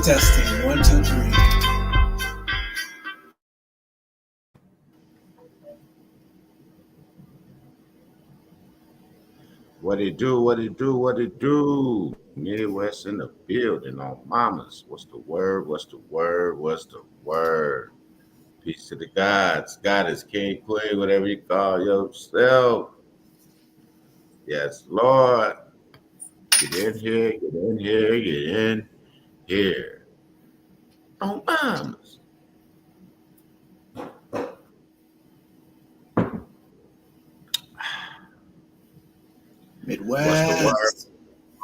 Testing. 1, 2, 3. What it do? What it do? What it do? Midwest in the building on mamas. What's the word? What's the word? What's the word? Peace to the gods. Goddess, king, queen, whatever you call yourself. Yes, Lord. Get in here, get in here, get in here. On mamas. What's the word? Midwest.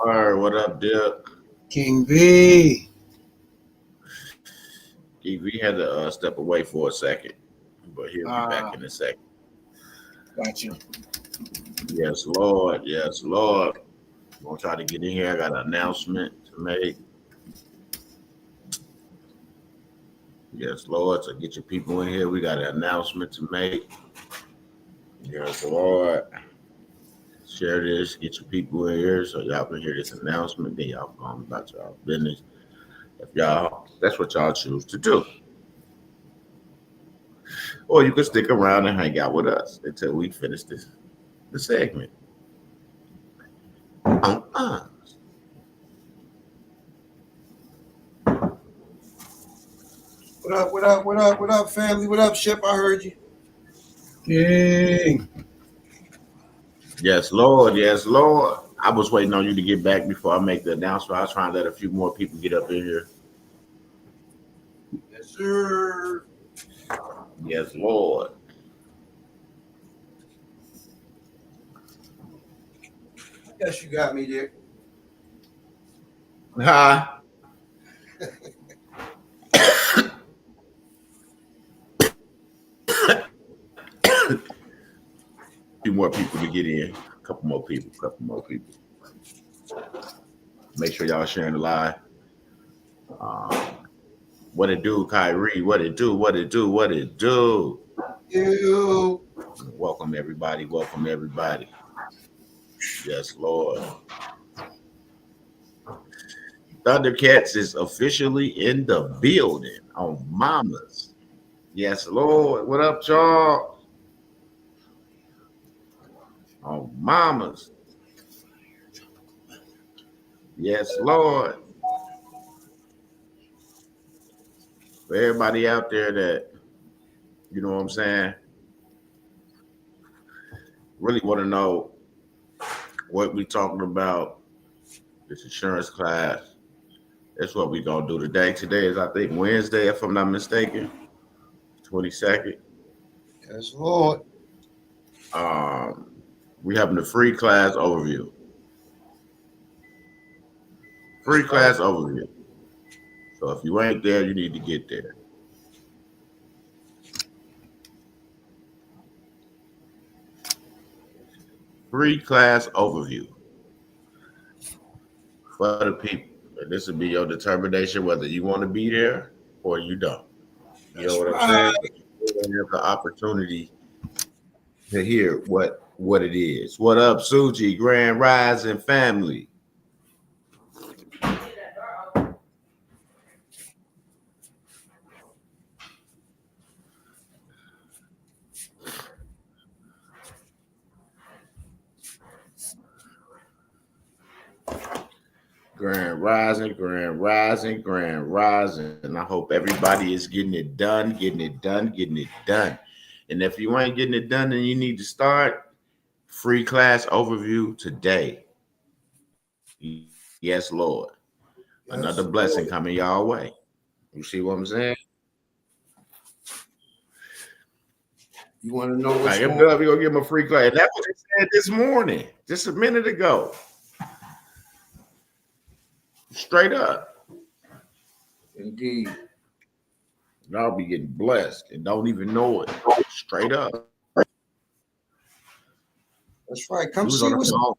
Word. What up, Dip? King V. We had to step away for a second, but he'll be back Ah, in a second. got you. Yes, Lord. Yes, Lord. I'm gonna try to get in here. I got an announcement to make. Yes, Lord. So get your people in here. We got an announcement to make. Yes, Lord. Share this. Get your people in here so y'all can hear this announcement. Then y'all go on about y'all business. If y'all, that's what y'all choose to do. Or you can stick around and hang out with us until we finish the segment. Uh-uh. What up, what up, what up, what up, family? What up, Ship? I heard you. King. Yes, Lord. Yes, Lord. I was waiting on you to get back before I make the announcement. I was trying to let a few more people get up in here. Yes, sir. Yes, Lord. Yes, you got me there. Huh? Few more people to get in. A couple more people. Couple more people. Make sure y'all sharing the live. Um, what it do, Kyrie? What it do? What it do? What it do? You. Welcome everybody. Welcome everybody. Yes, Lord. Thundercats is officially in the building on Mamas. Yes, Lord. What up, y'all? On Mamas. Yes, Lord. For everybody out there that, you know what I'm saying, really want to know what we talking about, this insurance class. That's what we gonna do today. Today is, I think, Wednesday, if I'm not mistaken, 22nd. Yes, Lord. Um, we having a free class overview. Free That's right. class overview. So if you ain't there, you need to get there. Free class overview for the people. And this will be your determination whether you want to be there or you don't. You know That's what I'm right. saying? But you still have the opportunity to hear what it is. What up, Suji, Grand Rising family? Grand Rising, Grand Rising, Grand Rising. And I hope everybody is getting it done, getting it done, getting it done. And if you ain't getting it done, then you need to start. Free class overview today. Yes, Lord. Another Yes, blessing Lord. coming y'all way. You see what I'm saying? You want to know Like, what's I'm going good. We gonna give them a free class. That's what they said this morning, just a minute ago. Straight up. on? Indeed. Y'all be getting blessed and don't even know it. Straight up. That's right. We Come was on see the what's phone.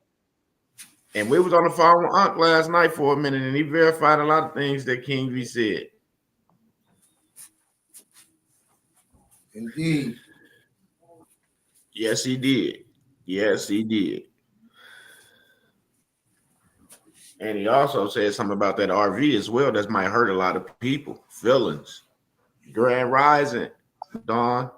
And we was on the phone with Unc last night for a minute, and he verified a lot of things that King V said. indeed. Yes, he did. Yes, he did. And he also said something about that RV as well. That might hurt a lot of people. Feelings. Grand Rising, Dawn.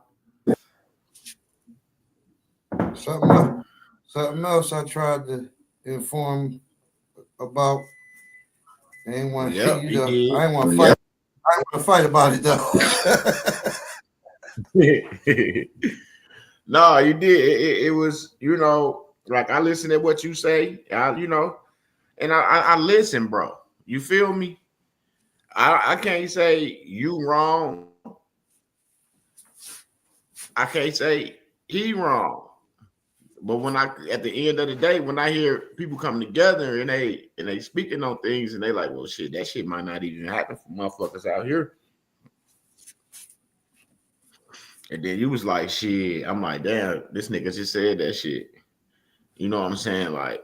Something else I tried to inform about. I ain't want Yep, you he know. did. I ain't want to fight. I ain't want to fight about it though. No, you did. It was, like I listen to what you say, and I listen, bro. You feel me? I can't say you wrong. I can't say he wrong. But at the end of the day, when I hear people come together and they speaking on things and they like, well, shit, that shit might not even happen for motherfuckers out here. And then you was like, shit. I'm like, damn, this nigga just said that shit. You know what I'm saying? Like,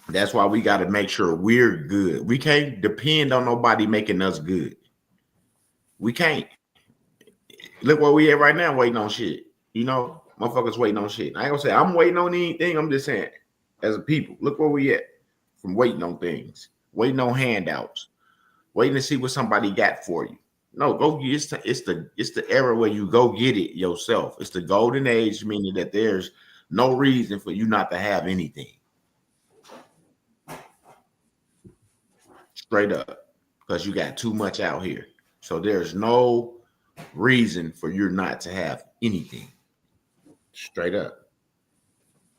that's why we got to make sure we're good. We can't depend on nobody making us good. We can't. Look where we at right now, waiting on shit. Motherfuckers waiting on shit. I ain't gonna say I'm waiting on anything. I'm just saying, as a people, look where we at from waiting on things, waiting on handouts, waiting to see what somebody got for you. No, go get it's the era where you go get it yourself. It's the golden age, meaning that there's no reason for you not to have anything. Straight up, because you got too much out here. So there's no reason for you not to have anything. Straight up.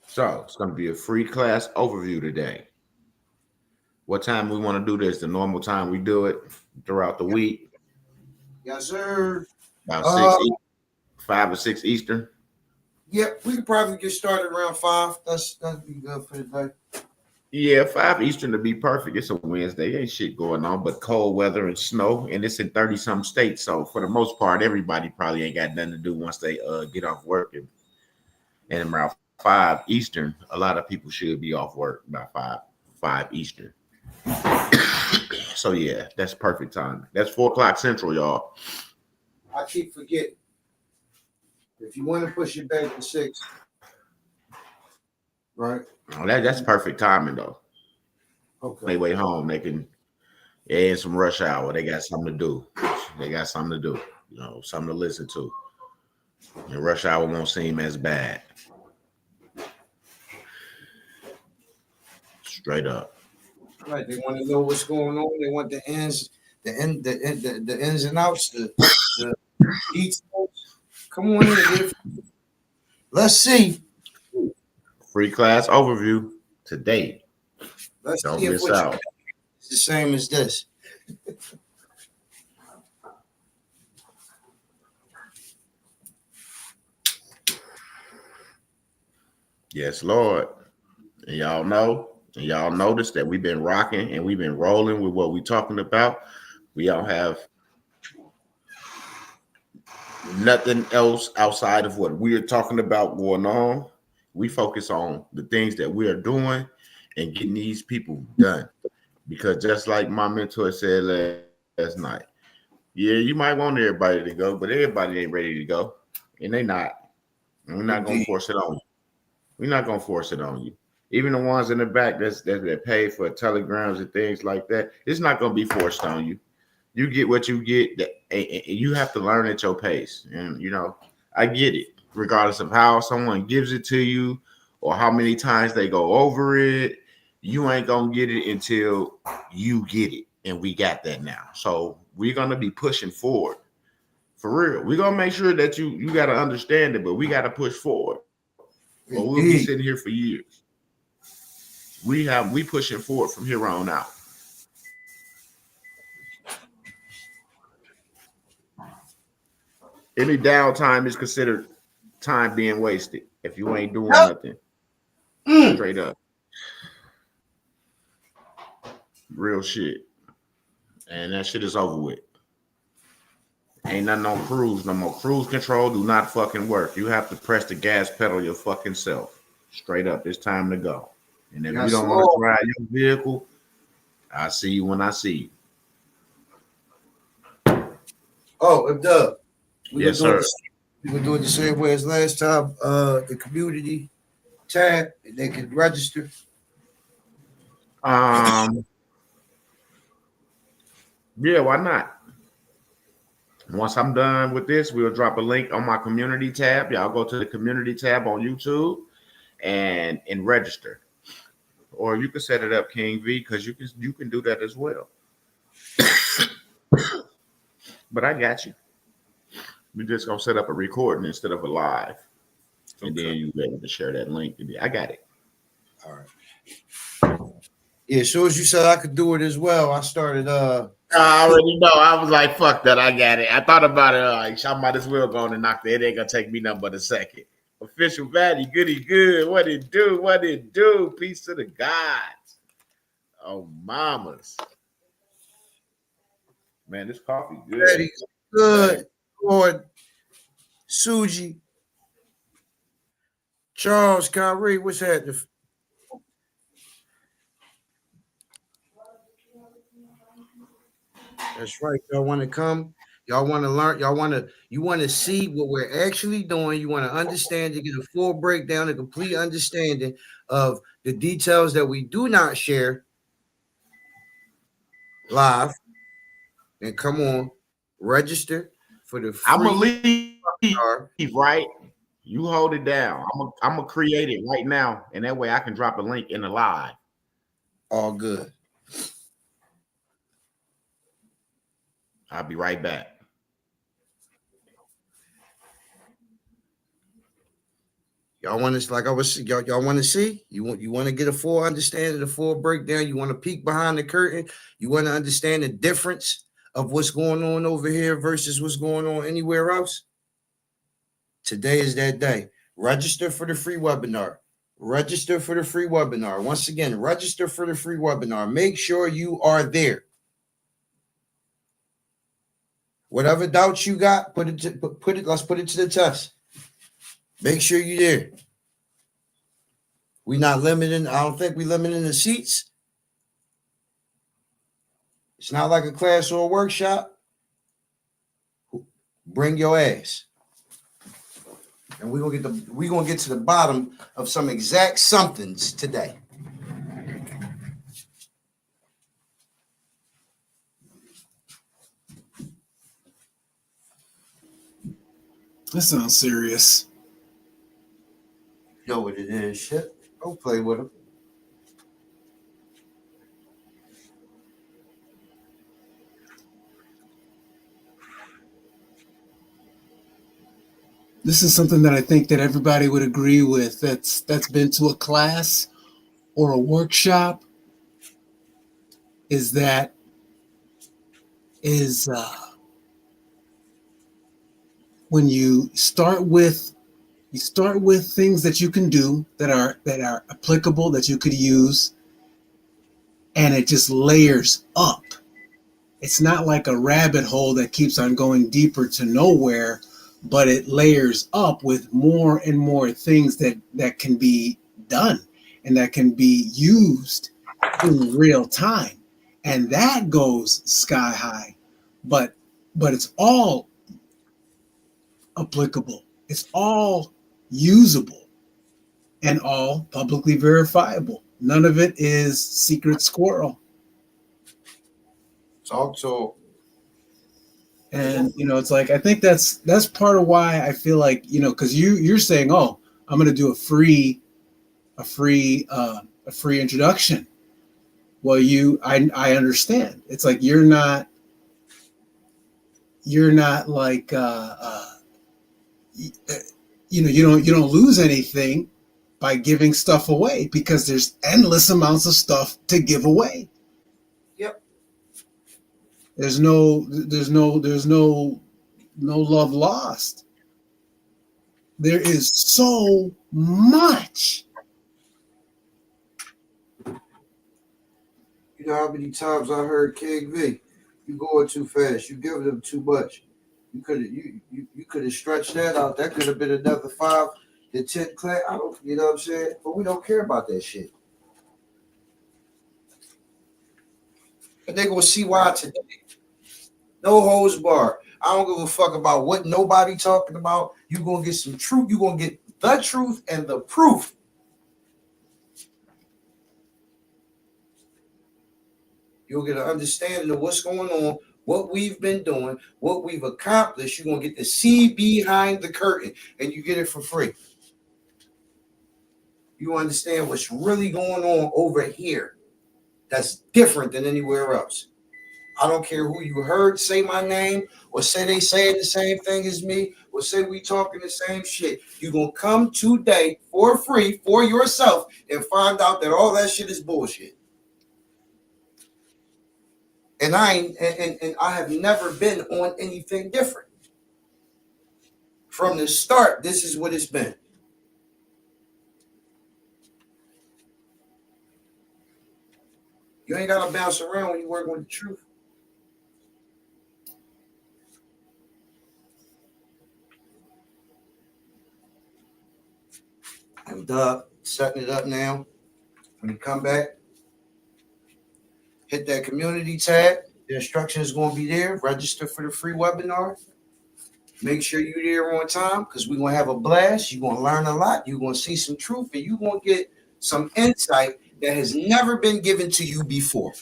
So it's going to be a free class overview today. What time we want to do this? The normal time we do it throughout the week. Yes, sir. About 5 or 6 Eastern. Yep, we could probably get started around 5. That'd be good for the day. Yeah, 5 Eastern to be perfect. It's a Wednesday. Ain't shit going on but cold weather and snow. And it's in 30-some states. So for the most part, everybody probably ain't got nothing to do once they get off work. And around 5 Eastern, a lot of people should be off work by 5 Eastern. So yeah, that's perfect time. That's 4 o'clock Central, y'all. I keep forgetting. If you want to push it back to 6, right? Oh, that's perfect timing though. Okay. They way home, they can in some rush hour. They got something to do. Something to listen to. And rush hour won't seem as bad. Straight up. Right. They want to know what's going on. They want the ins and outs, the details. Come on in. Let's see. Free class overview today. Let's Don't see if miss what out. it's the same as this. Yes, Lord. And y'all know, and y'all notice that we've been rocking and we've been rolling with what we're talking about. We don't have nothing else outside of what we're talking about going on. We focus on the things that we are doing and getting these people done. Because just like my mentor said last night, yeah, you might want everybody to go, but everybody ain't ready to go. And they not. And we're not going to force it on you. We're not going to force it on you. Even the ones in the back that pay for telegrams and things like that, it's not going to be forced on you. You get what you get. And you have to learn at your pace. And, I get it. Regardless of how someone gives it to you or how many times they go over it, you ain't going to get it until you get it. And we got that now. So we're going to be pushing forward. For real. We're going to make sure that you got to understand it, but we got to push forward. Or we'll be sitting here for years. We pushing forward from here on out. Any downtime is considered time being wasted if you ain't doing nothing. Straight up. Real shit. And that shit is over with. Ain't nothing on cruise no more. Cruise control do not fucking work. You have to press the gas pedal your fucking self. Straight up. It's time to go. And if you don't want to drive your vehicle, I see you when I see you. Oh, Doug. Yes, sir. We're doing the same way as last time. The community tab, they can register. Um, yeah, why not? Once I'm done with this, we'll drop a link on my community tab. Y'all go to the community tab on YouTube and register. Or you can set it up, King V, because you can do that as well. But I got you. We're just gonna set up a recording instead of a live. And then you be able to share that link. I got it. All right. Yeah, as soon as you said I could do it as well, I started I already know. I was like, fuck that, I got it. I thought about it. Like, I might as well go on and knock that. It ain't gonna take me nothing but a second. Official Valley, goody good. What it do? What it do? Peace to the gods. Oh, mamas. Man, this coffee good. ready. Good. Lord. Suji. Charles, Kyrie, what's happening? That's right. Y'all want to come? Y'all want to learn? You want to see what we're actually doing. You want to understand, to get a full breakdown, a complete understanding of the details that we do not share live. And come on, register for the free. I'm gonna leave, right? You hold it down. I'm gonna create it right now, and that way I can drop a link in the live. All good. I'll be right back. Y'all want to, like I was, y'all want to see? You want to get a full understanding, a full breakdown. You want to peek behind the curtain. You want to understand the difference of what's going on over here versus what's going on anywhere else. Today is that day. Register for the free webinar. Register for the free webinar. Once again, register for the free webinar. Make sure you are there. Whatever doubts you got, let's put it to the test. Make sure you're there. We're not limiting. I don't think we're limiting the seats. It's not like a class or a workshop. Bring your ass. And we're gonna get to the bottom of some exact somethings today. That sounds serious. Know what it is, shit. Go play with them. This is something that I think that everybody would agree with. That's been to a class or a workshop. When you start with things that you can do that are applicable, that you could use, and it just layers up. It's not like a rabbit hole that keeps on going deeper to nowhere, but it layers up with more and more things that can be done and that can be used in real time. And that goes sky high, but it's all applicable. It's all usable and all publicly verifiable. None of it is secret squirrel. Talk to. And it's like, I think that's part of why I feel like, because you're saying, oh, I'm going to do a free introduction. Well, I understand. It's like you're not like you don't lose anything by giving stuff away, because there's endless amounts of stuff to give away. Yep. There's no love lost. There is so much. You know how many times I heard King V, you going too fast, you giving them too much. You could have stretched that out. That could have been another 5 to 10 class. You know what I'm saying? But we don't care about that shit. And they're gonna see why today. No holds bar. I don't give a fuck about what nobody talking about. You're gonna get some truth. You're gonna get the truth and the proof. You'll get an understanding of what's going on, what we've been doing, what we've accomplished. You're going to get to see behind the curtain, and you get it for free. You understand what's really going on over here that's different than anywhere else. I don't care who you heard say my name or say they saying the same thing as me or say we talking the same shit. You're going to come today for free for yourself and find out that all that shit is bullshit. And I have never been on anything different. From the start, this is what it's been. You ain't got to bounce around when you work with the truth. I'm setting it up now. When you come back, hit that community tab. The instructions is going to be there. Register for the free webinar. Make sure you're there on time because we're going to have a blast. You're going to learn a lot. You're going to see some truth, and you're going to get some insight that has never been given to you before.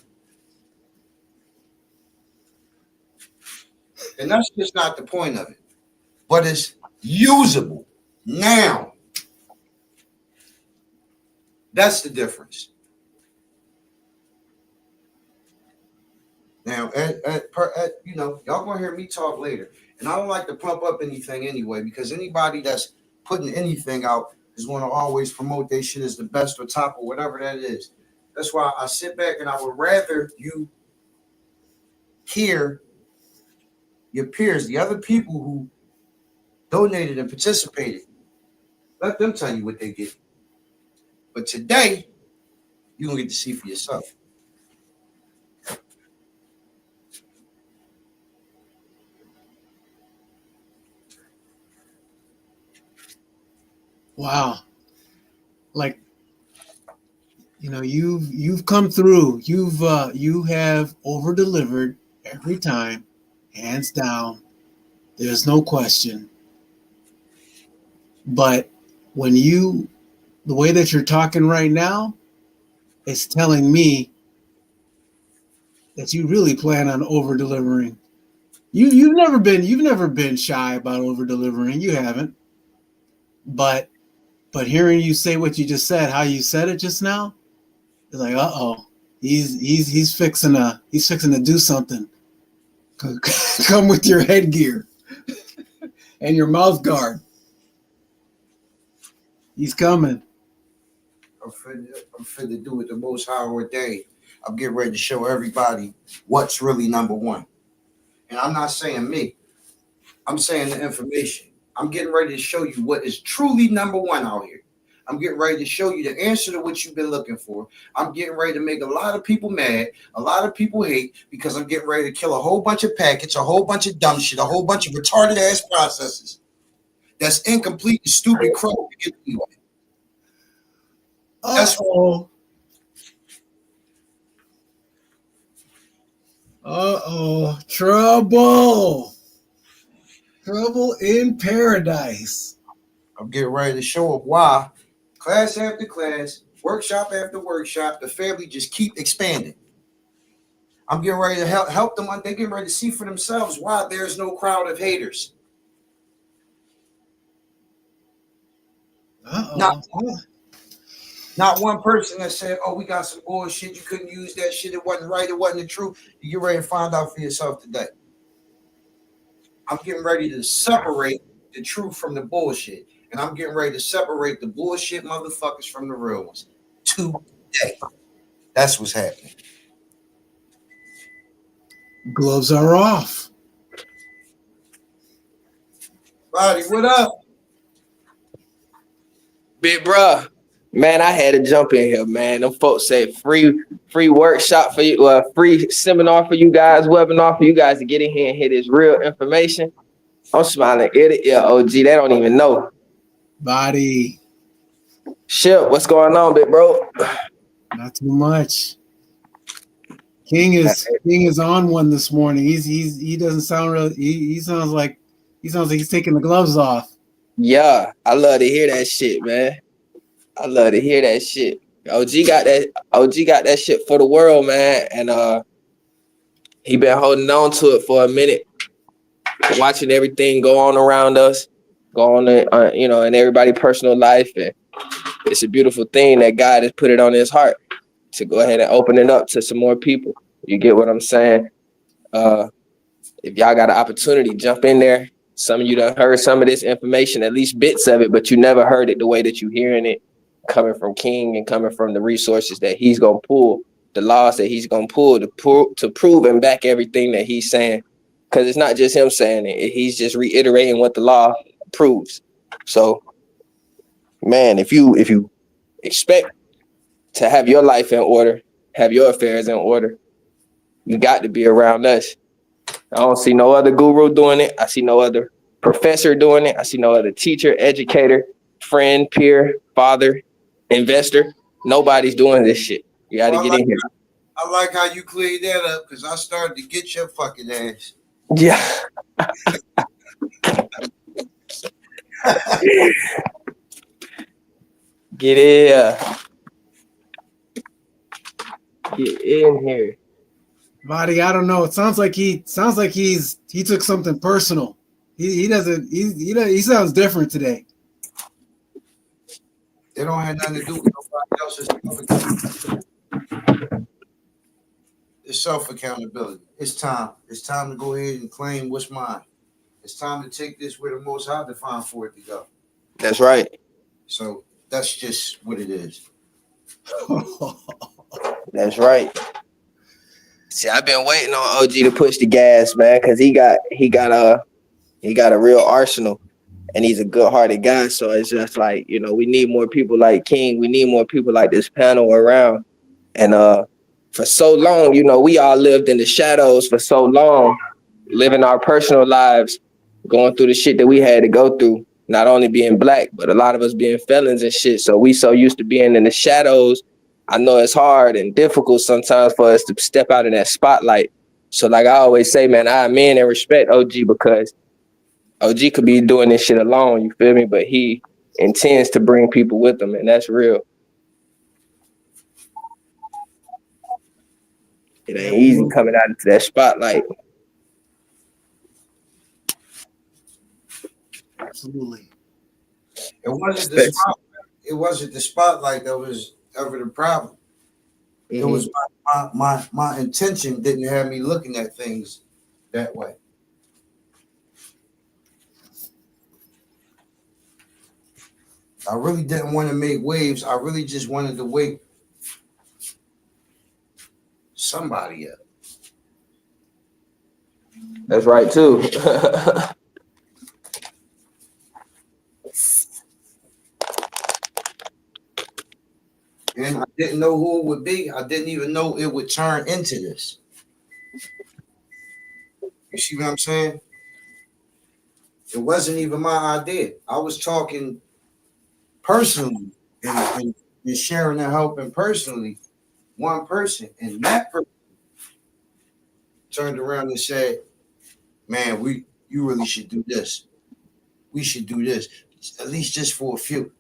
And that's just not the point of it. But it's usable now. That's the difference. Now, you know, y'all gonna hear me talk later, and I don't like to pump up anything anyway, because anybody that's putting anything out is going to always promote their shit as the best or top or whatever that is. That's why I sit back and I would rather you hear your peers, the other people who donated and participated. Let them tell you what they get. But today, you're gonna get to see for yourself. Wow. Like, you know, you've come through. You have over delivered every time, hands down. There's no question. But when the way that you're talking right now, it's telling me that you really plan on over delivering. You've never been shy about over delivering. You haven't. But hearing you say what you just said, how you said it just now, it's like, he's fixing to do something. Come with your headgear and your mouth guard. He's coming. I'm finna do what the Most High ordained. I'm getting ready to show everybody what's really number one. And I'm not saying me. I'm saying the information. I'm getting ready to show you what is truly number one out here. I'm getting ready to show you the answer to what you've been looking for. I'm getting ready to make a lot of people mad, a lot of people hate, because I'm getting ready to kill a whole bunch of packets, a whole bunch of dumb shit, a whole bunch of retarded ass processes that's incomplete and stupid crap to get anyway. Trouble in paradise. I'm getting ready to show up why class after class, workshop after workshop, the family just keep expanding. I'm getting ready to help them. They're getting ready to see for themselves why there's no crowd of haters. Not one person that said, oh, we got some bullshit. You couldn't use that shit. It wasn't right. It wasn't the truth. You get ready to find out for yourself today. I'm getting ready to separate the truth from the bullshit. And I'm getting ready to separate the bullshit motherfuckers from the real ones today. That's what's happening. Gloves are off. Roddy, what up? Big bruh, man, I had to jump in here, man. Them folks said free workshop for you, free seminar for you guys, webinar for you guys to get in here and hear this real information. I'm smiling ear to ear, OG. They don't even know. Body. Shit, what's going on, big bro? Not too much. King is on one this morning. He doesn't sound real. He sounds like he's taking the gloves off. Yeah, I love to hear that shit, man. I love to hear that shit. OG got that shit for the world, man. And he been holding on to it for a minute, watching everything go on around us, go on, in everybody's personal life, and it's a beautiful thing that God has put it on his heart to go ahead and open it up to some more people. You get what I'm saying? If y'all got an opportunity, jump in there. Some of you done heard some of this information, at least bits of it, but you never heard it the way that you hearing it, coming from King and coming from the resources that he's gonna pull, the laws that he's gonna pull to prove and back everything that he's saying. Because it's not just him saying it; he's just reiterating what the law proves. So, man, if you expect to have your life in order, have your affairs in order, you got to be around us. I don't see no other guru doing it. I see no other professor doing it. I see no other teacher, educator, friend, peer, father, investor. Nobody's doing this shit. You got to get in here. I like how you cleared that up because I started to get your fucking ass. Yeah. Get in. Get in here. Marty, I don't know. It sounds like he took something personal. He sounds different today. It don't have nothing to do with nobody else's. It's self-accountability. It's time. It's time to go ahead and claim what's mine. It's time to take this where the Most High defined for it to go. That's right. So that's just what it is. That's right. See, I've been waiting on OG to push the gas, man, because he got a real arsenal, and he's a good-hearted guy. So it's just like, we need more people like King. We need more people like this panel around. And for so long, we all lived in the shadows for so long, living our personal lives, going through the shit that we had to go through. Not only being black, but a lot of us being felons and shit. So we so used to being in the shadows. I know it's hard and difficult sometimes for us to step out in that spotlight. So like I always say, man, I admire and respect OG because OG could be doing this shit alone, you feel me? But he intends to bring people with him, and that's real. It ain't easy coming out into that spotlight. Absolutely. It wasn't the spotlight that was ever the problem. It was my intention didn't have me looking at things that way. I really didn't want to make waves. I really just wanted to wake somebody up. That's right too. And I didn't know who it would be. I didn't even know it would turn into this. You see what I'm saying? It wasn't even my idea. I was talking personally and sharing and helping personally one person. And that person turned around and said, man, you really should do this. We should do this, at least just for a few.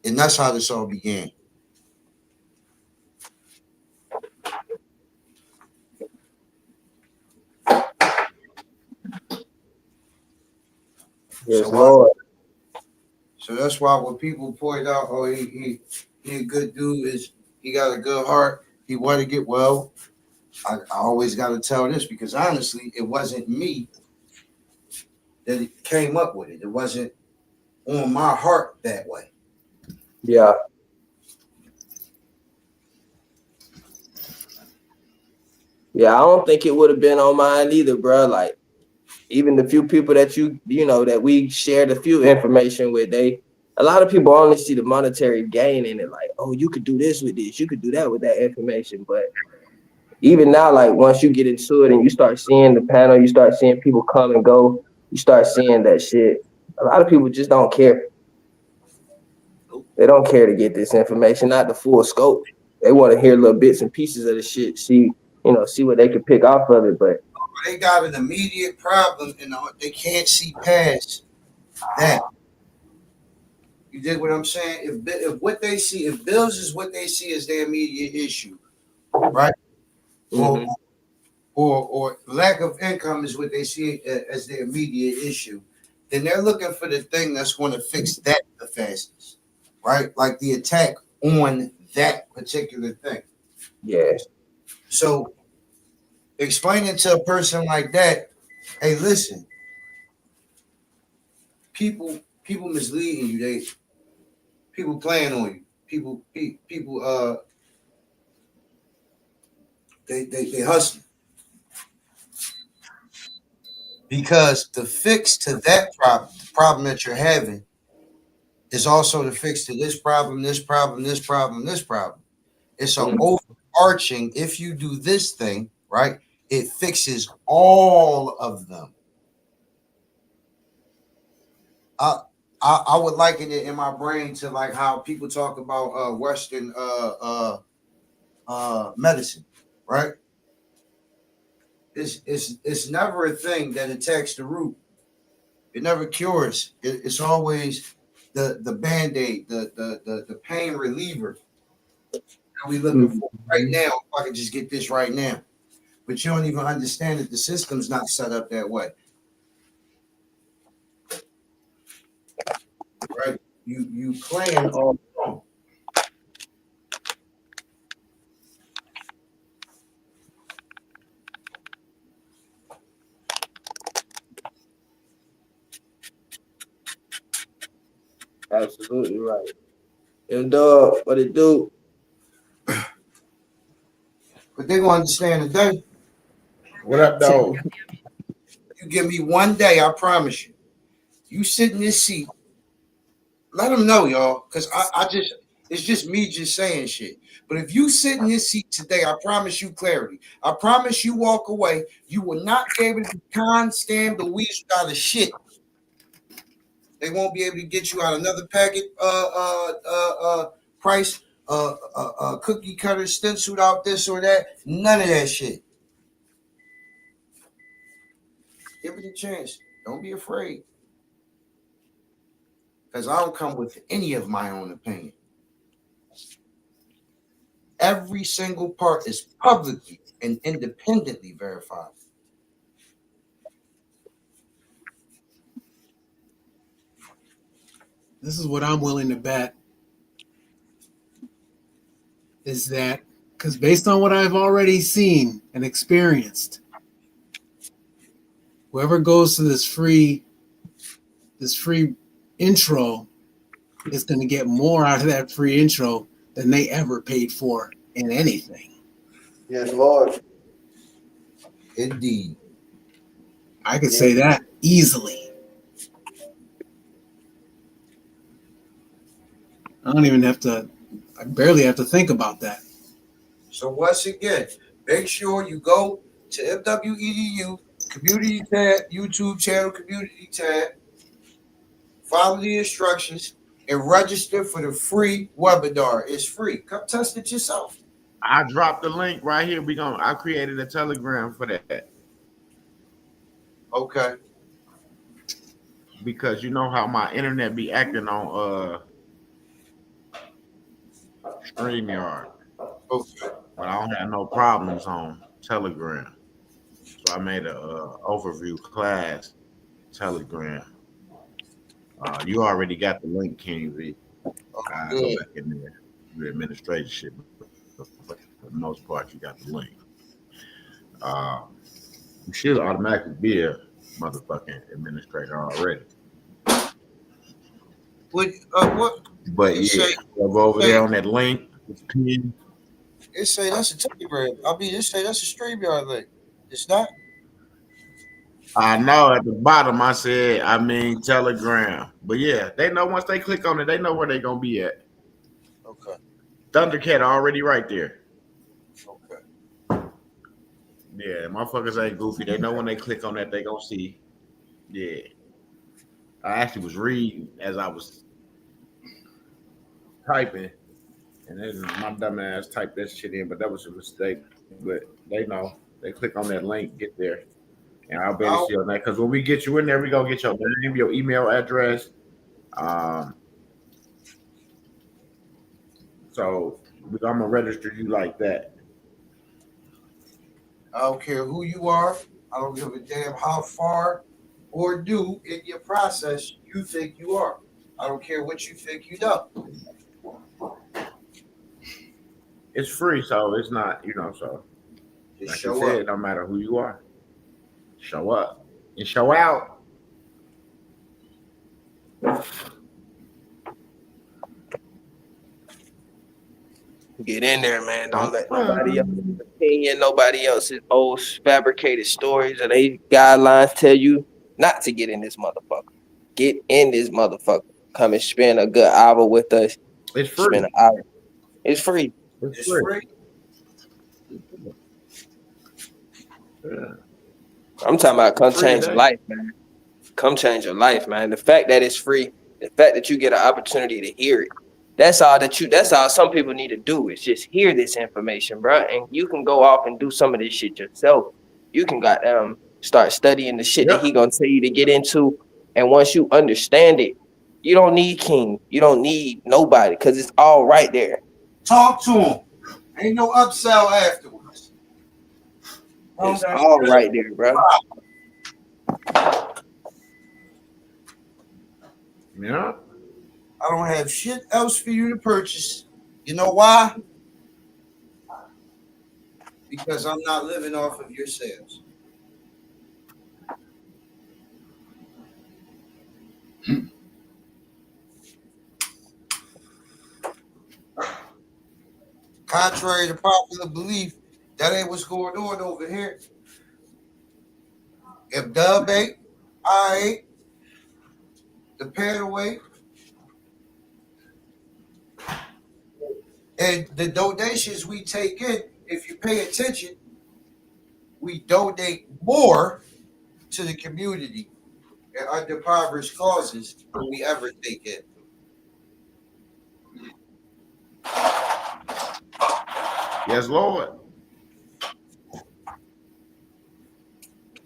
And that's how this all began. Yes, Lord. So that's why when people point out, oh, he a good dude, he got a good heart, he want to get well. I always got to tell this because honestly, it wasn't me that came up with it. It wasn't on my heart that way. Yeah. Yeah, I don't think it would have been on mine either, bro. Like, even the few people that that we shared a few information with, a lot of people only see the monetary gain in it. Like, oh, you could do this with this, you could do that with that information. But even now, like once you get into it and you start seeing the panel, you start seeing people come and go, you start seeing that shit. A lot of people just don't care. They don't care to get this information, not the full scope. They want to hear little bits and pieces of the shit, see what they can pick off of it. But they got an immediate problem and they can't see past that. You dig what I'm saying? If what they see, if bills is what they see as their immediate issue, right? Mm-hmm. or lack of income is what they see as their immediate issue, then they're looking for the thing that's going to fix that the fastest, right? Like the attack on that particular thing. Yeah. So explaining to a person like that, hey, listen, people misleading you. People playing on you. People they hustle. Because the fix to that problem, the problem that you're having, is also the fix to this problem, this problem, this problem, this problem. It's an overarching, if you do this thing, right, it fixes all of them. I would liken it in my brain to like how people talk about Western medicine, right? It's never a thing that attacks the root. It never cures. It's always the band-aid, the pain reliever that we looking for right now. If I could just get this right now. But you don't even understand that the system's not set up that way. Right? You plan all wrong. Absolutely right. And what it do? But they're gonna understand today. What up, though? You give me one day, I promise you. You sit in this seat. Let them know, y'all, because it's just me just saying shit. But if you sit in this seat today, I promise you clarity. I promise you walk away. You will not be able to scam the weasel out of shit. They won't be able to get you out another packet price, cookie cutter stenciled out this or that. None of that shit. Give it a chance. Don't be afraid. Because I don't come with any of my own opinion. Every single part is publicly and independently verified. This is what I'm willing to bet is that because based on what I've already seen and experienced, whoever goes to this free intro is going to get more out of that free intro than they ever paid for in anything. Yes, Lord. Indeed. I could say that easily. I barely have to think about that. So once again, make sure you go to MWEDU community tab, YouTube channel community tab, follow the instructions, and register for the free webinar. It's free. Come test it yourself. I dropped the link right here. I created a Telegram for that. Okay. Because you know how my internet be acting on StreamYard. Okay. But I don't have no problems on Telegram. So I made a overview class Telegram. You already got the link, King V. I go back in there, do administrative shit. For the most part, you got the link. You should automatically be a motherfucking administrator already. What? But yeah, over there on that link, It say that's a Telegram. It say that's a StreamYard link. It's not. I know at the bottom I said Telegram. But yeah, they know once they click on it, they know where they're gonna be at. Okay. Thundercat already right there. Okay. Yeah, motherfuckers ain't goofy. They know when they click on that, they gonna see. Yeah. I actually was reading as I was typing, and then my dumb ass typed that shit in, but that was a mistake. But they know. They click on that link, get there. And I'll be able to see on that. Because when we get you in there, we gonna get your name, your email address. So I'm gonna register you like that. I don't care who you are. I don't give a damn how far or do in your process you think you are. I don't care what you think you know. It's free, so it's not, so Just like you show said, up. no matter who you are, show up and show out. Get in there, man. Don't let nobody else's opinion, nobody else's old fabricated stories or they guidelines tell you not to get in this motherfucker. Get in this motherfucker. Come and spend a good hour with us. It's Spend free. an hour. It's free. It's It's free. free. Yeah. I'm talking about come Free change your today. life, man. Come change your life, man. The fact that it's free, the fact that you get an opportunity to hear it. That's all some people need to do is just hear this information, bro. And you can go off and do some of this shit yourself. You can start studying the shit that Yep. he gonna tell you to get into. And once you understand it, you don't need King. You don't need nobody because it's all right there. Talk to him. Ain't no upsell afterwards. It's all right there, bro. Yeah. I don't have shit else for you to purchase. You know why? Because I'm not living off of your sales. Contrary to popular belief, that ain't what's going on over here. If Dub ain't, I ain't, the panel ain't, and the donations we take in, if you pay attention, we donate more to the community and underpoverished causes than we ever take in. Yes, Lord.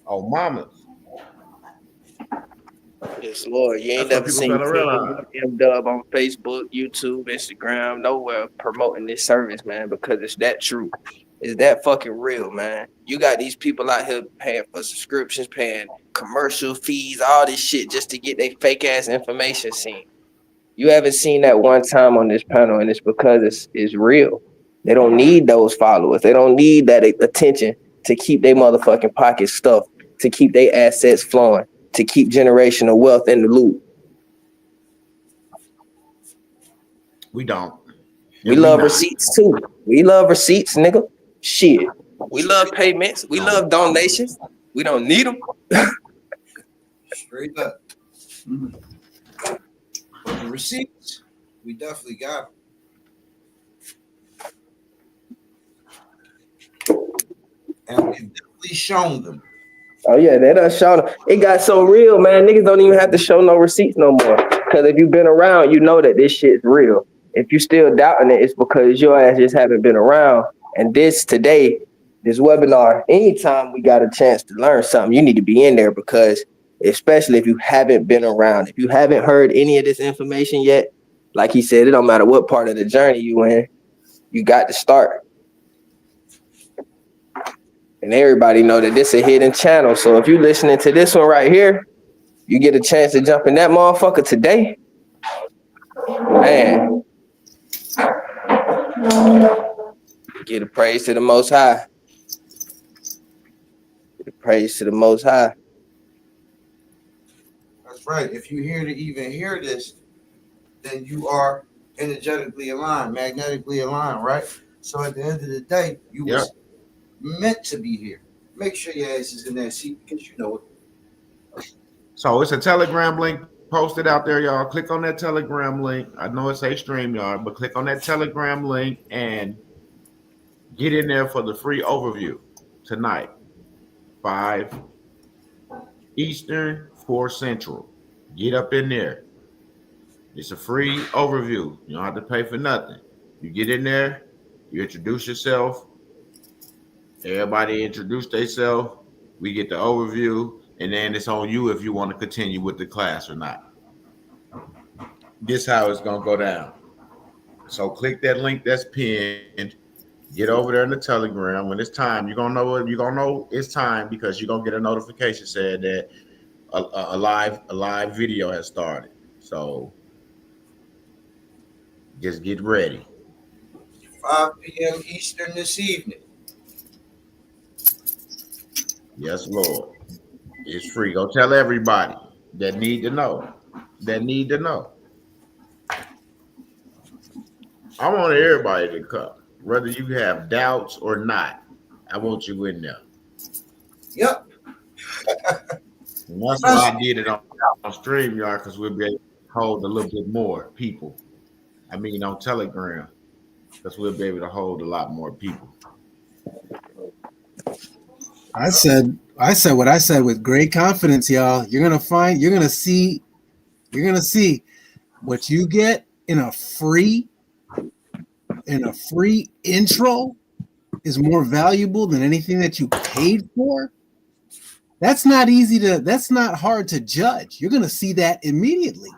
Oh, mamas. Yes, Lord. You ain't That's what never people seen gotta realize. King M-Dub on Facebook, YouTube, Instagram, nowhere promoting this service, man, because it's that true. It's that fucking real, man. You got these people out here paying for subscriptions, paying commercial fees, all this shit just to get their fake ass information seen. You haven't seen that one time on this panel, and it's because it's real. They don't need those followers. They don't need that attention to keep their motherfucking pockets stuffed, to keep their assets flowing, to keep generational wealth in the loop. We don't. We love receipts too. We love receipts, nigga. Shit. We love payments. We love donations. We don't need them. Straight up. But the receipts, we definitely got them. And we've definitely shown them. Oh yeah, they done shown. It got so real, man. Niggas don't even have to show no receipts no more. Because if you've been around, you know that this shit's real. If you still doubting it, it's because your ass just haven't been around. And this webinar, anytime we got a chance to learn something, you need to be in there because especially if you haven't been around, if you haven't heard any of this information yet, like he said, it don't matter what part of the journey you in, you got to start. And everybody know that this is a hidden channel. So if you're listening to this one right here, you get a chance to jump in that motherfucker today. Man. Give a praise to the Most High. Give a praise to the Most High. That's right. If you're here to even hear this, then you are energetically aligned, magnetically aligned, right? So at the end of the day, you was meant to be here. Make sure your ass is in that seat because you know it. So it's a Telegram link posted out there, y'all. Click on that Telegram link. I know it's a StreamYard, but click on that Telegram link and get in there for the free overview tonight. 5 Eastern, 4 Central. Get up in there. It's a free overview. You don't have to pay for nothing. You get in there, you introduce yourself. Everybody introduce themselves. We get the overview, and then it's on you if you want to continue with the class or not. This is how it's going to go down. So click that link that's pinned. Get over there in the Telegram. When it's time, you're gonna know it. You're gonna know it's time because you're gonna get a notification saying that a live video has started. So just get ready. 5 p.m. Eastern this evening. Yes, Lord. It's free. Go tell everybody that need to know. That need to know. I want everybody to come, whether you have doubts or not. I want you in there. Yep. And that's why I did it on StreamYard, because we'll be able to hold a little bit more people. I mean, on Telegram, because we'll be able to hold a lot more people. I said what I said with great confidence, y'all. You're gonna see what you get in a free intro is more valuable than anything that you paid for. That's not hard to judge. You're gonna see that immediately.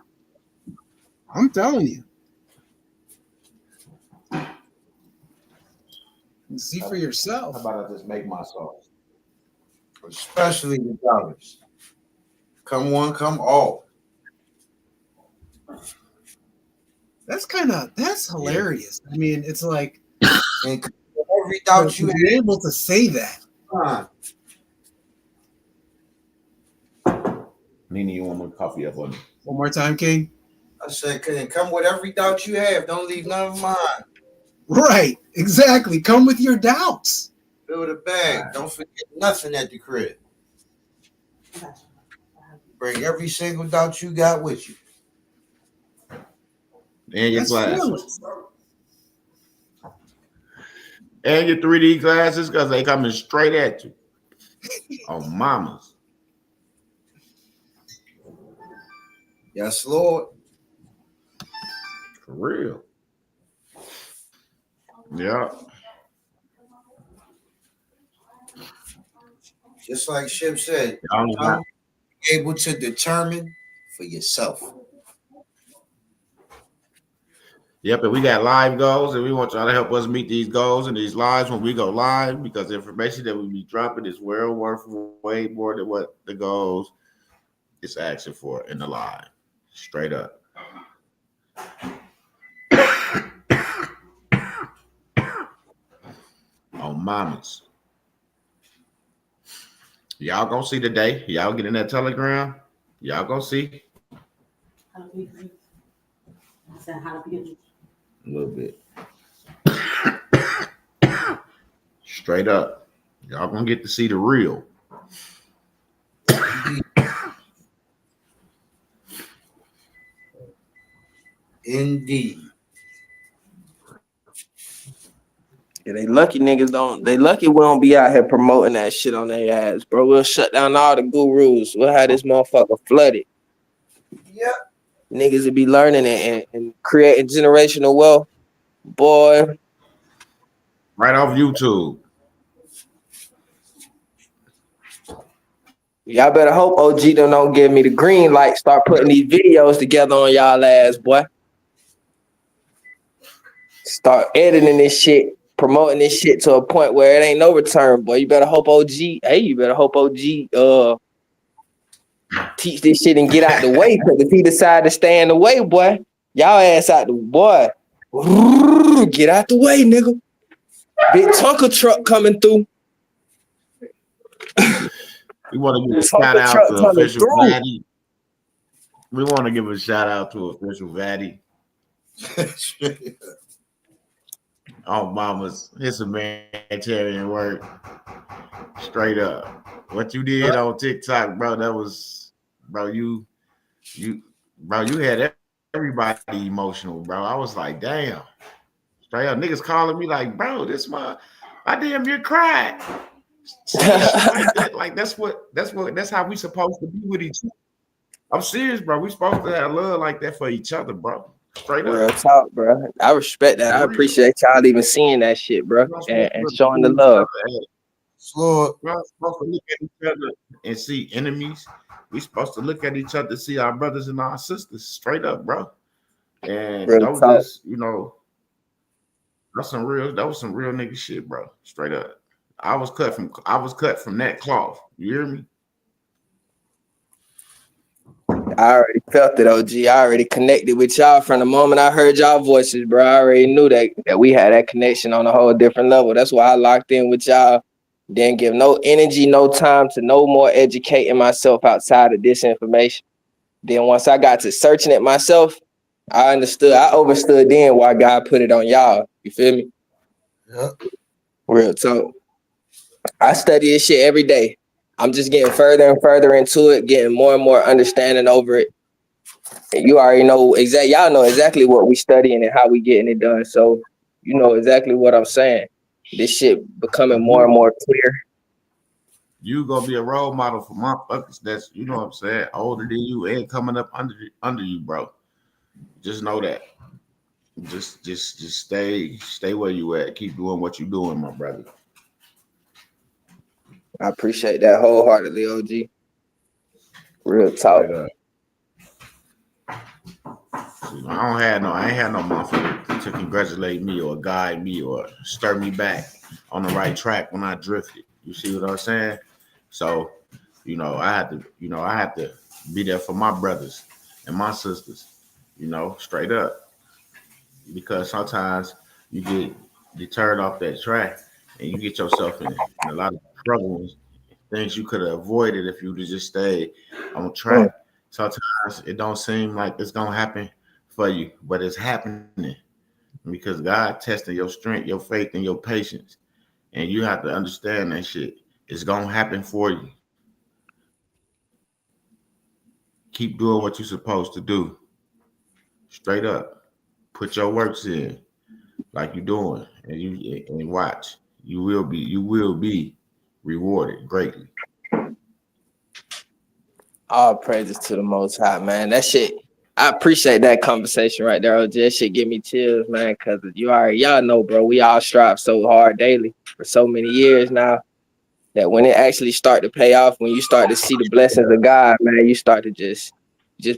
I'm telling you. See for yourself. How about I just make my sauce? Especially the dollars. Come one, come all. That's hilarious. I mean, it's like And every doubt you you're able to say that. have. Nina, you want more coffee up on me? One more time, King. I said, come with every doubt you have. Don't leave none of mine. Right, exactly. Come with your doubts. Fill the bag. Don't forget nothing at the crib. Bring every single doubt you got with you. And your That's glasses. fearless. And your 3D glasses, because they coming straight at you. Oh, mamas. Yes, Lord. For real. Yeah. Just like Ship said, able to determine for yourself. Yep, and we got live goals, and we want y'all to help us meet these goals and these lives when we go live, because the information that we be dropping is well worth way more than what the goals is asking for in the live. Straight up. On mamas. Y'all gonna see today. Y'all get in that Telegram. Y'all gonna see. I said, how to be A little bit. Straight up. Y'all gonna get to see the real. Indeed. Yeah, they lucky niggas don't. They lucky we don't be out here promoting that shit on their ass, bro. We'll shut down all the gurus. We'll have this motherfucker flooded. Yep. Niggas will be learning it and creating generational wealth. Boy, Right off YouTube. y'all better hope OG don't give me the green light. Start putting these videos together on y'all ass, boy. Start editing this shit, promoting this shit to a point where it ain't no return, boy. You better hope OG. Hey, you better hope OG teach this shit and get out the way. Because if he decide to stay in the way, boy, y'all ass out the boy. Get out the way, nigga. Big Tonka truck coming through. We want to give a Tonka shout out truck to coming official through. Vaddy. We want to give a shout out to official Vaddy. Oh, mamas, it's humanitarian work. Straight up. What you did on TikTok, bro, that was, bro, you had everybody emotional, bro. I was like, damn. Straight up, niggas calling me like, bro, I damn near cried. Like that's how we supposed to be with each other. I'm serious, bro. We supposed to have love like that for each other, bro. Straight Real up. talk, bro. I respect that. I appreciate y'all even seeing that shit, bro, and showing the love. Lord. We're not supposed to look at each other and see enemies. We supposed to look at each other, see our brothers and our sisters. Straight up, bro. And Real don't talk. just, That was some real nigga shit, bro. Straight up. I was cut from that cloth. You hear me? I already felt it, OG. I already connected with y'all from the moment I heard y'all voices, bro. I already knew that we had that connection on a whole different level. That's why I locked in with y'all. Didn't give no energy, no time to no more educating myself outside of this information. Then once I got to searching it myself, I overstood then why God put it on y'all. You feel me? Yeah. Real talk. I study this shit every day. I'm just getting further and further into it, getting more and more understanding over it. And you already know y'all know exactly what we studying and how we getting it done. So you know exactly what I'm saying. This shit becoming more and more clear. You gonna be a role model for motherfuckers that's, you know what I'm saying, older than you and coming up under you, bro. Just know that. Just stay where you at. Keep doing what you doing, my brother. I appreciate that wholeheartedly, OG. Real talk. Straight up. I ain't had no motherfucker to congratulate me or guide me or stir me back on the right track when I drifted. You see what I'm saying? So, I had to be there for my brothers and my sisters, straight up. Because sometimes you get deterred off that track and you get yourself in a lot of trouble, things you could have avoided if you would have just stayed on track. Sometimes it don't seem like it's gonna happen for you, but it's happening because God testing your strength, your faith, and your patience. And you have to understand that shit. It's gonna happen for you. Keep doing what you're supposed to do. Straight up. Put your works in like you're doing, and watch. You will be rewarded greatly. All praises to the Most High, man. That shit, I appreciate that conversation right there, OG. That shit give me chills, man, because y'all know, bro, we all strive so hard daily for so many years now that when it actually start to pay off, when you start to see the blessings of God, man, you start to just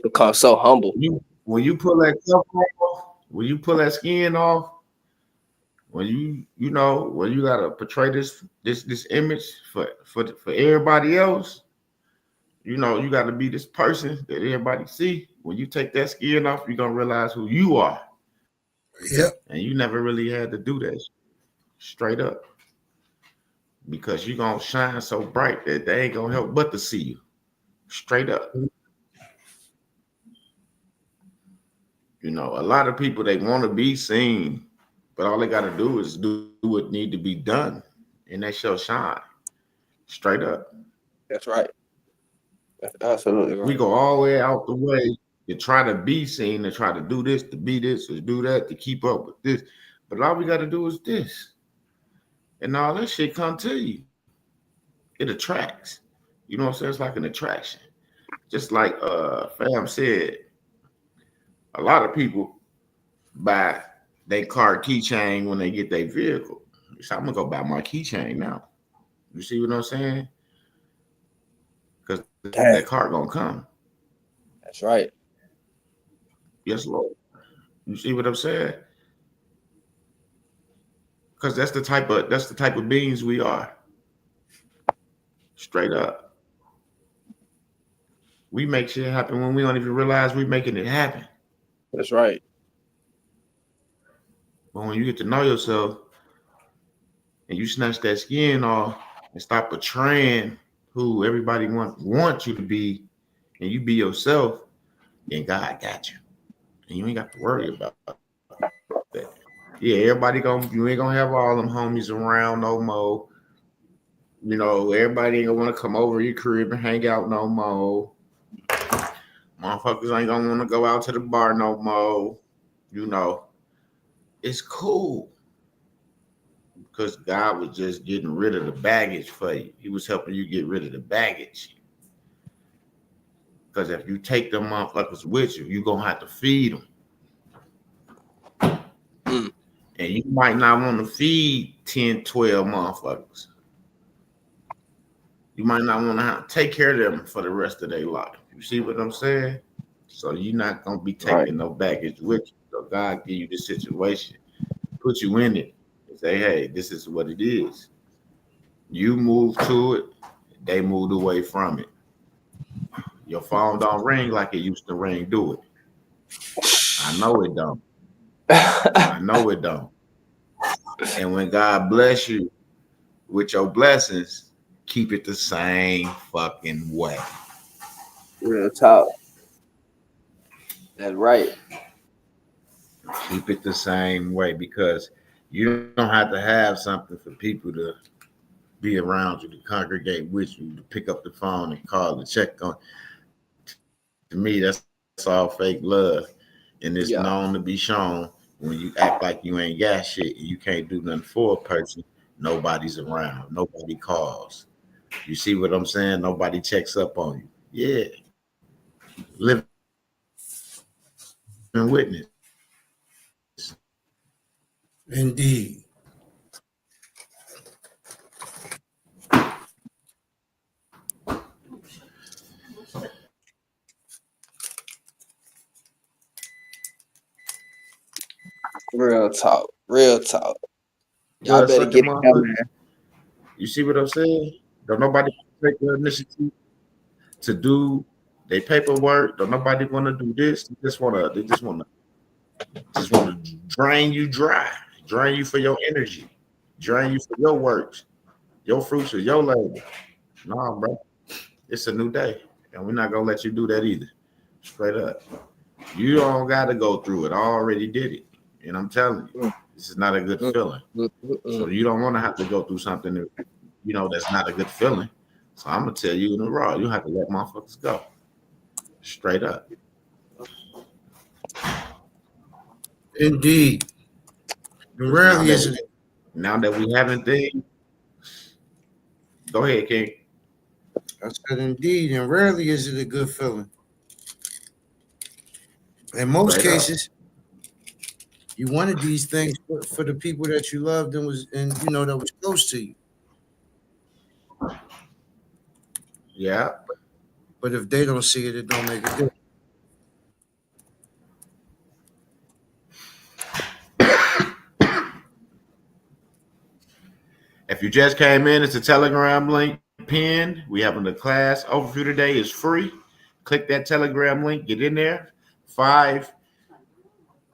become so humble. When you pull that stuff off, when you pull that skin off, when you gotta portray this image for everybody else, you gotta be this person that everybody see. When you take that skin off, you're gonna realize who you are. Yep. And you never really had to do that straight up. Because you're gonna shine so bright that they ain't gonna help but to see you. Straight up. A lot of people, they want to be seen, but all they got to do is do what need to be done, and they shall shine. Straight up. That's right. That's absolutely right. We go all the way out the way to try to be seen, to try to do this, to be this, to do that, to keep up with this. But all we got to do is this. And all that shit come to you. It attracts. You know what I'm saying? It's like an attraction. Just like Fam said, a lot of people buy their car keychain when they get their vehicle. So I'm gonna go buy my keychain now. You see what I'm saying? Because that car gonna come. That's right. Yes, Lord. You see what I'm saying? Because that's the type of beings we are. Straight up. We make shit happen when we don't even realize we're making it happen. That's right. But when you get to know yourself and you snatch that skin off and stop portraying who everybody wants you to be, and you be yourself, then God got you. And you ain't got to worry about that. Yeah, you ain't gonna have all them homies around no more. Everybody ain't gonna want to come over your crib and hang out no more. Motherfuckers ain't gonna want to go out to the bar no more. It's cool. Because God was just getting rid of the baggage for you. He was helping you get rid of the baggage. Because if you take them motherfuckers with you, you're going to have to feed them. And you might not want to feed 10, 12 motherfuckers. You might not want to have to take care of them for the rest of their life. You see what I'm saying? So you're not going to be taking no baggage with you. So God give you the situation, put you in it and say, hey, this is what it is. You move to it, they moved away from it. Your phone don't ring like it used to ring, do it. I know it don't. I know it don't. And when God bless you with your blessings, keep it the same fucking way. Real talk. That's right. Keep it the same way, because you don't have to have something for people to be around you, to congregate with you, to pick up the phone and call and check on. To me, that's all fake love. And it's known to be shown when you act like you ain't got shit and you can't do nothing for a person, nobody's around, nobody calls. You see what I'm saying? Nobody checks up on you. Yeah. Living witness. Indeed. Real talk. Real talk. Y'all Well, better suck get your it done, motherfucker. man. You see what I'm saying? Don't nobody take the initiative to do their paperwork. Don't nobody want to do this. They just want to drain you dry, drain you for your energy, drain you for your works, your fruits of your labor. Nah, bro, it's a new day, and we're not gonna let you do that either. Straight up, you don't got to go through it. I already did it, and I'm telling you, this is not a good feeling. So you don't want to have to go through something that, that's not a good feeling. So I'm gonna tell you in the raw, you have to let motherfuckers go. Straight up. Indeed. And rarely is it. Now that we haven't things, go ahead, King. I said indeed, and rarely is it a good feeling. In most Straight up. cases, you wanted these things for the people that you loved and that was close to you. Yeah. But if they don't see it, it don't make a difference. If you just came in, it's a Telegram link pinned. We having the class overview today. Is free. Click that Telegram link. Get in there. 5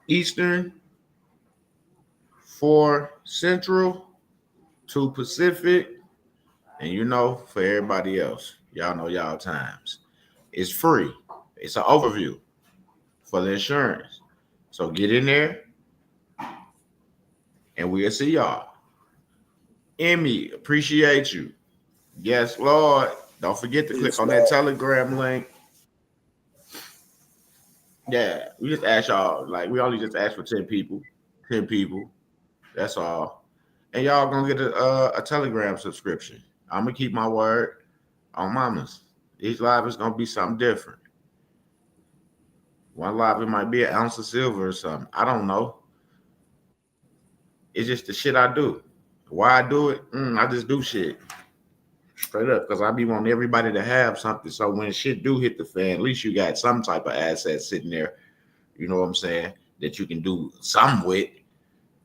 Eastern, 4 Central, 2 Pacific, and for everybody else, y'all know y'all times. It's free. It's an overview for the insurance. So get in there, and we'll see y'all. Emmy, appreciate you. Yes, Lord. Don't forget to click on that Telegram link. Yeah, we just ask y'all. Like, we only just ask for 10 people. 10 people. That's all. And y'all gonna get a Telegram subscription. I'm gonna keep my word on mamas. Each live is gonna be something different. One live, it might be an ounce of silver or something. I don't know. It's just the shit I do. Why I do it? I just do shit. Straight up, because I be wanting everybody to have something. So when shit do hit the fan, at least you got some type of asset sitting there, you know what I'm saying, that you can do something with.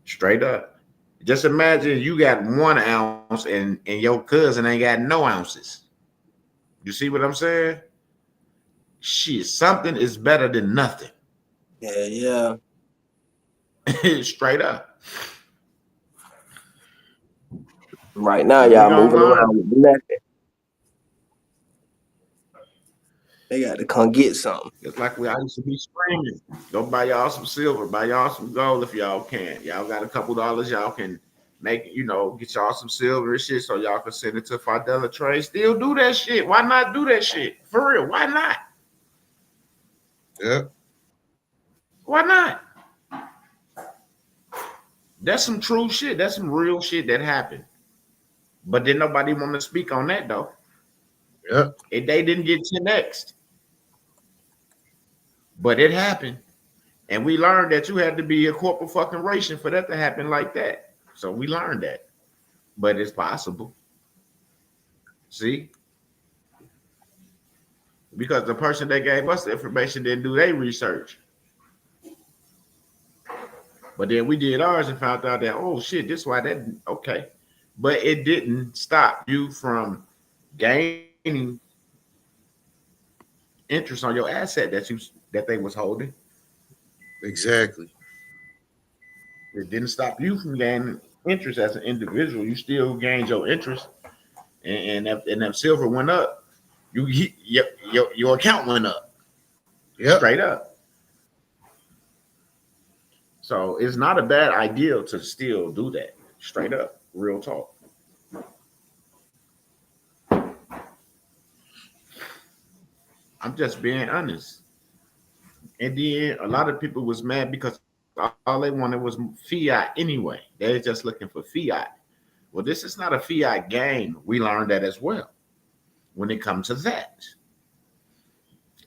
Straight up. Just imagine you got 1 ounce and your cousin ain't got no ounces. You see what I'm saying? Shit, something is better than nothing. Yeah. Straight up. Right now, y'all moving around with nothing. They got to come get something. It's like I used to be screaming. Go buy y'all some silver, buy y'all some gold if y'all can. Y'all got a couple dollars, y'all can make, get y'all some silver and shit so y'all can send it to Fidela Trade. Still do that shit. Why not do that shit? For real, why not? Yeah. Why not? That's some true shit. That's some real shit that happened. But then nobody want to speak on that though. Yeah. And they didn't get 10x. But it happened. And we learned that you had to be a corporation for that to happen like that. So we learned that. But it's possible. See? Because the person that gave us the information didn't do their research. But then we did ours and found out that, oh shit, this why that okay. But it didn't stop you from gaining interest on your asset that they was holding. Exactly. It didn't stop you from gaining interest as an individual. You still gained your interest, and that silver went up. Your account went up Yep. straight up. So it's not a bad idea to still do that. Straight up, real talk. I'm just being honest. And then a lot of people was mad because all they wanted was fiat anyway. They're just looking for fiat. Well, this is not a fiat game. We learned that as well. When it comes to that,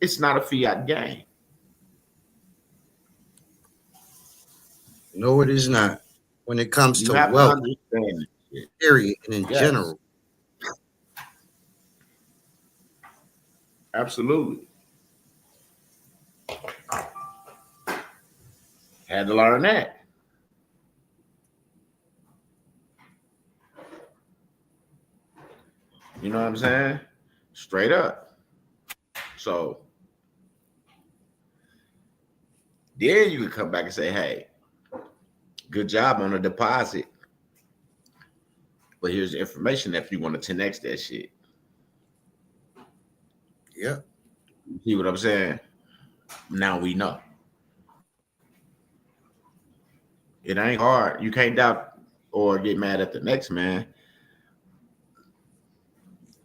it's not a fiat game. No, it is not. When it comes You to have to wealth, understand it. period, and in Yes. general. Absolutely. Had to learn that. You know what I'm saying? Straight up. So then you can come back and say, hey, good job on the deposit. But here's the information if you want to 10x that shit. Yep. You see what I'm saying? Now we know. It ain't hard. You can't doubt or get mad at the next man.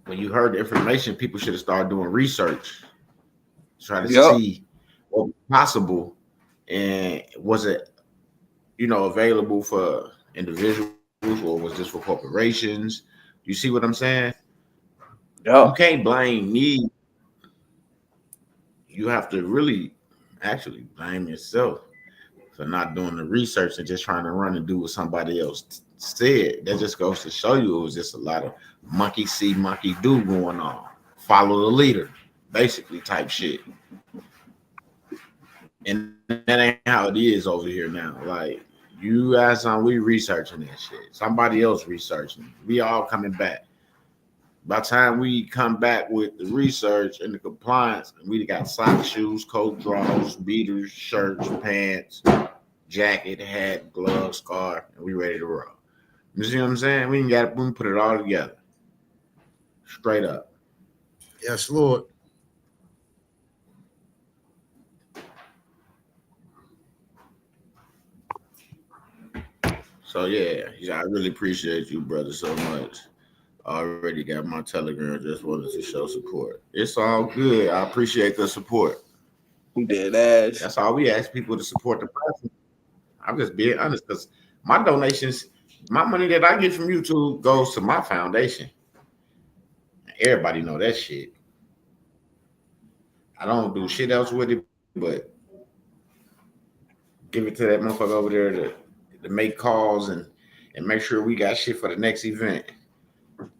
When you heard the information, people should have started doing research, try to Yep. see what was possible and was it, available for individuals or was this for corporations? You see what I'm saying? You Yep. can't blame me. You have to really actually blame yourself for not doing the research and just trying to run and do what somebody else said. That just goes to show you it was just a lot of monkey see, monkey do going on. Follow the leader, basically type shit. And that ain't how it is over here now. Like you guys we researching that shit. Somebody else researching. We all coming back. By the time we come back with the research and the compliance, we got socks, shoes, coat, drawers, beaters, shirts, pants, jacket, hat, gloves, scarf, and we ready to roll. You see what I'm saying? We can put it all together. Straight up. Yes, Lord. So yeah, I really appreciate you, brother, so much. I already got my Telegram. Just wanted to show support. It's all good. I appreciate the support. You did ass. That's all we ask people to support the platform. I'm just being honest because my donations, my money that I get from YouTube goes to my foundation. Everybody know that shit. I don't do shit else with it, but give it to that motherfucker over there to make calls and make sure we got shit for the next event.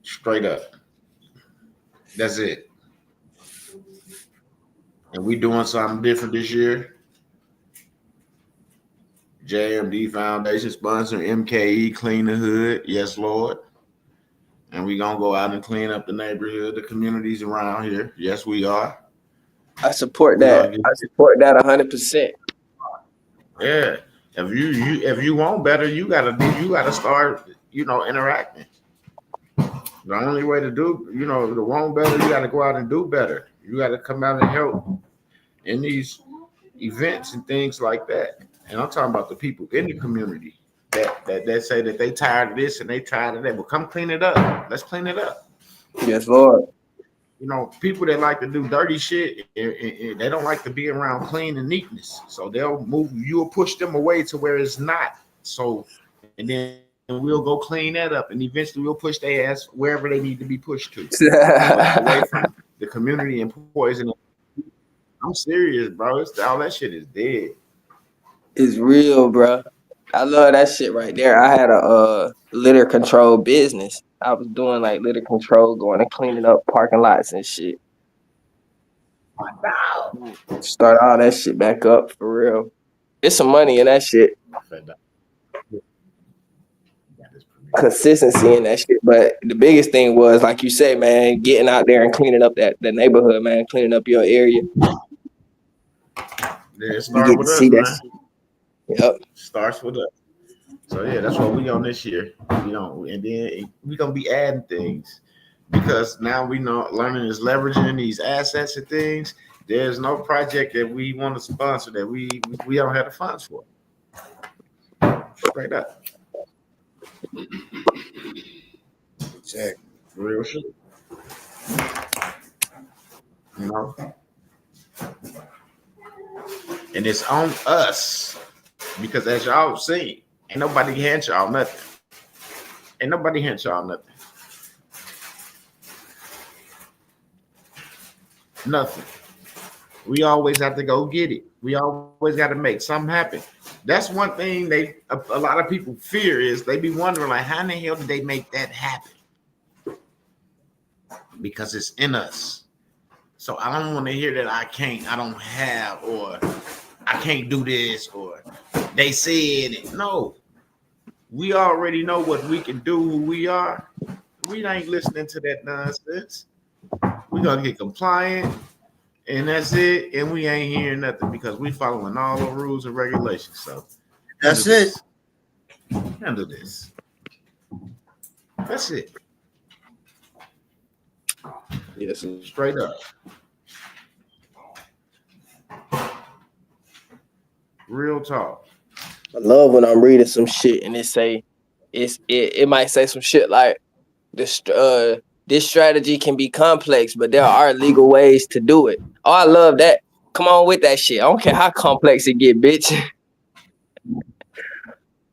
Straight up. That's it. And we doing something different this year. JMD Foundation sponsor MKE Clean the Hood. Yes, Lord. And we gonna go out and clean up the neighborhood, the communities around here. Yes, we are. I support that. I support that 100%. Yeah. If you want better, you gotta start, interacting. The only way to do, to want better, you gotta go out and do better. You gotta come out and help in these events and things like that. And I'm talking about the people in the community that say that they tired of this and they tired of that. Well, come clean it up. Let's clean it up. Yes, Lord. People that like to do dirty shit, and they don't like to be around clean and neatness. So you'll push them away to where it's not. So, and then we'll go clean that up, and eventually we'll push their ass wherever they need to be pushed to. But away from the community and poison. I'm serious, bro. All that shit is dead. It's real, bro. I love that shit right there. I had a litter control business. I was doing like litter control, going and cleaning up parking lots and shit. Start all that shit back up for real. It's some money in that shit. Consistency in that shit. But the biggest thing was, like you say, man, getting out there and cleaning up the neighborhood, man, cleaning up your area. Yeah, it You starts get to with see us, that man. shit. Yep. Starts with us. So yeah, that's what we on this year. You know, and then we gonna be adding things because now we know learning is leveraging these assets and things. There's no project that we want to sponsor that we don't have the funds for. Straight up. Exactly. Real shit. You know? And it's on us because as y'all seen, ain't nobody hand y'all nothing. Ain't nobody hand y'all nothing. Nothing. We always have to go get it. We always got to make something happen. That's one thing a lot of people fear is they be wondering like, how in the hell did they make that happen? Because it's in us. So I don't want to hear that I don't have, or I can't do this, or they said it. No, we already know what we can do, who we are. We ain't listening to that nonsense. We're going to get compliant, and that's it. And we ain't hearing nothing because we following all the rules and regulations. So That's it. Handle this. That's it. Yes. Straight up. Real talk. I love when I'm reading some shit and it might say some shit like this strategy can be complex, but there are legal ways to do it. Oh, I love that. Come on with that shit. I don't care how complex it get, bitch.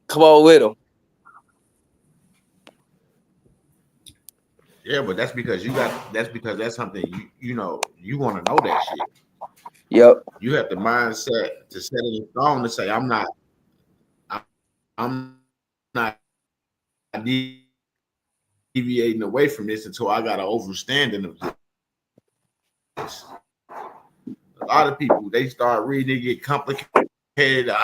Come on with them. Yeah, but that's because that's something you know you want to know that shit. Yep. You have the mindset to set it in stone to say I'm not deviating away from this until I got an overstanding of this. A lot of people they start reading, it get complicated.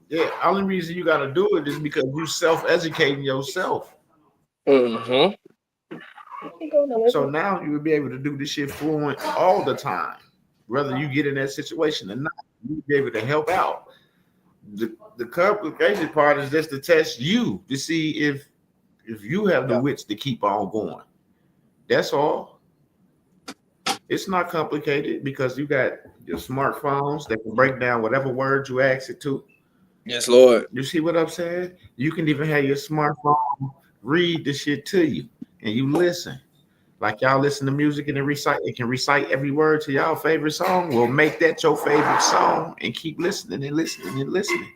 Yeah, only reason you got to do it is because you self-educating yourself. Mm-hmm. So now you will be able to do this shit fluent all the time, whether you get in that situation or not. You'll be able to help out. The complication part is just to test you to see if you have the wits to keep on going. That's all. It's not complicated because you got your smartphones that can break down whatever words you ask it to. Yes, Lord. You see what I'm saying? You can even have your smartphone read the shit to you and you listen. Like y'all listen to music and it can recite every word to y'all favorite song. Well, make that your favorite song and keep listening and listening and listening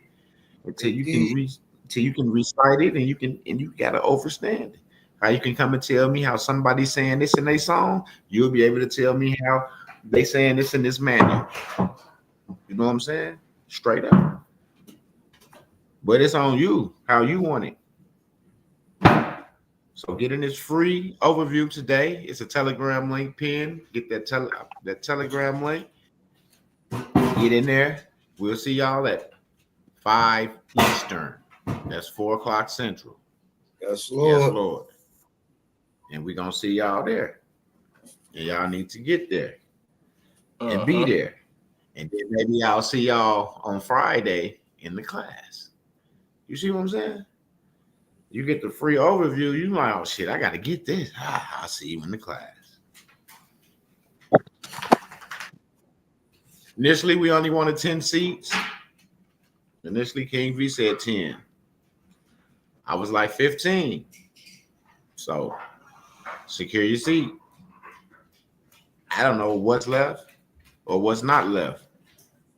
until you can recite it and you gotta understand it. How you can come and tell me how somebody's saying this in their song, you'll be able to tell me how they saying this in this manual. You know what I'm saying? Straight up. But it's on you how you want it. So getting this free overview today. It's a Telegram link pin. Get that Telegram link. Get in there. We'll see y'all at 5 Eastern. That's 4 o'clock Central. Yes, Lord. Yes, Lord. And we're gonna see y'all there. And y'all need to get there and be there. And then maybe I'll see y'all on Friday in the class. You see what I'm saying? You get the free overview. You like, oh shit, I got to get this. I'll see you in the class. Initially, we only wanted 10 seats. Initially, King V said 10. I was like 15. So, secure your seat. I don't know what's left or what's not left,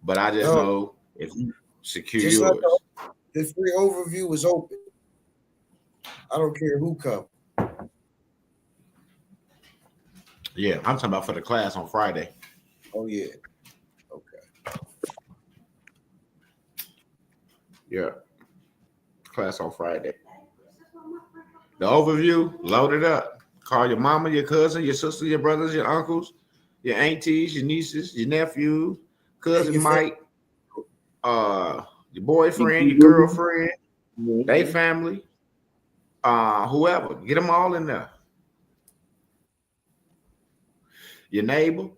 but I just know if you secure Just yours. like the free overview is open. I don't care who comes. Yeah, I'm talking about for the class on Friday. Oh, yeah. Okay. Yeah. Class on Friday. The overview, load it up. Call your mama, your cousin, your sister, your brothers, your uncles, your aunties, your nieces, your nephews, cousin your Mike, your boyfriend, your girlfriend, they family, whoever. Get them all in there. Your neighbor,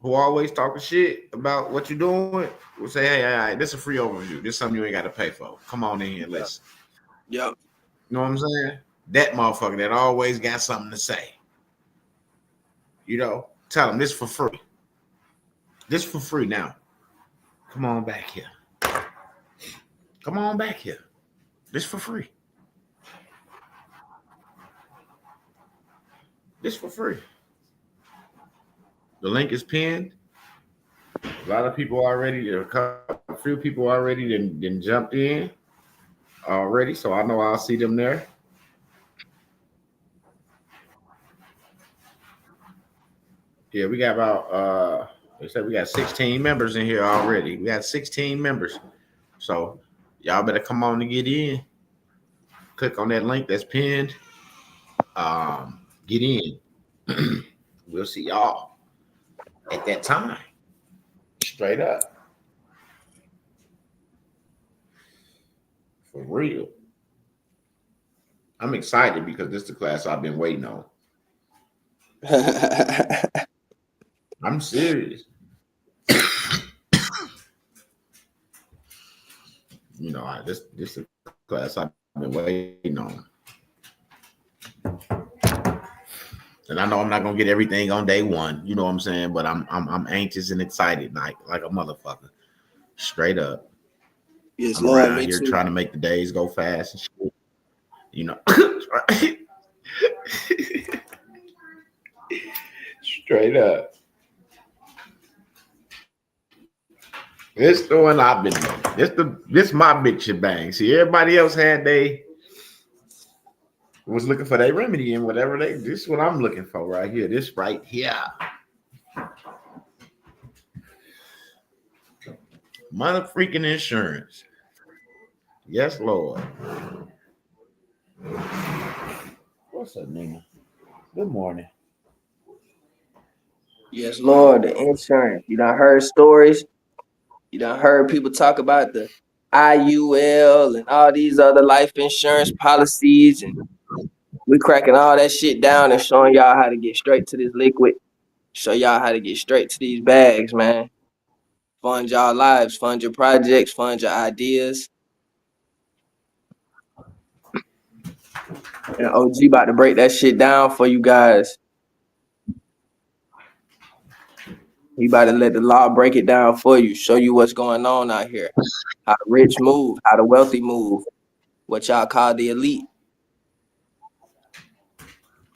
who always talking shit about what you're doing, will say, hey, all right, this is a free overview. This is something you ain't got to pay for. Come on in here and listen. Yep. You know what I'm saying? That motherfucker that always got something to say. You know, tell them this for free. This for free now. Come on back here. Come on back here. This for free. This for free. The link is pinned. A lot of people already, a few people already then jumped in already, so I know I'll see them there. Yeah, we got about they said we got 16 members in here already. We got 16 members. So y'all better come on and get in. Click on that link that's pinned. Get in. We'll see y'all at that time. Straight up. For real. I'm excited because this is the class I've been waiting on. I'm serious. You know, this is the class I've been waiting on. And I know I'm not gonna get everything on day one, you know what I'm saying? But I'm anxious and excited, like a motherfucker. Straight up. Yes, I'm Lord, around me here too. trying to make the days go fast and shit. You know. Straight up. This the one I've been doing. This my big shebang. See, everybody else was looking for their remedy and whatever this is what I'm looking for right here. This right here. Mother freaking insurance. Yes, Lord. What's up, Nina? Good morning. Yes, Lord, the insurance. You done heard stories. You done heard people talk about the IUL and all these other life insurance policies, and we cracking all that shit down and showing y'all how to get straight to this liquid. Show y'all how to get straight to these bags, man. Fund y'all lives, fund your projects, fund your ideas. And OG about to break that shit down for you guys. He about to let the law break it down for you, show you what's going on out here. How the rich move, how the wealthy move, what y'all call the elite.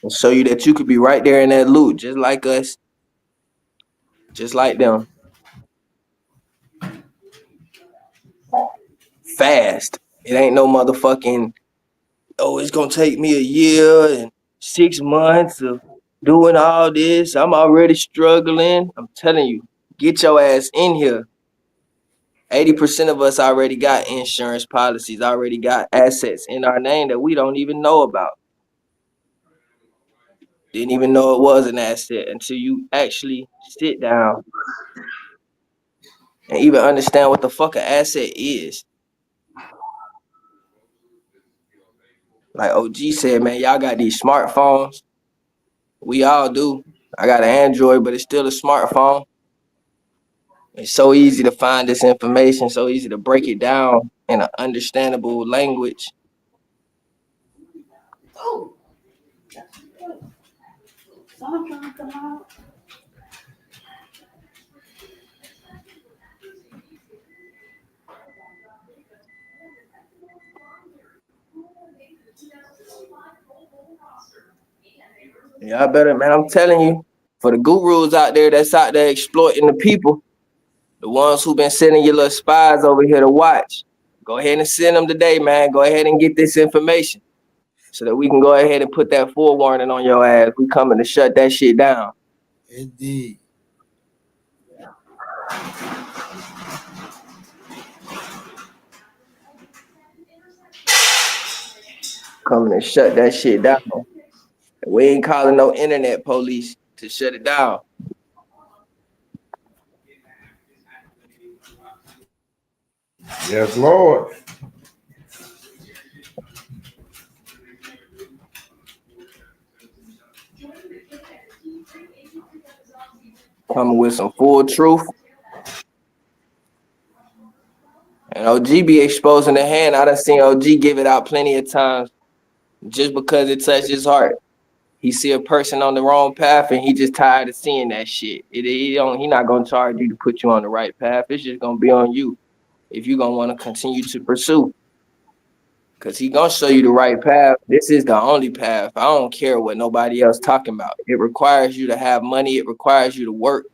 And show you that you could be right there in that loot, just like us, just like them. Fast. It ain't no motherfucking, oh, it's gonna take me a year and 6 months of doing all this. I'm already struggling. I'm telling you, get your ass in here. 80% of us already got insurance policies, already got assets in our name that we don't even know about. Didn't even know it was an asset until you actually sit down and even understand what the fuck an asset is. Like OG said, man, y'all got these smartphones. We all do. I got an Android, but it's still a smartphone. It's so easy to find this information, so easy to break it down in an understandable language. Oh, that's good. Sun trying to come out. Y'all better, man, I'm telling you, for the gurus out there that's out there exploiting the people, the ones who been sending your little spies over here to watch, go ahead and send them today, man. Go ahead and get this information so that we can go ahead and put that forewarning on your ass. We coming to shut that shit down. Indeed. Coming to shut that shit down. We ain't calling no internet police to shut it down. Yes, Lord. Coming with some full truth. And OG be exposing the hand. I done seen OG give it out plenty of times just because it touched his heart. He see a person on the wrong path and he just tired of seeing that shit. He not gonna charge you to put you on the right path. It's just gonna be on you if you gonna want to continue to pursue. Cause he gonna show you the right path. This is the only path. I don't care what nobody else talking about. It requires you to have money. It requires you to work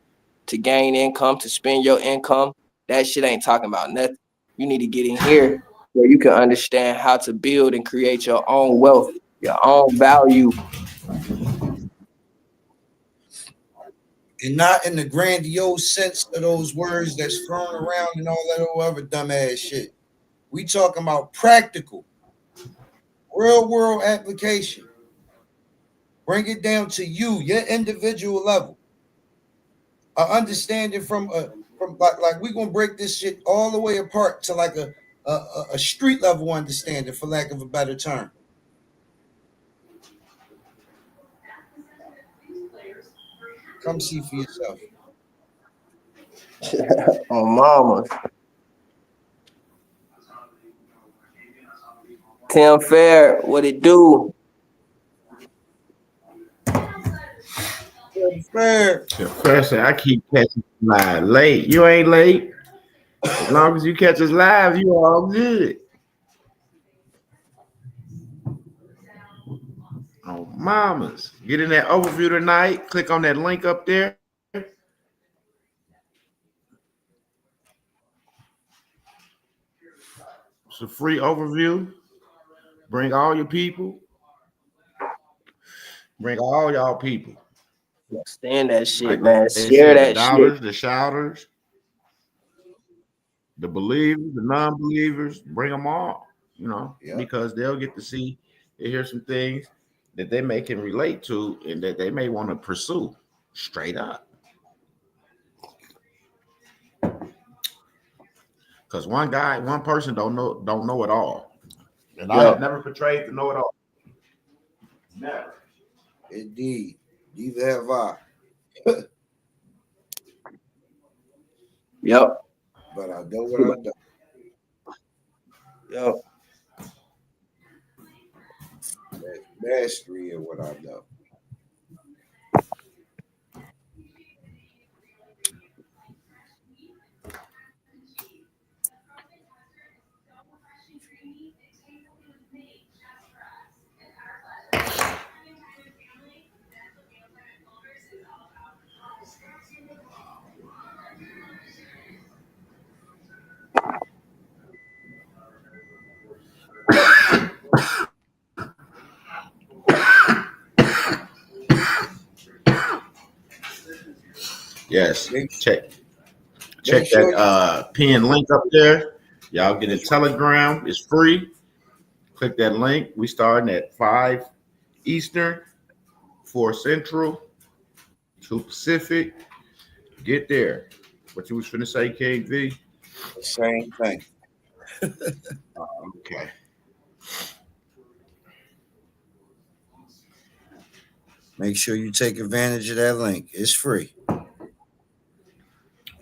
to gain income, to spend your income. That shit ain't talking about nothing. You need to get in here where you can understand how to build and create your own wealth, your own value. And not in the grandiose sense of those words that's thrown around and all that other dumbass shit. We talking about practical, real world application. Bring it down to you, your individual level. Understanding from like we're gonna break this shit all the way apart to like a street level understanding, for lack of a better term. Come see for yourself. Oh, mama. Tim Fair, what it do? Fair. Professor, I keep catching live late. You ain't late. As long as you catch us live, you all good. Oh, mamas. Get in that overview tonight. Click on that link up there. It's a free overview. Bring all your people. Bring all y'all people. Stand that shit, Like man. they Share said, that the doubters, shit. the shouters, the believers, the non-believers. Bring them all, because they'll get to see, they hear some things that they can relate to and that they may want to pursue straight up. Because one person don't know it all. And I have never portrayed to know it all. Never. Indeed. Neither have I. Yep. But I know what I know. Yep. Mastery of what I know. Yes. Check sure that pin link up there. Y'all get a Telegram. It's free. Click that link. We starting at 5 Eastern, 4 Central, 2 Pacific. Get there. What you was finna say, KV? The same thing. Okay. Make sure you take advantage of that link. It's free.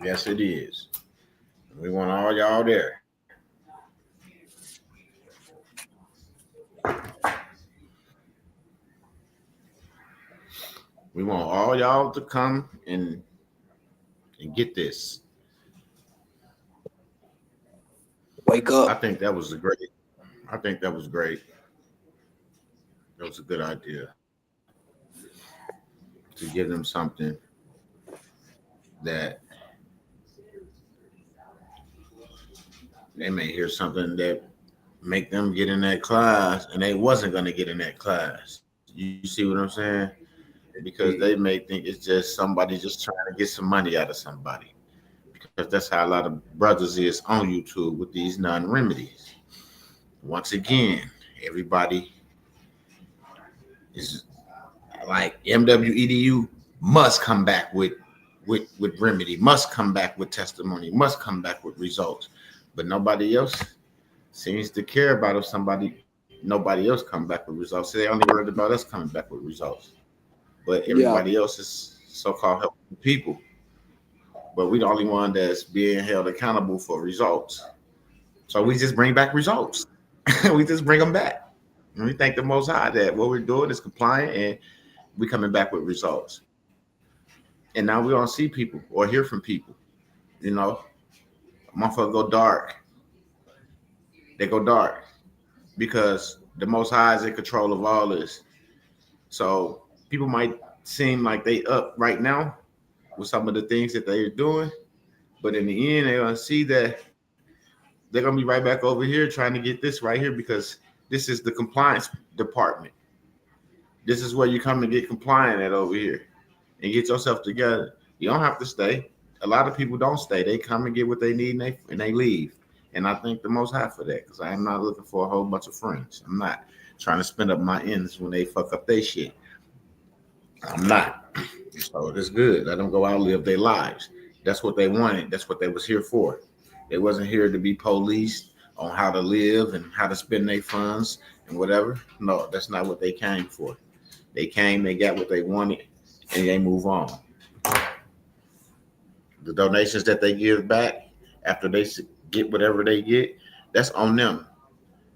Yes, it is. We want all y'all there. We want all y'all to come and get this. Wake up. I think that was great. That was a good idea to give them something that they may hear something that make them get in that class and they wasn't going to get in that class. You see what I'm saying? Because they may think it's just somebody just trying to get some money out of somebody. Because that's how a lot of brothers is on YouTube with these non-remedies. Once again, everybody is like MWEDU must come back with with remedy, must come back with testimony, must come back with results. But nobody else seems to care about if nobody else come back with results. So they only worried about us coming back with results. But Yeah. everybody else is so-called helping people. But we the only one that's being held accountable for results. So we just bring back results. We just bring them back. And we thank the Most High that what we're doing is compliant and we coming back with results. And now we don't see people or hear from people. You know, motherfuckers go dark. They go dark because the Most High is in control of all this. So people might seem like they up right now with some of the things that they're doing, but in the end, they're gonna see that they're gonna be right back over here trying to get this right here because this is the compliance department. This is where you come and get compliant at over here and get yourself together. You don't have to stay. A lot of people don't stay. They come and get what they need and they leave. And I thank the Most High for that because I am not looking for a whole bunch of friends. I'm not trying to spend up my ends when they fuck up their shit. I'm not. So it's good. Let them go out and live their lives. That's what they wanted. That's what they was here for. They wasn't here to be policed on how to live and how to spend their funds and whatever. No, that's not what they came for. They came, they got what they wanted, and they move on. The donations that they give back after they get whatever they get, that's on them.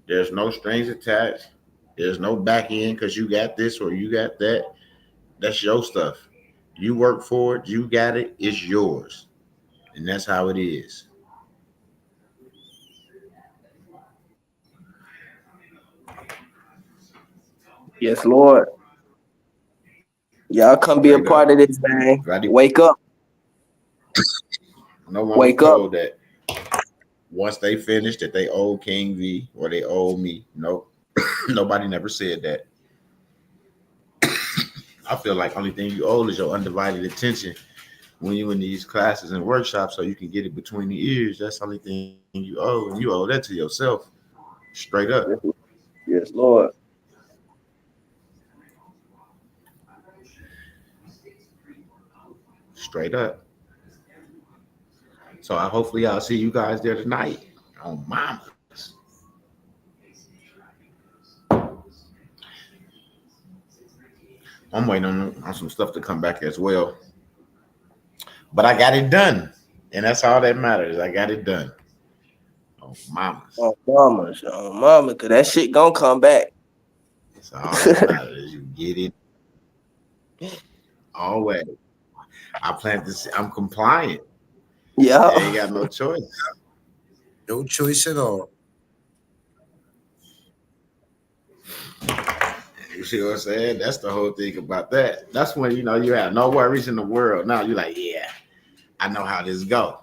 There's no strings attached. There's no back end because you got this or you got that. That's your stuff. You work for it. You got it. It's yours. And that's how it is. Yes, Lord. Y'all come be a part of this, man. Wake up. No one was told that once they finish that they owe King V or they owe me. Nope. Nobody never said that. I feel like only thing you owe is your undivided attention when you in these classes and workshops so you can get it between the ears. That's the only thing you owe, and you owe that to yourself. Straight up. Yes, Lord. Straight up. So hopefully I'll see you guys there tonight on Mamas. I'm waiting on some stuff to come back as well. But I got it done. And that's all that matters. I got it done. Oh, Mamas. Oh, Mamas. Oh, Mama. Because that shit gonna come back. That's all that matters. You get it. Always. I plan to see. I'm compliant. Yeah. I ain't got no choice. No choice at all. You see what I'm saying? That's the whole thing about that. That's when, you know, you have no worries in the world. Now you're like, yeah, I know how this go.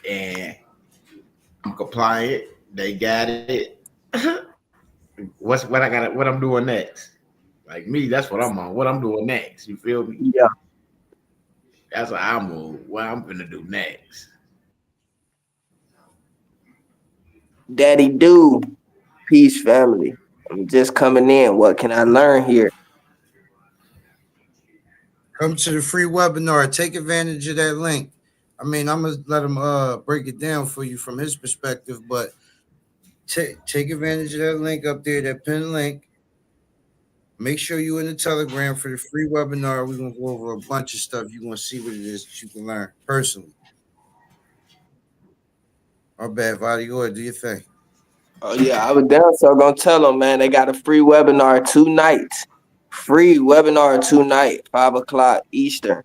And I'm compliant. They got it. What I'm doing next? Like me, that's what I'm on. What I'm doing next. You feel me? Yeah. That's what I move. What I'm gonna do next. Daddy do. Peace, family. I'm just coming in. What can I learn here? Come to the free webinar. Take advantage of that link. I mean, I'm gonna let him break it down for you from his perspective, but take advantage of that link up there, that pin link. Make sure you're in the Telegram for the free webinar. We're gonna go over a bunch of stuff. You're gonna see what it is that you can learn personally. My bad, Vadi, go ahead, do your thing. Oh yeah, I was down, so I'm gonna tell them, man, they got a free webinar tonight. Free webinar tonight, 5 o'clock Eastern,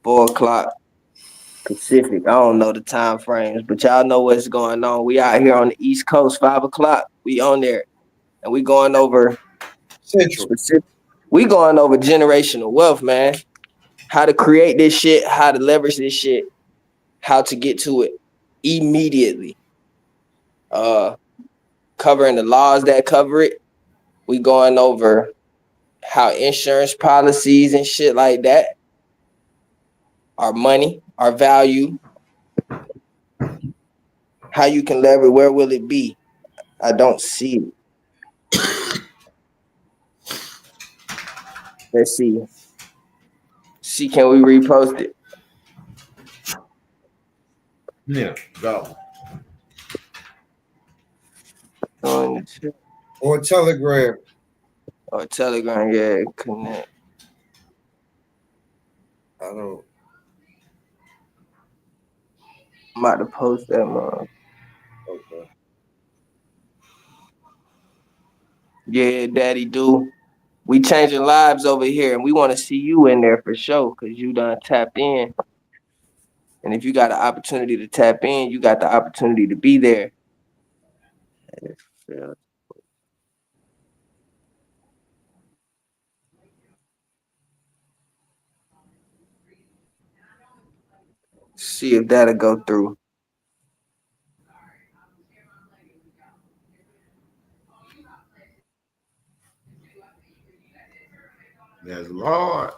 4 o'clock Pacific. I don't know the time frames, but y'all know what's going on. We out here on the East Coast, 5 o'clock. We on there, and we going over specific. We going over generational wealth, man. How to create this shit, how to leverage this shit, how to get to it immediately. Covering the laws that cover it. We going over how insurance policies and shit like that, our money, our value, how you can leverage, where will it be? I don't see it. Let's see. See, can we repost it? Yeah, go. On the chat Or Telegram. or Telegram? Yeah, connect. I don't. I'm about to post that, man. Okay. Yeah, Daddy do. We changing lives over here, and we want to see you in there for sure, cause you done tapped in. And if you got an opportunity to tap in, you got the opportunity to be there. See if that'll go through. Yes, Lord.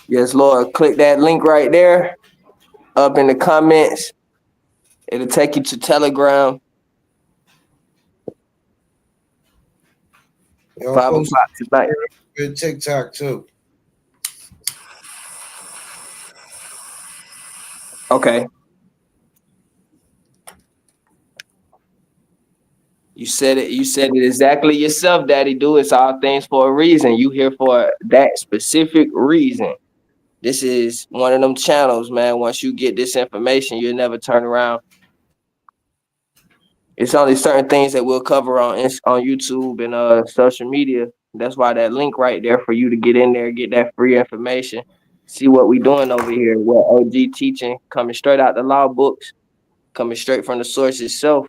Yes, Lord. Click that link right there up in the comments. It'll take you to Telegram. Y'all 5 post o'clock tonight. it TikTok too. Okay. You said it. You said it exactly yourself, Daddy. Do it's all things for a reason. You here for that specific reason. This is one of them channels, man. Once you get this information, you'll never turn around. It's only certain things that we'll cover on YouTube and social media. That's why that link right there for you to get in there, get that free information, see what we doing over here, what OG teaching, coming straight out the law books, coming straight from the source itself.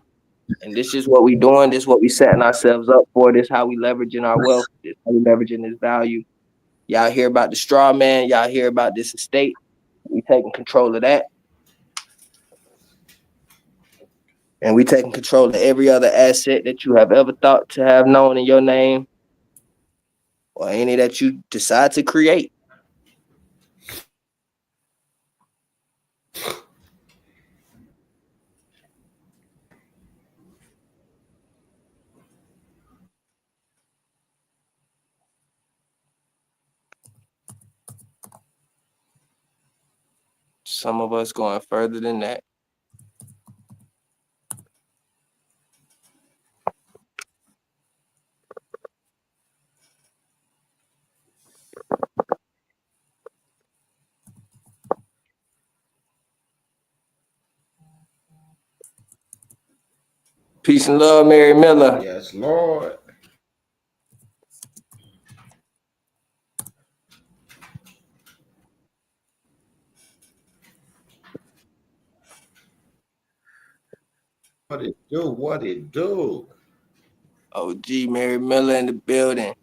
And this is what we doing. This is what we setting ourselves up for. This how we leveraging our wealth. This how we leveraging this value. Y'all hear about the straw man. Y'all hear about this estate. We taking control of that. And we taking control of every other asset that you have ever thought to have known in your name or any that you decide to create. Some of us going further than that. Peace and love, Mary Miller. Yes, Lord. What it do? What it do? OG Mary Miller in the building.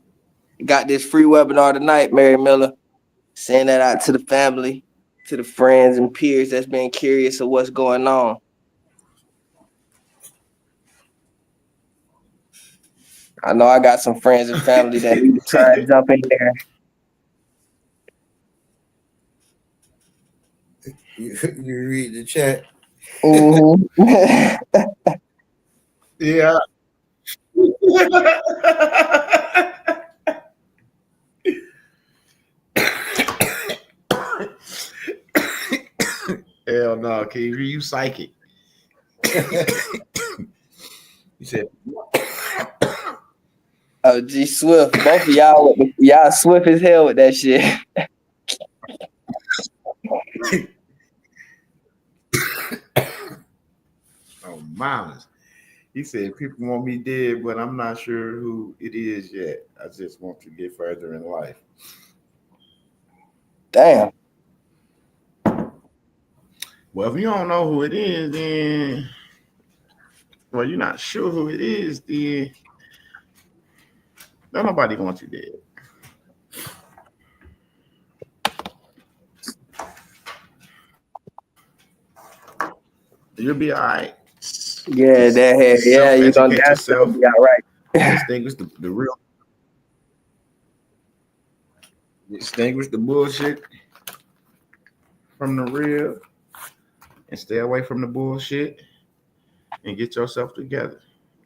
Got this free webinar tonight, Mary Miller. Send that out to the family, to the friends and peers that's been curious of what's going on. I know I got some friends and family that need to try and jump in there. You read the chat. Mm-hmm. Yeah. Hell no, can you psychic? You said G Swift. Both of y'all swift as hell with that shit. oh mamas. He said people want me dead, but I'm not sure who it is yet. I just want to get further in life. Damn. Well, if you don't know who it is, then well, you're not sure who it is, then don't nobody want you dead. You'll be all right. Yeah, you're gonna yourself. be all right. Distinguish the real. Distinguish the bullshit from the real, and stay away from the bullshit, and get yourself together.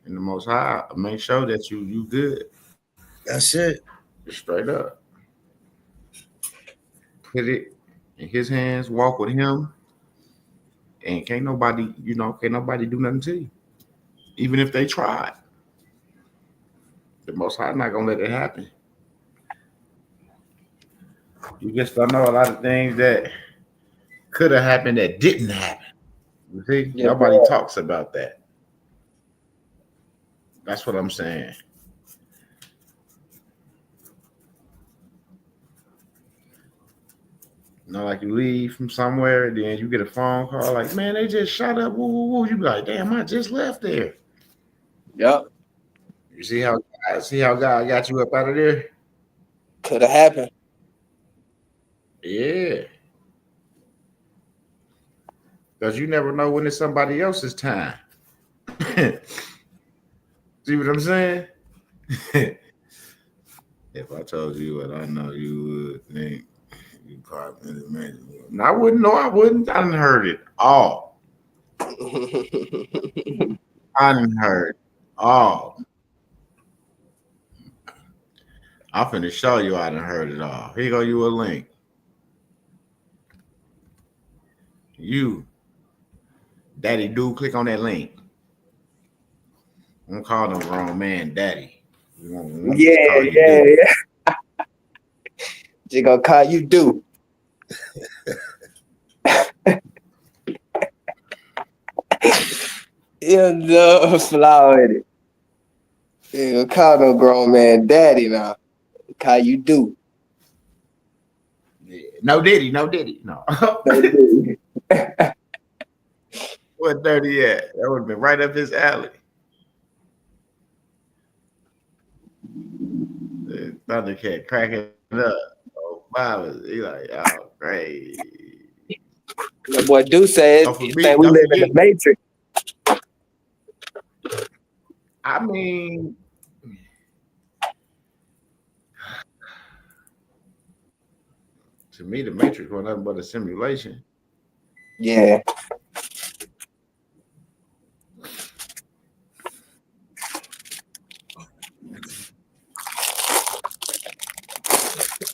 And the Most High make sure that you good. That's it. Straight up. Put it in his hands, walk with him, and can't nobody do nothing to you. Even if they tried. The most high not gonna let it happen. You just don't know a lot of things that could have happened that didn't happen. You see? Yeah, Nobody bro. talks about that. That's what I'm saying. You know, like you leave from somewhere, then you get a phone call, like, man, they just shot up, woo, woo, woo. You be like, damn, I just left there. Yep. You see how God got you up out of there? Could have happened. Yeah. Because you never know when it's somebody else's time. See what I'm saying? If I told you what I know, you would think you probably imagine. I wouldn't know. I wouldn't. I done heard it all. I done heard all. I'm finna show you I done heard it all. Here go you a link. You, daddy dude, click on that link. I'm calling the wrong man daddy. We won't just Yeah, call you yeah, dude. yeah. She gonna call you do. You know, fly with it. You gonna call no grown man daddy now. Call you do. Yeah. No diddy, no diddy. No. No, dude. What dirty at? That would have been right up his alley. The Thundercat cracking up. Oh, Bob, he like, oh, great. That boy do say it. Don't He forget, think we don't live in the forget. Matrix. I mean, to me, the Matrix was nothing but a simulation. Yeah.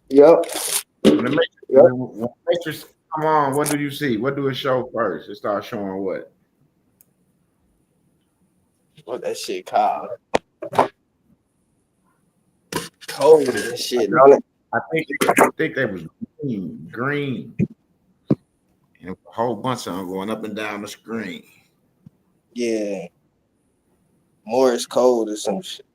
Yep. When the Matrix, Yep. when the Matrix come on, what do you see? What do it show first? It starts showing what? What that shit called? Cold and shit, don't it? I think they was green, and a whole bunch of them going up and down the screen. Yeah. Morse code or some shit.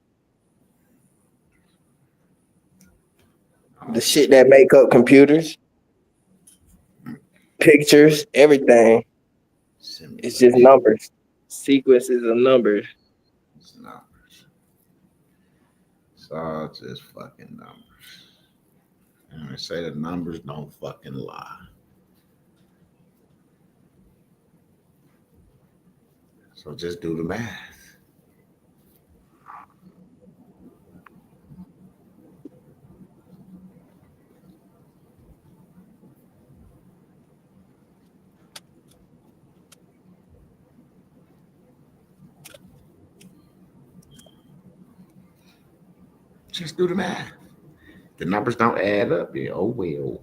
The shit that make up computers, pictures, everything. It's just numbers. Sequences of numbers. It's numbers. It's all just fucking numbers. And they say the numbers don't fucking lie. So just do the math. Just do the math. The numbers don't add up. Yeah, oh well.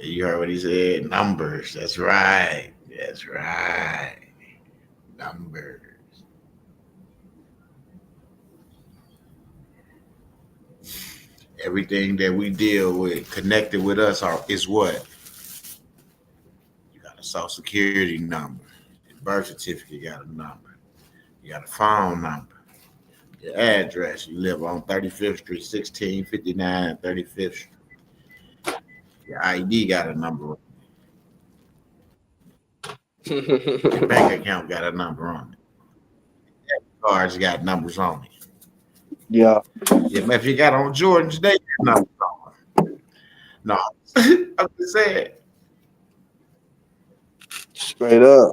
You heard what he said? Numbers. That's right. That's right. Numbers. Everything that we deal with connected with us is what? You got a social security number. Your birth certificate got a number. You got a phone number. Your address. You live on 35th Street, 1659 35th Street. Your ID got a number. Your bank account got a number on it. Your cards got numbers on it. Yeah. Yeah, if you got on Jordans, they got numbers on it. No, I'm just saying. Straight up.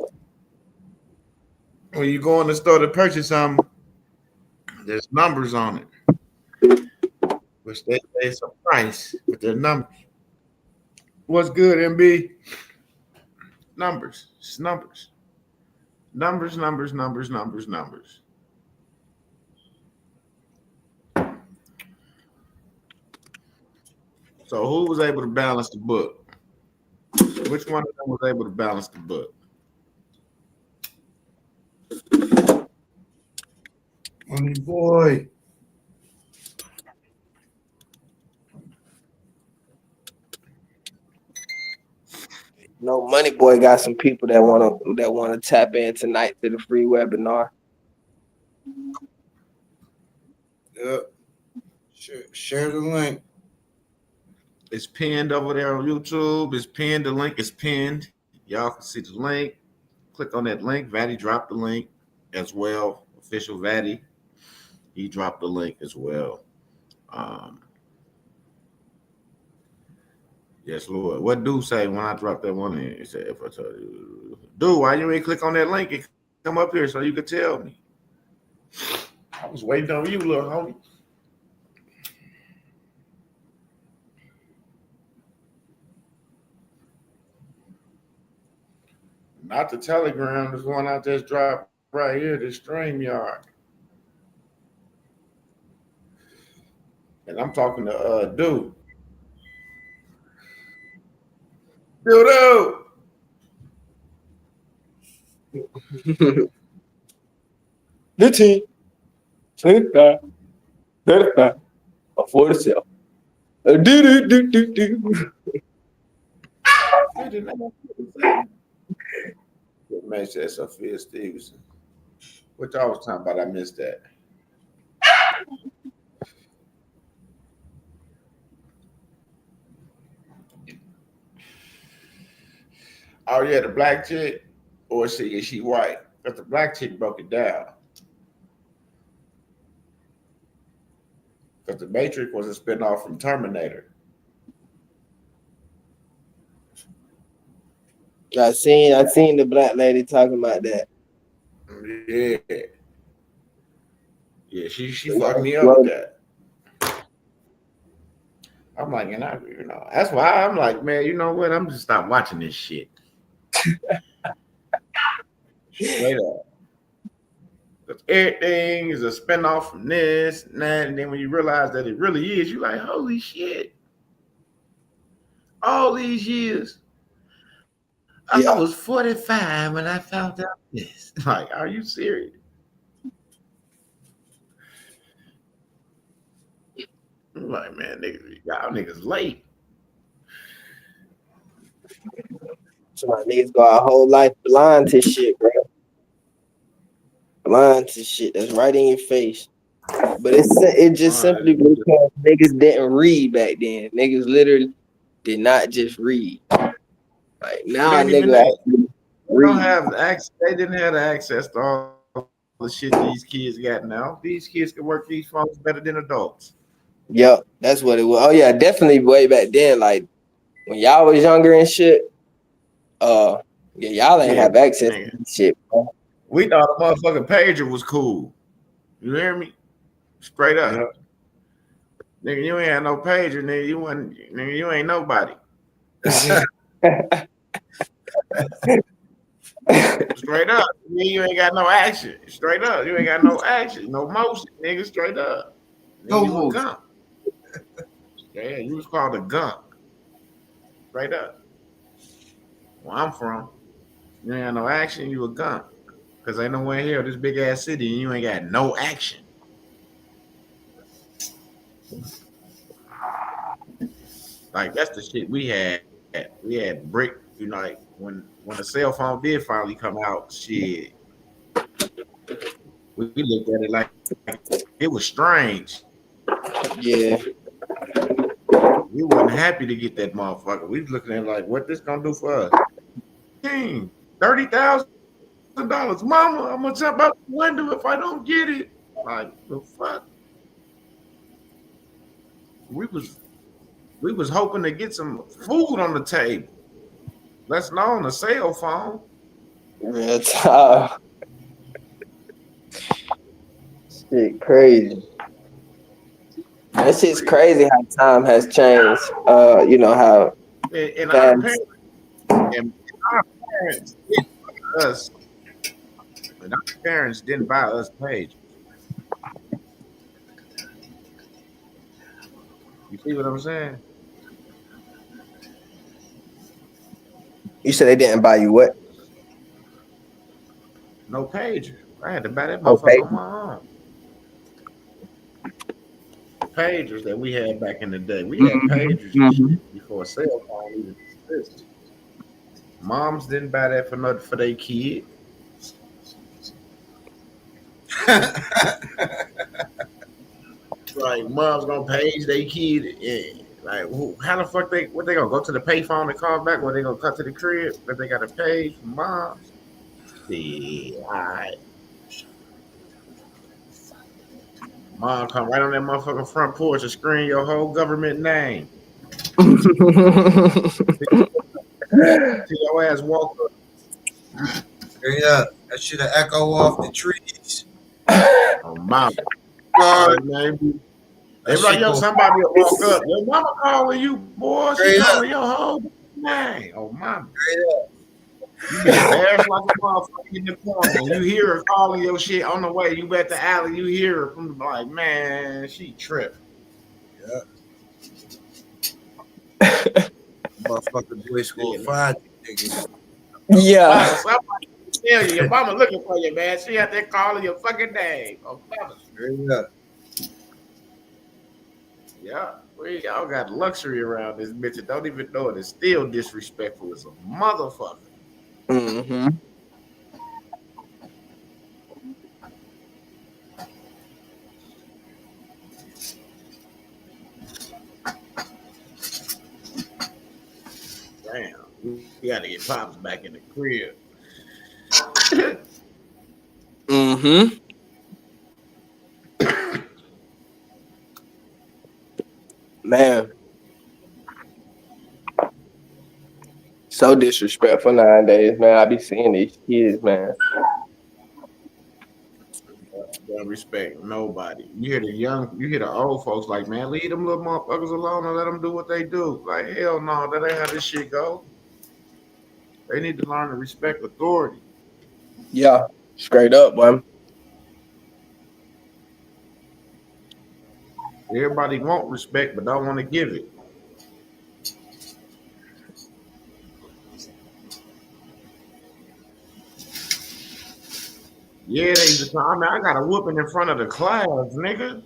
When you go in the store to purchase something, there's numbers on it, which they say it's a price, but they're numbers. What's good, MB? Numbers. It's numbers. Numbers, numbers, numbers, numbers, numbers. So who was able to balance the book? Which one of them was able to balance the book? Money boy. No, Money Boy got some people that wanna tap in tonight to the free webinar. Yep. Share the link. It's pinned over there on YouTube. It's pinned. The link is pinned. Y'all can see the link. Click on that link. Vatty dropped the link as well. Official Vatty. He dropped the link as well. Yes, Lord. What do say when I dropped that one in? He said, if I tell you, dude, why you ain't click on that link and come up here so you could tell me? I was waiting on you, little homie. Not the Telegram. There's one I just dropped right here, the StreamYard. And I'm talking to dude. Dude. 15, 25, 35, 47. Man said Sophia Stevenson. What y'all was talking about? I missed that. Oh yeah, the black chick, or is she white? Because the black chick broke it down. Because the Matrix was a spinoff from Terminator. I seen the black lady talking about that. Yeah. Yeah, she fucked me up with that. I'm like, that's why I'm like, man, you know what? I'm just stop watching this shit. Straight up. Because everything is a spinoff from this and that. And then when you realize that it really is, you're like, holy shit. All these years. Yeah. I was 45 when I found out this. Like, are you serious? I'm like, man, y'all niggas late. So my niggas go our whole life blind to shit, bro. Blind to shit that's right in your face. But it just simply because niggas didn't read back then. Niggas literally did not just read. Like now, nigga don't have access. They didn't have the access to all the shit these kids got now. These kids can work these phones better than adults. Yep, that's what it was. Oh yeah, definitely way back then. Like when y'all was younger and shit. Yeah, y'all ain't have access to this shit, bro. We thought a motherfucking pager was cool. You hear me? Straight up. Yep. Nigga, you ain't had no pager, nigga. You ain't nobody. Straight up. You ain't got no action. Straight up. You ain't got no action, no motion, nigga. Straight up. No motion. Yeah, you was called a gunk. Straight up. Where I'm from, you ain't got no action, you a gunk. Because ain't nowhere here, this big ass city, and you ain't got no action. Like, that's the shit we had. We had brick, like, when the cell phone did finally come out, shit. We looked at it like it was strange. Yeah. We wasn't happy to get that motherfucker. We was looking at it like, what this gonna do for us? King, $30,000. Mama, I'm gonna jump out the window if I don't get it. Like, the fuck? We was hoping to get some food on the table. Let's alone a cell phone. Real talk. Shit crazy. That shit's crazy how time has changed. You know how And our parents did us And our parents didn't buy us pages. You see what I'm saying? You said they didn't buy you what? No pager. I had to buy that Okay. motherfucker on my own. The pagers that we had back in the day. We had pagers and shit before cell phone even existed. Moms didn't buy that for nothing for their kid. Like mom's gonna page their kid. Like how the fuck what they gonna go to the payphone and call back? Or they gonna cut to the crib? But they got to page for moms. Yeah, all right. Mom come right on that motherfucking front porch and scream your whole government name. Till your ass walk up. Yeah, that should have echo off the trees. Oh, mama. Man. They like, yo, somebody will walk up. Your mama calling you, boy. She calling your whole name. Oh, mama. You be embarrassed like a motherfucker in the corner. And you hear her calling your shit on the way. You at the alley. You hear her from the like, man, she tripping. Yeah. Motherfucker boy school find niggas. Yeah. Somebody tell you, your mama looking for you, man. She out there calling your fucking name. Oh, mama. Yeah. Yeah, we all got luxury around this bitch and don't even know it. It's still disrespectful as a motherfucker. Mm-hmm. Damn, we gotta get Pops back in the crib. Mm-hmm. Man. So disrespectful nowadays, man. I be seeing these kids, man. Don't respect nobody. You hear the old folks like, man, leave them little motherfuckers alone and let them do what they do. Like, hell no, that ain't how this shit go. They need to learn to respect authority. Yeah, straight up, boy. Everybody want respect, but don't want to give it. Yeah, they used to. I mean, I got a whooping in front of the class, nigga.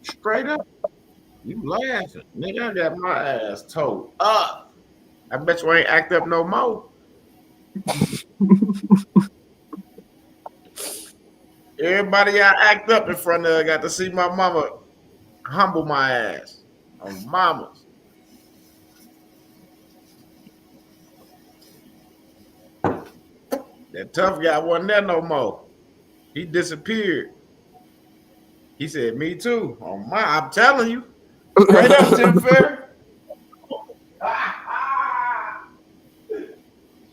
Straight up. You laughing. Nigga, I got my ass told up. I bet you ain't act up no more. Everybody I act up in front of got to see my mama humble my ass on mamas. That tough guy wasn't there no more. He disappeared. He said, me too. I'm telling you. Straight up, Tim Fair.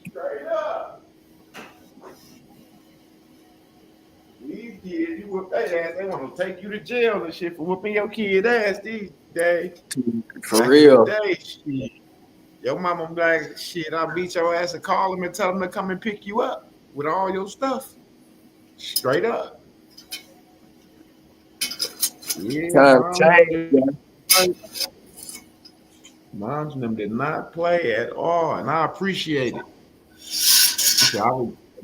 Straight up. These kids, you whoop their ass, they want to take you to jail and shit for whooping your kid ass these days. For Back real. in the day, shit. Your mama be like, shit, I'll beat your ass and call them and tell them to come and pick you up with all your stuff. Straight up. Yeah, Time change. Moms and them did not play at all, and I appreciate it.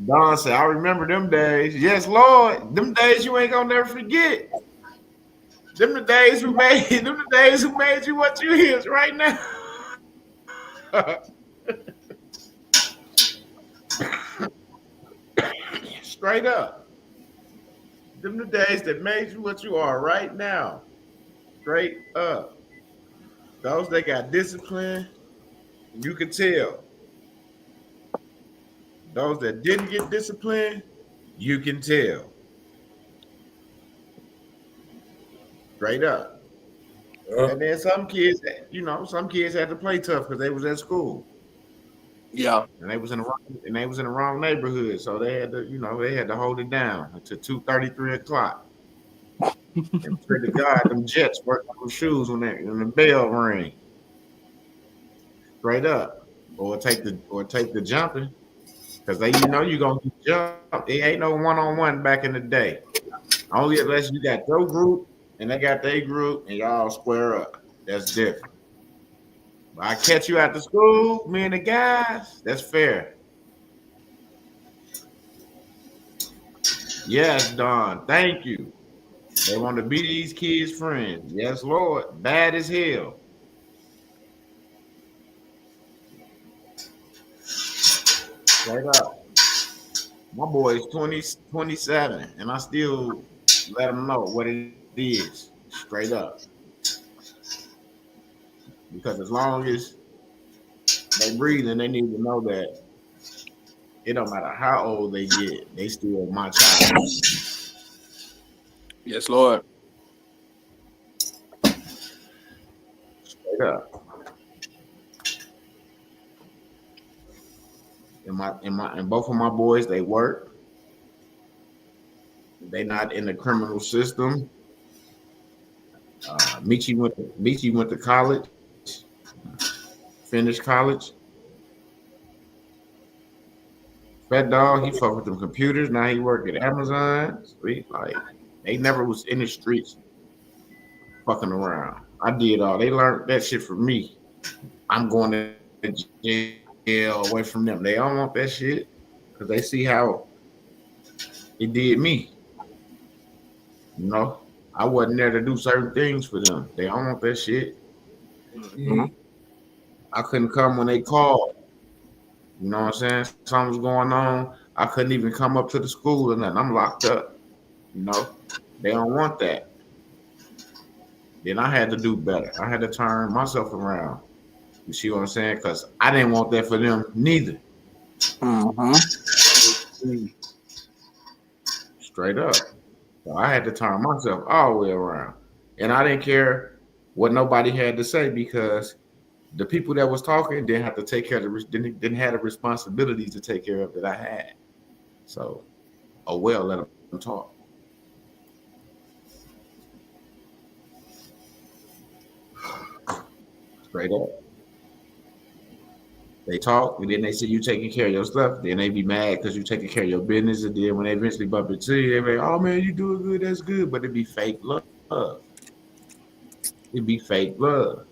Don said, I remember them days. Yes, Lord. Them days you ain't gonna never forget. Them the days who made you what you is right now. Straight up. Them the days that made you what you are right now. Straight up. Those that got discipline, you can tell. Those that didn't get disciplined, you can tell. Straight up. And then some kids, some kids had to play tough because they was at school. Yeah. And they was in the wrong neighborhood. So they had to hold it down until 2:30, 3 o'clock. And pray to God, them Jets work on the shoes when the bell ring. Straight up. Or take the jumping. Because they, you know, you gonna get jumped. It ain't no one-on-one back in the day. Only unless you got your group and they got their group and y'all square up. That's different. But I catch you after school, me and the guys, that's fair. Yes, Don. Thank you. They want to be these kids' friends. Yes, Lord. Bad as hell. Straight up. My boy is 27, and I still let him know what it is. Straight up. Because as long as they breathing, they need to know that it don't matter how old they get, they still my child. Yes, Lord. Straight up. And both of my boys, they work. They not in the criminal system. Michi went to college, finished college. Fat Dog, he fuck with them computers. Now he work at Amazon. Sweet, like they never was in the streets fucking around. I did all. They learned that shit from me. I'm going to jail away from them. They don't want that shit because they see how it did me. You know, I wasn't there to do certain things for them. They don't want that shit. Mm-hmm. I couldn't come when they called. You know what I'm saying? Something was going on. I couldn't even come up to the school or nothing. I'm locked up. You know, they don't want that. Then I had to do better. I had to turn myself around. You see what I'm saying? Because I didn't want that for them neither. Mm-hmm. Straight up. So I had to turn myself all the way around. And I didn't care what nobody had to say because the people that was talking didn't have to take care of didn't have the responsibility to take care of that I had. So, oh well, let them talk. Straight up. They talk, and then they see you taking care of your stuff. Then they be mad because you taking care of your business. And then when they eventually bump into you, they be like, "Oh man, you doing good. That's good." But it be fake love. It be fake love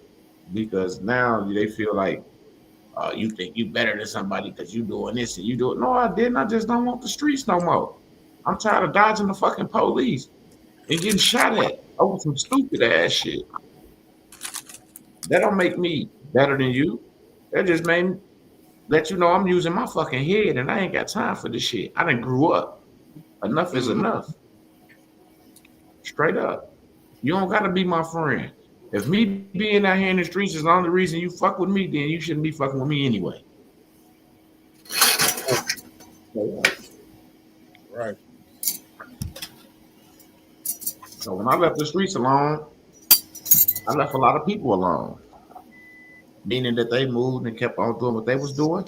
because now they feel like you think you better than somebody because you doing this and you do it. No, I didn't. I just don't want the streets no more. I'm tired of dodging the fucking police and getting shot at over some stupid ass shit. That don't make me better than you. That just made me let you know I'm using my fucking head and I ain't got time for this shit. I done grew up. Enough is enough. Straight up. You don't gotta be my friend. If me being out here in the streets is the only reason you fuck with me, then you shouldn't be fucking with me anyway. Right. So when I left the streets alone, I left a lot of people alone. Meaning that they moved and kept on doing what they was doing.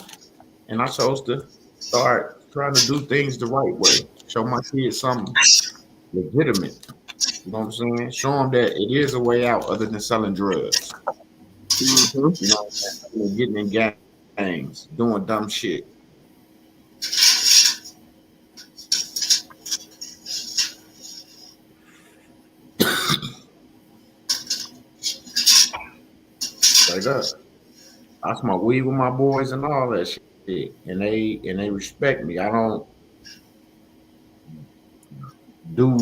And I chose to start trying to do things the right way. Show my kids something legitimate. You know what I'm saying? Show them that it is a way out other than selling drugs. Mm-hmm. You know what I'm saying? Getting in gangs, doing dumb shit. Straight up. I smoke weed with my boys and all that shit. And they respect me. I don't do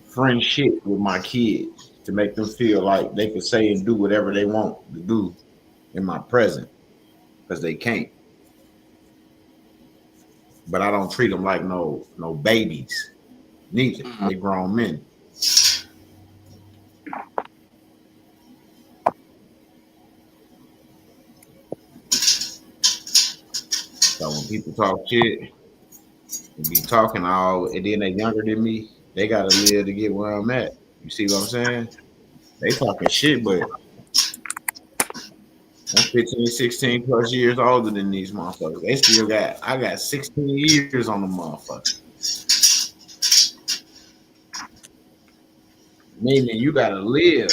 friend shit with my kids to make them feel like they can say and do whatever they want to do in my present because they can't. But I don't treat them like no babies. Neither. They grown men. So when people talk shit, they be talking all, and then they younger than me, they gotta live to get where I'm at. You see what I'm saying? They talking shit, but I'm 15, 16 plus years older than these motherfuckers. They still I got 16 years on the motherfucker. Meaning you gotta live.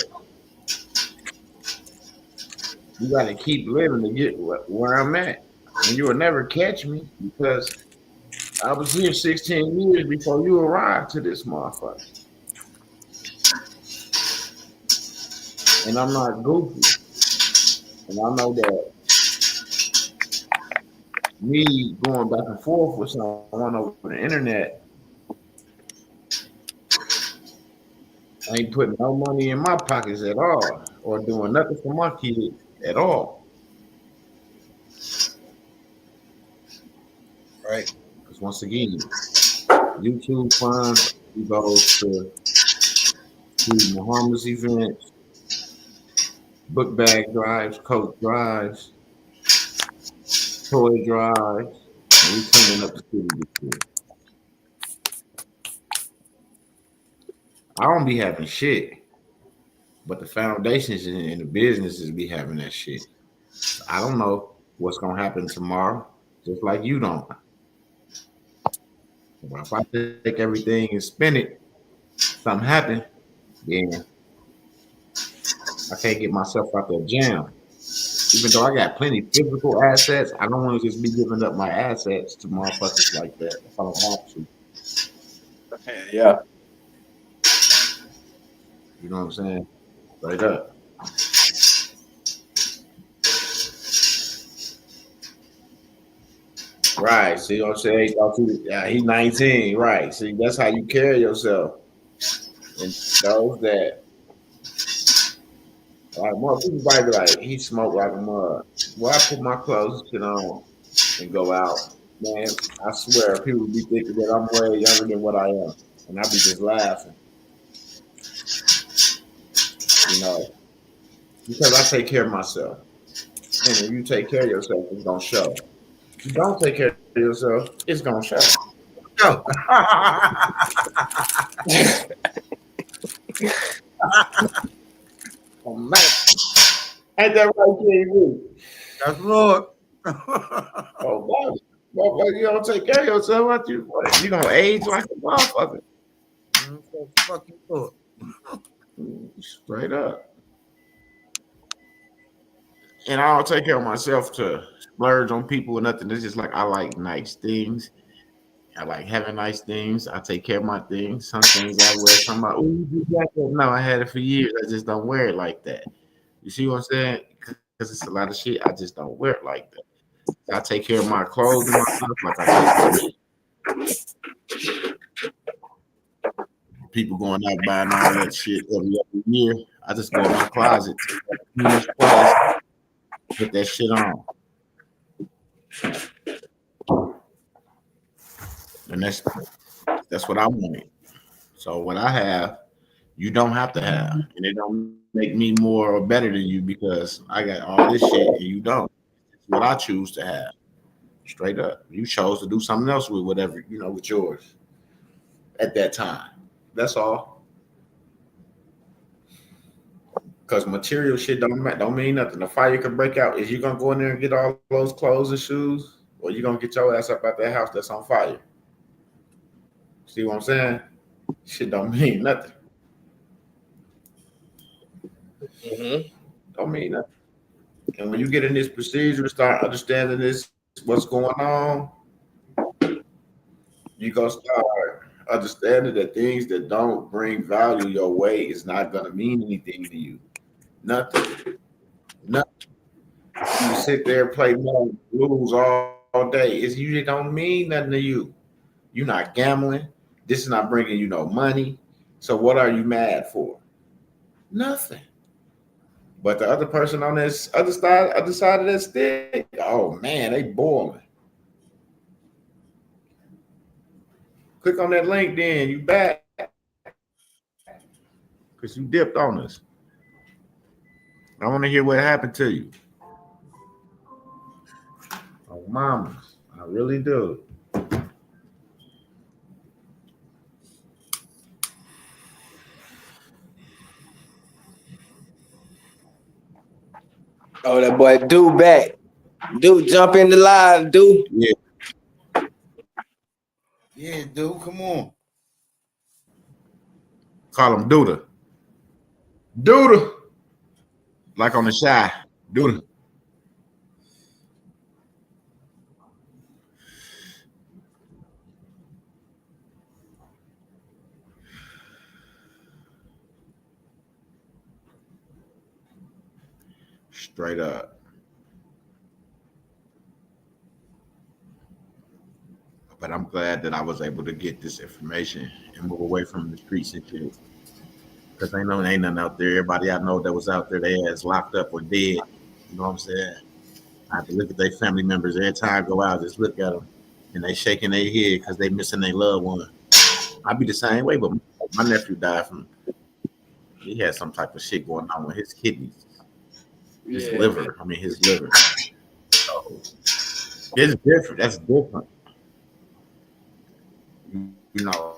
You gotta keep living to get where I'm at. and you will never catch me because I was here 16 years before you arrived to this motherfucker. And I'm not goofy. And I know that me going back and forth with someone over the internet ain't putting no money in my pockets at all or doing nothing for my kids at all. Right. Because once again, YouTube funds goes to Muhammad's events, book bag drives, coat drives, toy drives, and we cleaning up the city this year. I don't be having shit, but the foundations and the businesses be having that shit. I don't know what's gonna happen tomorrow, just like you don't. But if I take everything and spend it, something happen, then I can't get myself out the jam. Even though I got plenty of physical assets, I don't want to just be giving up my assets to motherfuckers like that if I don't have to. Yeah. You know what I'm saying? Straight up. Right. See what I'm saying? Yeah, he's 19. Right. See, that's how you carry yourself. And those that like more people might be like, he smoked like a mug. Well, I put my clothes and shit on and go out. Man, I swear people be thinking that I'm way younger than what I am. And I be just laughing. You know, because I take care of myself. And when you take care of yourself, it's gonna show. If you don't take care of yourself, it's gonna show. Go. Oh man. Ain't that right, King? That's Lord. Oh man. Motherfucker, you don't take care of yourself, what you gonna age like a motherfucker. Fucking Lord. Straight up. And I don't take care of myself to splurge on people or nothing. It's just like I like nice things. I like having nice things. I take care of my things. Some things I wear. Somebody, oh, you got that? No, I had it for years. I just don't wear it like that. You see what I'm saying? Because it's a lot of shit. I just don't wear it like that. I take care of my clothes and my stuff like I do. People going out buying all that shit every other year. I just go in my closet, put that shit on. And that's what I wanted. So what I have, you don't have to have. And it don't make me more or better than you because I got all this shit and you don't. It's what I choose to have. Straight up. You chose to do something else with whatever, with yours at that time. That's all. Because material shit don't mean nothing. The fire can break out. Is you gonna go in there and get all those clothes and shoes? Or you gonna get your ass up out that house that's on fire? See what I'm saying? Shit don't mean nothing. Don't mean nothing. And when you get in this procedure, start understanding what's going on, you gonna start understanding that things that don't bring value your way is not gonna mean anything to you. Nothing. You sit there and play blues all day. It usually don't mean nothing to you. You're not gambling. This is not bringing you no money. So what are you mad for? Nothing. But the other person on this other side of that stick, oh man, they boiling. Click on that link, then you back because you dipped on us. I want to hear what happened to you. Oh, mamas, I really do. Oh, that boy Do back. Do jump in the live, Do. Yeah. Yeah, dude, come on. Call him Duda. Duda. Like on the shy. Duda. Straight up. But I'm glad that I was able to get this information and move away from the streets and shit. Because ain't nothing out there. Everybody I know that was out there, they ass locked up or dead. You know what I'm saying? I have to look at their family members every time I go out, just look at them. And they shaking their head because they missing their loved one. I be the same way, but my nephew died from, he had some type of shit going on with his kidneys. His liver. I mean, his liver. So, it's different. That's different. You know.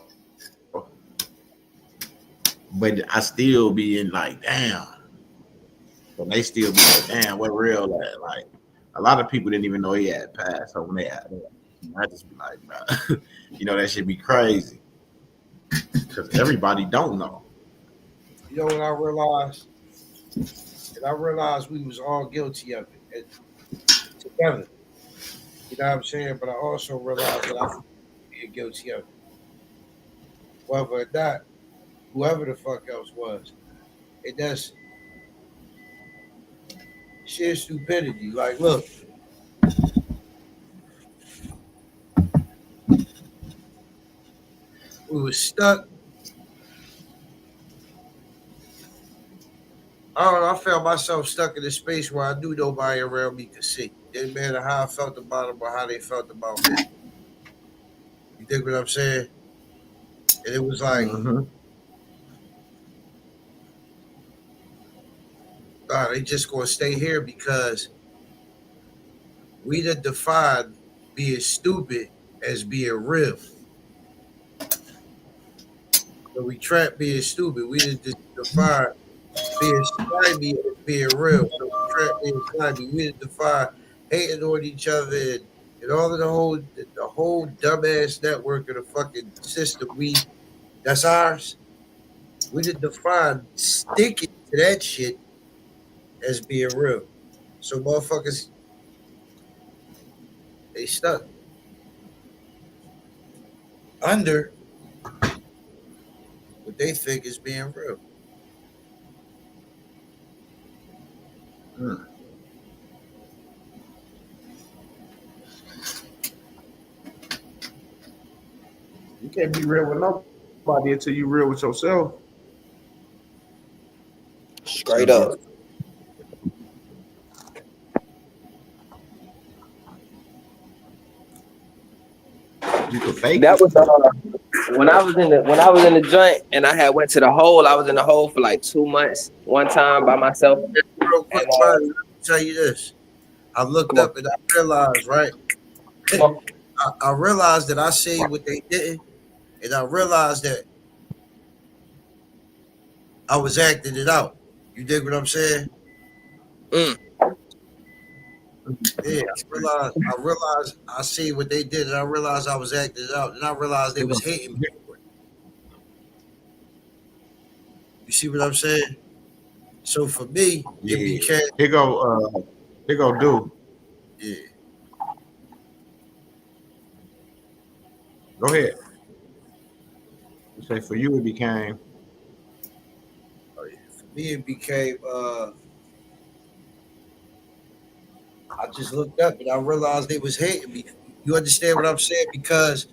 But I still be in like, damn. But they still be like, damn, what real at? Like, a lot of people didn't even know he had passed. So when they had it, I just be like, bro, you know, that should be crazy. Because everybody don't know. You know what I realized? And I realized we was all guilty of it together. You know what I'm saying? But I also realized that I was being guilty of it. Whether or not, whoever the fuck else was, it does sheer stupidity. Like, look, we was stuck. I don't know. I felt myself stuck in a space where I knew nobody around me could see. Didn't matter how I felt about them or how they felt about me. You think what I'm saying? And it was like, God, they just gonna stay here because we done defined being stupid as being real. So we trapped being stupid. We done define being slimy as being real. So we trapped being slimy. We done define hating on each other and all of the whole dumbass network of the fucking system that's ours. We done define sticking to that shit as being real. So motherfuckers, they stuck under what they think is being real. You can't be real with nobody until you real with yourself. Straight up. You can fake That it. was when I was in the joint and I had went to the hole. I was in the hole for like 2 months one time by myself. Real quick, let me tell you this. I looked up and I realized, right? I realized that I see what they didn't, and I realized that I was acting it out. You dig what I'm saying? Yeah, I realized I see what they did, and I realized I was acting it out, and I realized they was hating me for it. You see what I'm saying? So for me, it became Here go do. Yeah. Go ahead. You say for you it became. For me, it became. I just looked up and I realized they was hating me. You understand what I'm saying? Because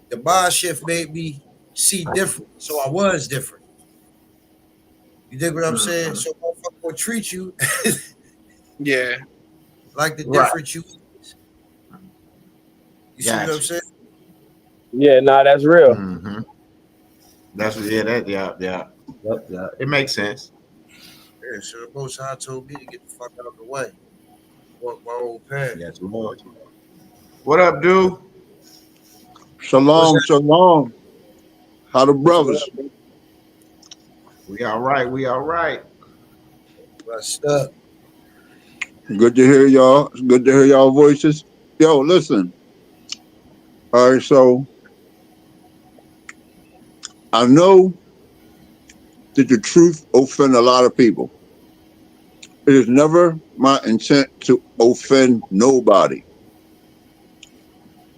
the mind shift made me see different, so I was different. You dig what I'm saying? So motherfucker will treat you Yeah. like the different you is. You see what I'm saying? Yeah, nah, that's real. Mm-hmm. That's yeah. It makes sense. Yeah, so the Most High told me to get the fuck out of the way. Walk my own path. Yes, Lord. What up, dude? Shalom, shalom. How the brothers? We all right. We all right. What's up? Good to hear y'all. It's good to hear y'all voices. Yo, listen. All right, so I know that the truth offend a lot of people. It is never my intent to offend nobody.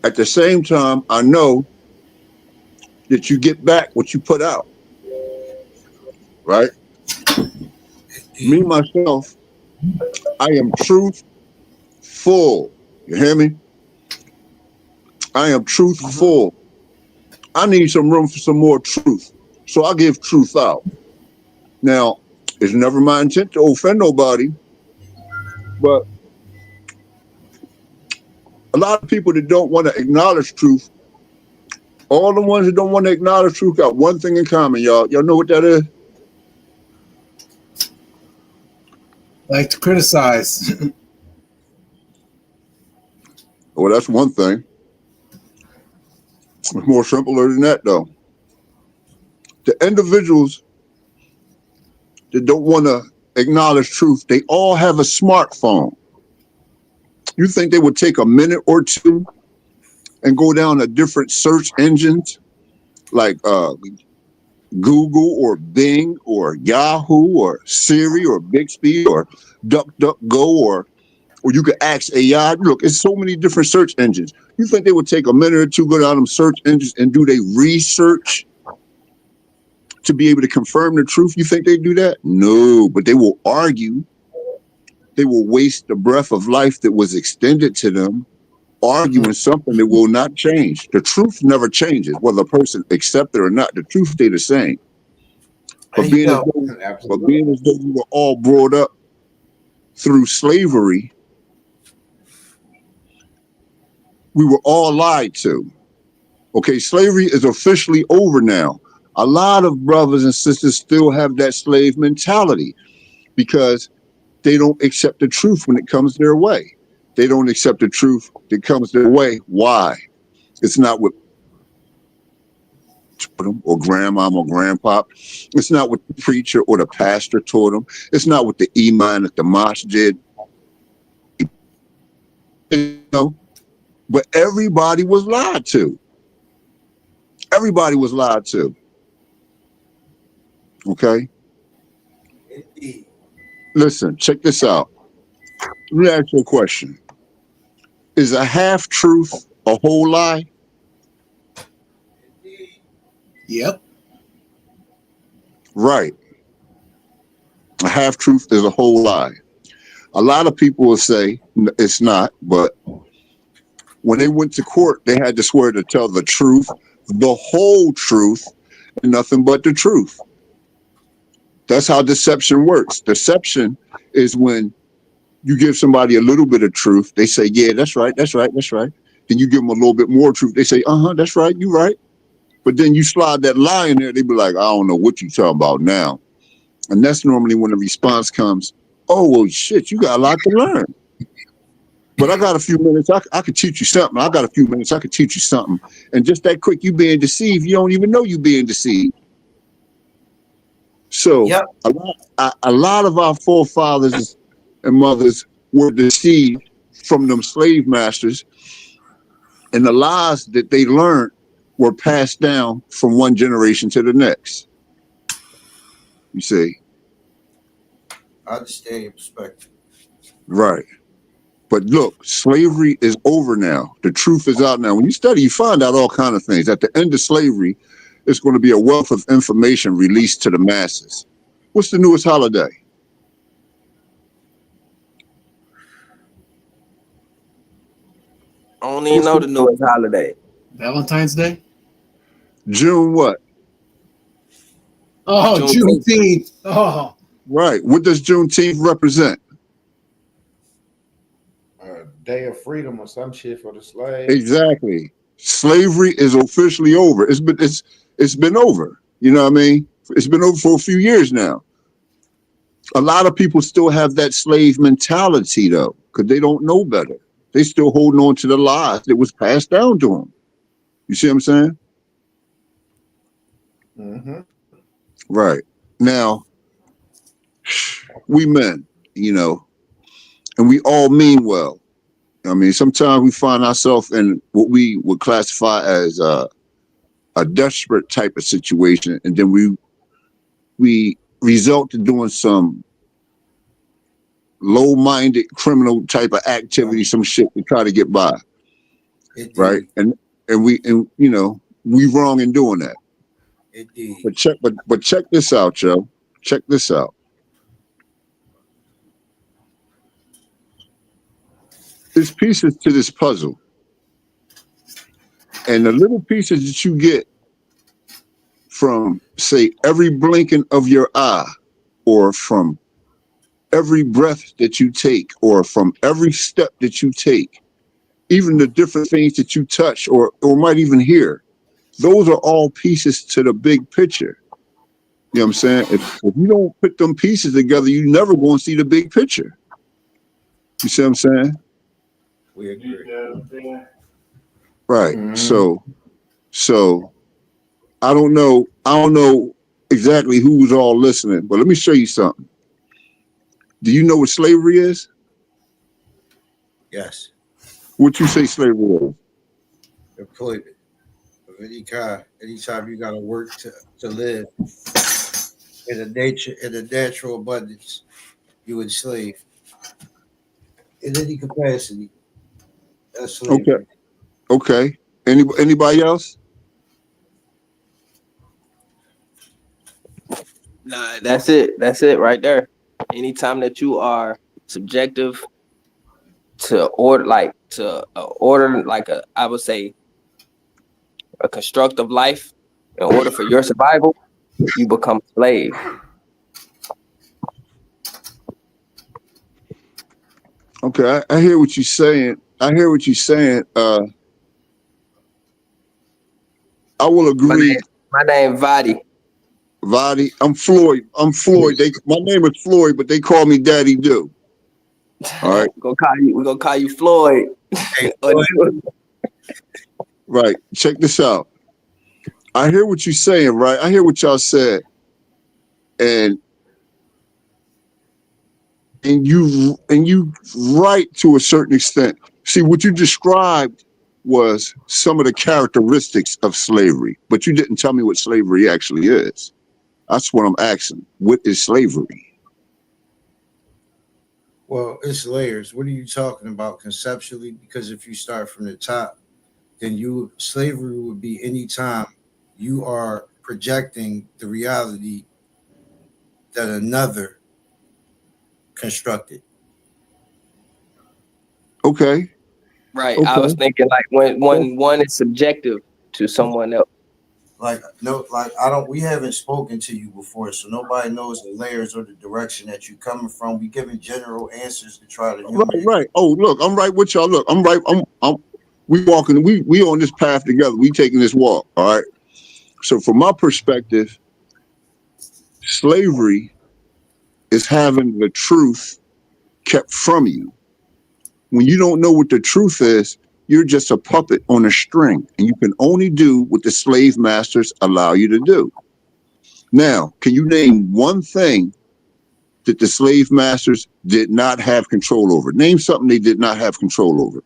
At the same time, I know that you get back what you put out. Right? Me, myself, I am truthful. You hear me? I am truthful. I need some room for some more truth. So I give truth out. Now, it's never my intent to offend nobody, but a lot of people that don't want to acknowledge truth, all the ones that don't want to acknowledge truth got one thing in common, y'all. Y'all know what that is? Like to criticize. Well, that's one thing. It's more simpler than that, though. The individuals that don't want to acknowledge truth, they all have a smartphone. You think they would take a minute or two and go down to different search engines like Google or Bing or Yahoo or Siri or Bixby or DuckDuckGo or you could ask AI. Look, it's so many different search engines. You think they would take a minute or two, go down them search engines and do their research to be able to confirm the truth? You think they do that? No, but they will argue. They will waste the breath of life that was extended to them, arguing something that will not change. The truth never changes, whether a person accepts it or not. The truth stays the same. But being as though we were all brought up through slavery, we were all lied to. Okay, slavery is officially over now. A lot of brothers and sisters still have that slave mentality because they don't accept the truth when it comes their way. They don't accept the truth that comes their way. Why? It's not what taught them or grandmom or grandpop. It's not what the preacher or the pastor taught them. It's not what the imam at the mosque did. You know, but everybody was lied to. Everybody was lied to. Okay? Listen, check this out. Let me ask you a question. Is a half-truth a whole lie? Yep. Right. A half-truth is a whole lie. A lot of people will say it's not, but when they went to court, they had to swear to tell the truth, the whole truth, and nothing but the truth. That's how deception works. Deception is when you give somebody a little bit of truth. They say, yeah, that's right, that's right, that's right. Then you give them a little bit more truth. They say, that's right, you're right. But then you slide that lie in there, they be like, I don't know what you talking about now. And that's normally when the response comes, oh, well, shit, you got a lot to learn. But I got a few minutes, I could teach you something. I got a few minutes, I could teach you something. And just that quick, you being deceived, you don't even know you being deceived. So a lot of our forefathers and mothers were deceived from them slave masters, and the lies that they learned were passed down from one generation to the next. You see? I understand your perspective. Right. But look, slavery is over now. The truth is out now. When you study, you find out all kinds of things. At the end of slavery, it's going to be a wealth of information released to the masses. What's the newest holiday? I don't even know the newest holiday. Valentine's Day? June what? Oh, Juneteenth. Oh. Right. What does Juneteenth represent? Day of freedom or some shit for the slaves. Exactly. Slavery is officially over. It's been over. You know what I mean? It's been over for a few years now. A lot of people still have that slave mentality though, because they don't know better. They still holding on to the lies that was passed down to them. You see what I'm saying? Mm-hmm. Right. Now, we men, you know, and we all mean well. I mean, sometimes we find ourselves in what we would classify as a desperate type of situation, and then we result to doing some low-minded criminal type of activity, some shit to try to get by, right? And we you know, we wrong in doing that. Indeed. But check this out, Joe. Check this out. there's pieces to this puzzle. And the little pieces that you get from, say, every blinking of your eye, or from every breath that you take, or from every step that you take, even the different things that you touch or might even hear, those are all pieces to the big picture. You know what I'm saying? If you don't put them pieces together, you never going to see the big picture. You see what I'm saying? We agree. Right. Mhm. So I don't know exactly who's all listening, but let me show you something. Do you know what slavery is? Yes. What you say slavery is? Employment of any kind. Anytime you gotta work to live in a natural abundance, you enslave in any capacity. That's Okay. slavery. Okay. Anybody else? Nah, that's it. That's it right there. Anytime that you are subjective to order like a, I would say, a constructive life in order for your survival, you become a slave. Okay, I hear what you're saying. I hear what you're saying. I will My agree. name, my name Vadi. Vadi, I'm Floyd. My name is Floyd, but they call me Daddy Do. All right. We're gonna call you Floyd. Hey, Or boy, do- Right. Check this out. I hear what you're saying, right? I hear what y'all said. And you right to a certain extent. See, what you described was some of the characteristics of slavery, but you didn't tell me what slavery actually is. That's what I'm asking. What is slavery? well, it's layers. What are you talking about conceptually? Because if you start from the top, then slavery would be any time you are projecting the reality that another constructed. Okay. right. I was Okay. thinking like when one is subjective to someone else. Like no, like I don't. We haven't spoken to you before, so nobody knows the layers or the direction that you're coming from. We giving general answers to try to Right, humor. right. Oh, look, I'm right with y'all. Look, I'm right. We walking, we on this path together. We taking this walk. All right. So from my perspective, slavery is having the truth kept from you. When you don't know what the truth is, you're just a puppet on a string, and you can only do what the slave masters allow you to do. Now, can you name one thing that the slave masters did not have control over? Name something they did not have control over.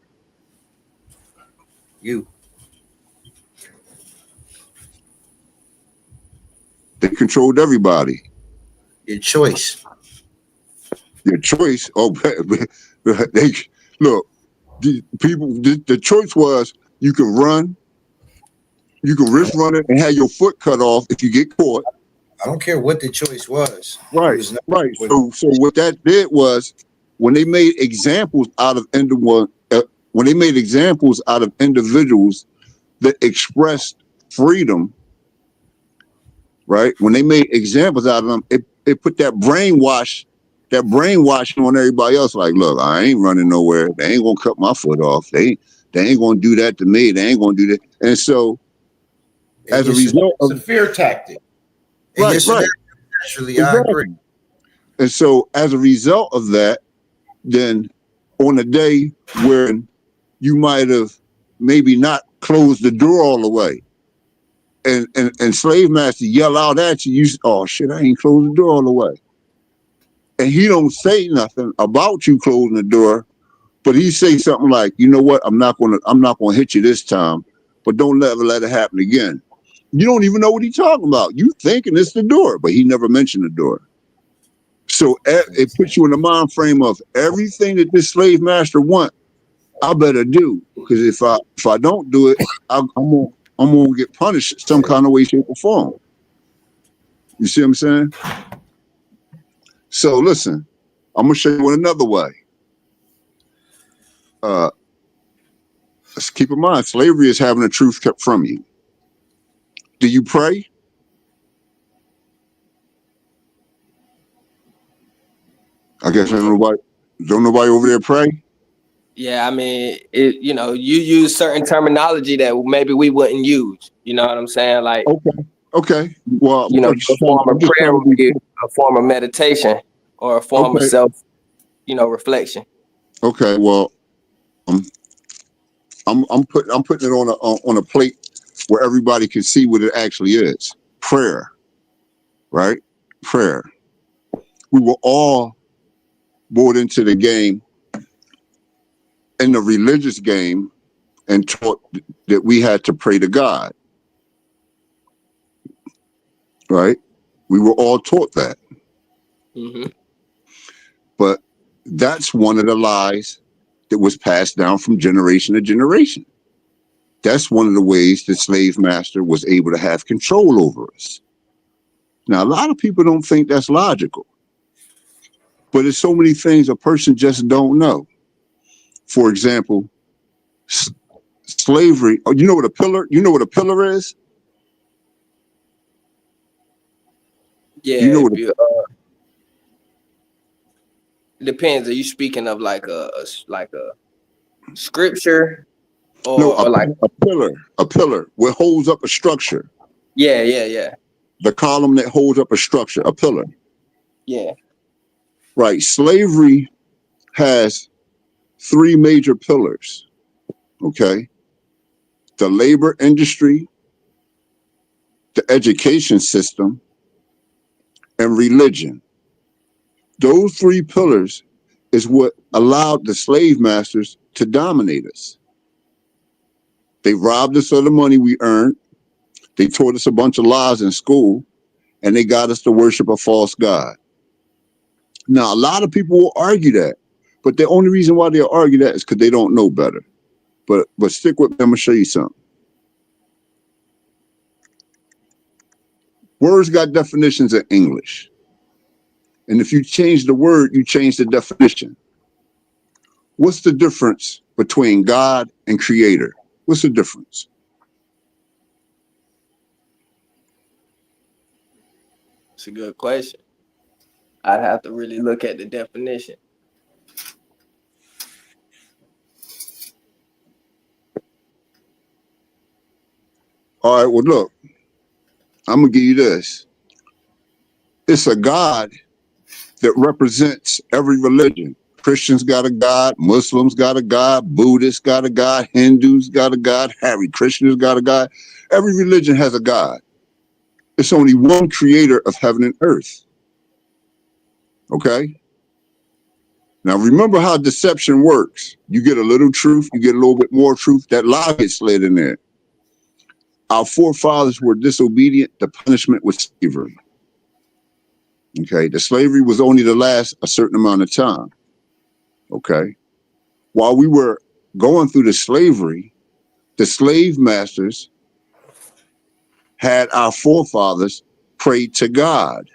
You, They controlled everybody. your choice. Your choice. Oh, they look. The choice was you can run, you can risk running and have your foot cut off if you get caught. I don't care what the choice was. It Right, was not right. with So what that did was when they made examples out of when they made examples out of individuals that expressed freedom, right? When they made examples out of them, it put that brainwashing on everybody else. Like, look, I ain't running nowhere. They ain't gonna cut my foot off. They ain't gonna do that to me. They ain't gonna do that. And so, as a result It's of a fear tactic. right, right, naturally, I agree. exactly. And so, as a result of that, then on a day when you might have maybe not closed the door all the way, and slave master yell out at you, oh shit, I ain't closed the door all the way. And he don't say nothing about you closing the door, but he say something like, you know what, I'm not gonna hit you this time, but don't ever let it happen again. You don't even know what he's talking about. You thinking it's the door, but he never mentioned the door. So it puts you in the mind frame of everything that this slave master want, I better do, because if I don't do it, I'm gonna get punished some kind of way, shape, or form. You see what I'm saying? So listen, I'm gonna show you in another way. let's keep in mind, slavery is having the truth kept from you. Do you pray? I guess don't nobody over there pray? Yeah, I mean, you use certain terminology that maybe we wouldn't use. You know what I'm saying? Like, Okay. Well, a form of prayer would be a form of meditation or a form of self, reflection. Okay. Well, I'm putting it on a plate where everybody can see what it actually is. Prayer, right? Prayer. We were all brought into the game, in the religious game, and taught that we had to pray to God, right? We were all taught that. Mm-hmm. But that's one of the lies that was passed down from generation to generation. That's one of the ways the slave master was able to have control over us. Now, a lot of people don't think that's logical, but there's so many things a person just don't know. For example, slavery. Oh, you know what a pillar? You know what a pillar is? Yeah, You know what it depends. Are you speaking of like a scripture no, or like a pillar. A pillar what holds up a structure. yeah. The column that holds up a structure, a pillar. Yeah. Right. Slavery has three major pillars. Okay. The labor industry, the education system, and religion. Those three pillars is what allowed the slave masters to dominate us. They robbed us of the money we earned. They taught us a bunch of lies in school, and they got us to worship a false god. Now, a lot of people will argue that, but the only reason why they'll argue that is because they don't know better. But stick with me, I'm gonna show you something. Words got definitions in English. And if you change the word, you change the definition. What's the difference between God and creator? What's the difference? It's a good question. I'd have to really look at the definition. All right, well, look, I'm gonna give you this. It's a God that represents every religion. Christians got a God, Muslims got a God, Buddhists got a God, Hindus got a God, Hare Krishnas got a God. Every religion has a God. It's only one creator of heaven and earth. Okay? Now remember how deception works. You get a little truth, you get a little bit more truth, that lie gets slid in there. Our forefathers were disobedient, the punishment was slavery. Okay, the slavery was only to last a certain amount of time. Okay, while we were going through the slavery, the slave masters had our forefathers pray to God.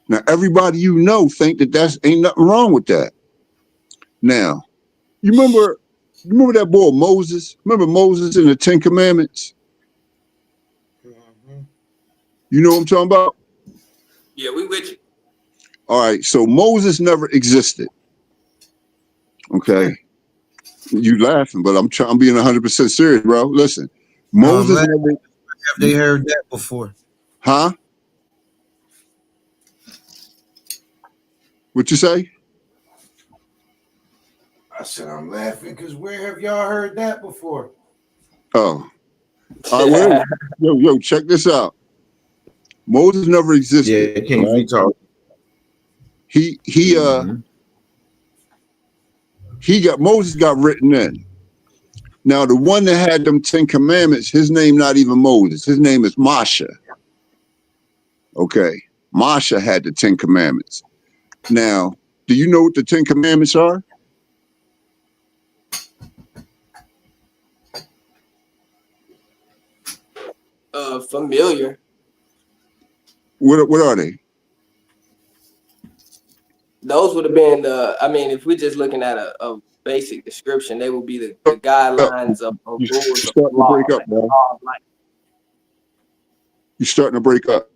Now, everybody you know think that that's ain't nothing wrong with that. Now, you remember that boy Moses? Remember Moses and the Ten Commandments? You know what I'm talking about? Yeah, we with you. All right, so Moses never existed. Okay, you laughing, but I'm being 100% serious, bro. Listen, Moses never. Have they heard that before? Huh? What you say? I said I'm laughing because where have y'all heard that before? Oh, all right, wait. Yo, check this out. Moses never existed. Yeah, King Right? talk. Moses got written in. Now the one that had them 10 commandments, his name not even Moses. His name is Moshe. Okay, Moshe had the 10 commandments. Now, do you know what the 10 commandments are? Familiar. What are they? those would have been the. I mean, if we're just looking at a basic description, they would be the guidelines of You're rules of starting to law, break up, like bro. law of life. You're starting to break up.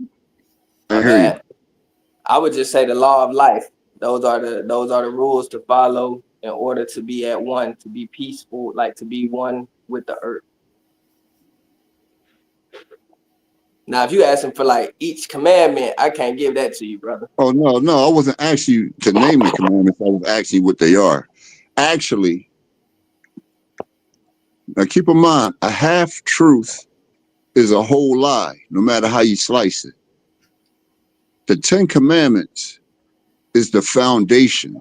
I My hear you. bad. I would just say the law of life. Those are the rules to follow in order to be at one, to be peaceful, like to be one with the earth. Now, if you asking for like each commandment, I can't give that to you, brother. Oh no, I wasn't asking you to name the commandments. I was asking you what they are. Actually, now keep in mind, a half truth is a whole lie, no matter how you slice it. The 10 Commandments is the foundation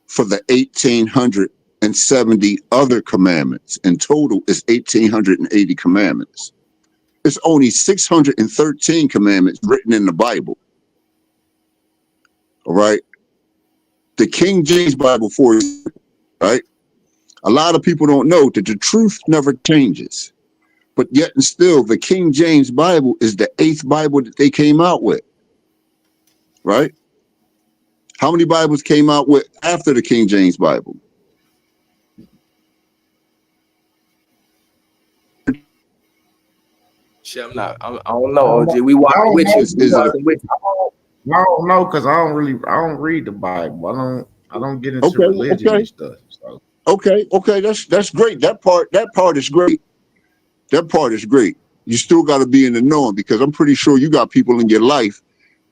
for the 1,870 other commandments. In total, is 1,880 commandments. It's only 613 commandments written in the Bible. All right. The King James Bible, for you, right? A lot of people don't know that the truth never changes. But yet and still, the King James Bible is the 8th Bible that they came out with. Right? How many Bibles came out with after the King James Bible? Shit, I don't know, OG. We walking with you. We walking with you. I don't know, because I don't read the Bible. I don't get into religion and stuff. So. Okay, that's great. That part is great. That part is great. You still got to be in the knowing, because I'm pretty sure you got people in your life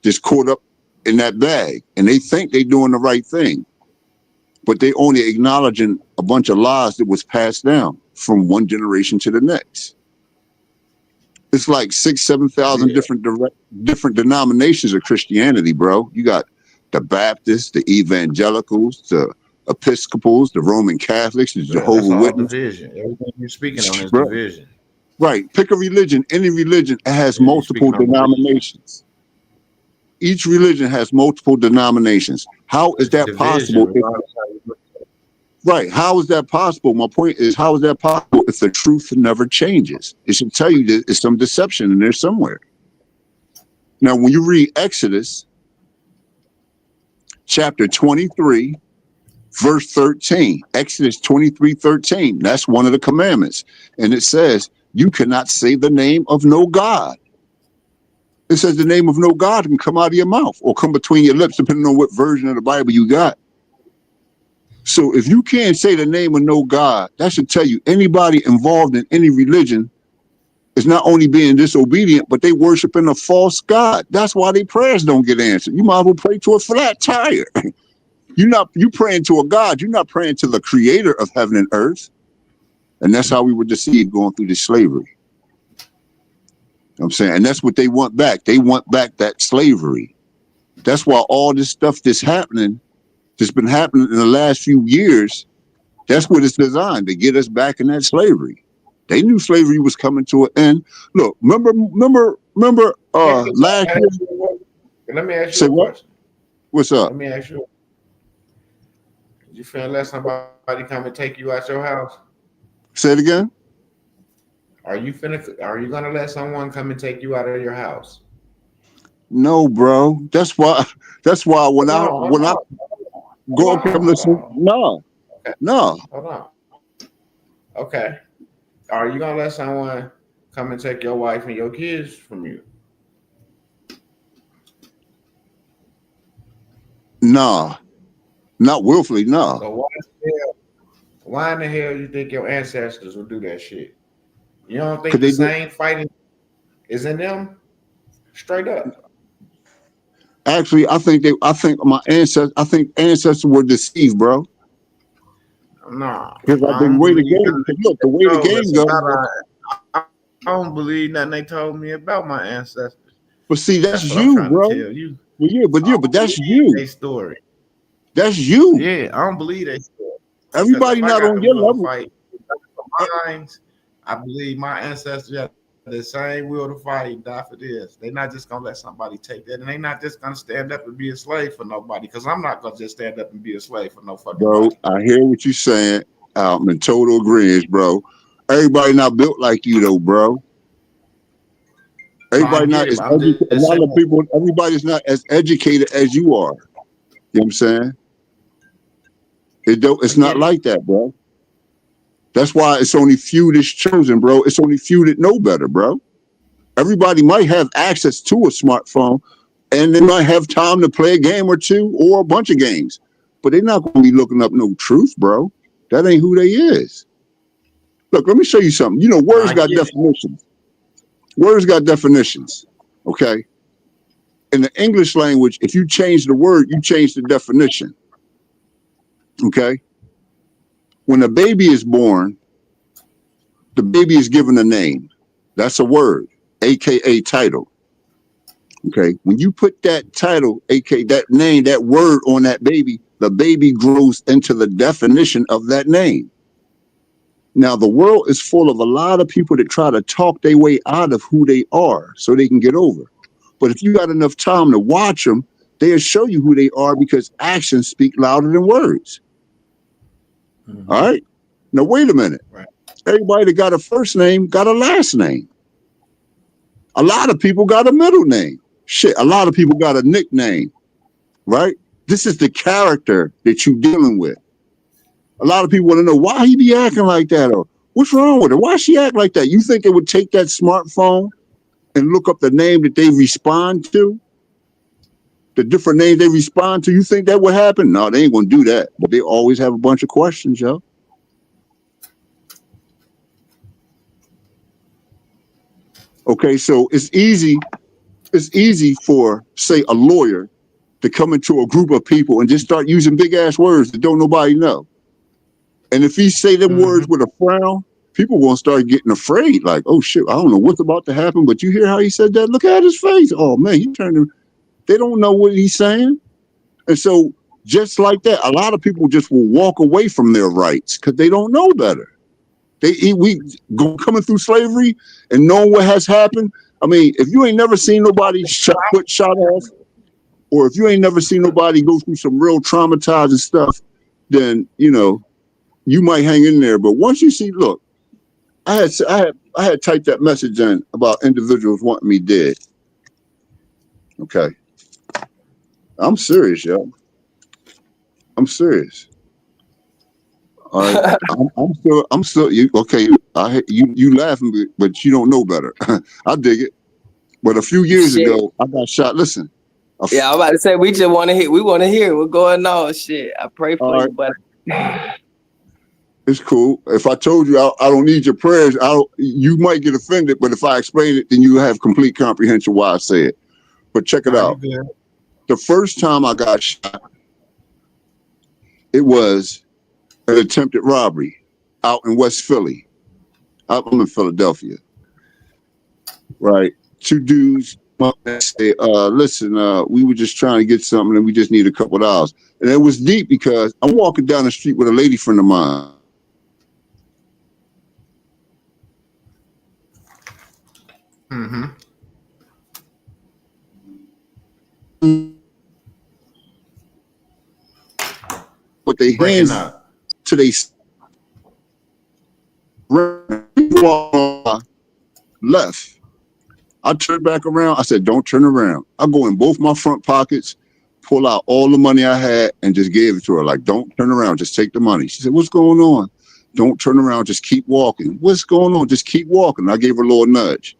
just caught up in that bag, and they think they're doing the right thing, but they only acknowledging a bunch of lies that was passed down from one generation to the next. It's like 7,000 different denominations of Christianity, bro. You got the Baptists, the Evangelicals, the Episcopals, the Roman Catholics, the Jehovah's Witnesses. Division. Everything you're speaking on is division. Right. Pick a religion. Any religion has multiple denominations. Each religion has multiple denominations. How is that possible? Right. How is that possible? My point is, how is that possible if the truth never changes? It should tell you that there's some deception in there somewhere. Now, when you read Exodus chapter 23, verse 13, Exodus 23:13, that's one of the commandments. And it says, you cannot say the name of no God. It says the name of no God can come out of your mouth or come between your lips, depending on what version of the Bible you got. So if you can't say the name of no God, that should tell you anybody involved in any religion is not only being disobedient, but they worshiping a false God. That's why their prayers don't get answered. You might as well pray to a flat tire. You praying to a God. You're not praying to the creator of heaven and earth. And that's how we were deceived going through this slavery. You know what I'm saying? And that's what they want back. They want back that slavery. That's why all this stuff that's been happening in the last few years, that's what it's designed, to get us back in that slavery. They knew slavery was coming to an end. Look, remember last year? Let me ask you a question. What's up? Let me ask you. Did you feel let somebody come and take you out your house? Say it again. Are you gonna let someone come and take you out of your house? No, bro. That's why when I go up and listen, no. Hold on. Okay. Are you gonna let someone come and take your wife and your kids from you? Nah. Not willfully, no. So why in the hell you think your ancestors would do that shit? You don't think the same fighting is in them? Straight up. Actually, I think ancestors were deceived, bro. Nah. Because the way the game goes. I don't believe nothing they told me about my ancestors. But see, that's you, bro. But that's you. Their story. That's you. Yeah, I don't believe that story. Everybody not on your level. I believe my ancestors had the same will to fight and die for this. They're not just gonna let somebody take that, and they're not just gonna stand up and be a slave for nobody. Because I'm not gonna just stand up and be a slave for no fucking bro. Body. I hear what you're saying. I'm in total agreement, bro. Everybody not built like you, though, bro. Everybody not as educated. A lot of people. Everybody's not as educated as you are. You know what I'm saying? It's not like that, bro. That's why it's only few that's chosen, bro. It's only few that know better, bro. Everybody might have access to a smartphone and they might have time to play a game or two or a bunch of games, but they're not going to be looking up no truth, bro. That ain't who they is. Look, let me show you something. You know, words got definitions. Words got definitions, okay? In the English language, if you change the word, you change the definition, okay? When a baby is born, the baby is given a name. That's a word, AKA title. Okay. When you put that title, AKA that name, that word on that baby, the baby grows into the definition of that name. Now, the world is full of a lot of people that try to talk their way out of who they are so they can get over. But if you got enough time to watch them, they'll show you who they are because actions speak louder than words. Mm-hmm. All right. Now, wait a minute. Right. Everybody that got a first name got a last name. A lot of people got a middle name. Shit, a lot of people got a nickname, right? This is the character that you're dealing with. A lot of people want to know why he be acting like that or what's wrong with her? Why she act like that? You think they would take that smartphone and look up the name that they respond to? The different names they respond to, you think that would happen? No, they ain't gonna do that. But they always have a bunch of questions, yo. Okay, so it's easy for, say, a lawyer to come into a group of people and just start using big ass words that don't nobody know. And if he say them words with a frown, people gonna start getting afraid, like, oh shit, I don't know what's about to happen, but you hear how he said that? Look at his face. Oh man, he turned him. They don't know what he's saying. And so just like that, a lot of people just will walk away from their rights because they don't know better. We coming through slavery and knowing what has happened. I mean, if you ain't never seen nobody shot off, or if you ain't never seen nobody go through some real traumatizing stuff, then, you know, you might hang in there. But once you see, look, I had typed that message in about individuals wanting me dead. Okay. I'm serious, yo. I'm serious. All right. I'm still you okay. You laughing, but you don't know better. I dig it. But a few years ago, I got shot. Listen. Yeah, I'm about to say we just want to hear. We want to hear what's going on. Shit, I pray for you, but it's cool. If I told you I don't need your prayers, you might get offended. But if I explain it, then you have complete comprehension why I say it. But check it out. The first time I got shot, it was an attempted robbery out in West Philly. I'm in Philadelphia, right? Two dudes say, listen, we were just trying to get something and we just need a couple of dollars. And it was deep because I'm walking down the street with a lady friend of mine. Mm-hmm. With their hands to their left. I turned back around. I said, don't turn around. I go in both my front pockets, pull out all the money I had, and just gave it to her. Like, don't turn around. Just take the money. She said, what's going on? Don't turn around. Just keep walking. What's going on? Just keep walking. I gave her a little nudge.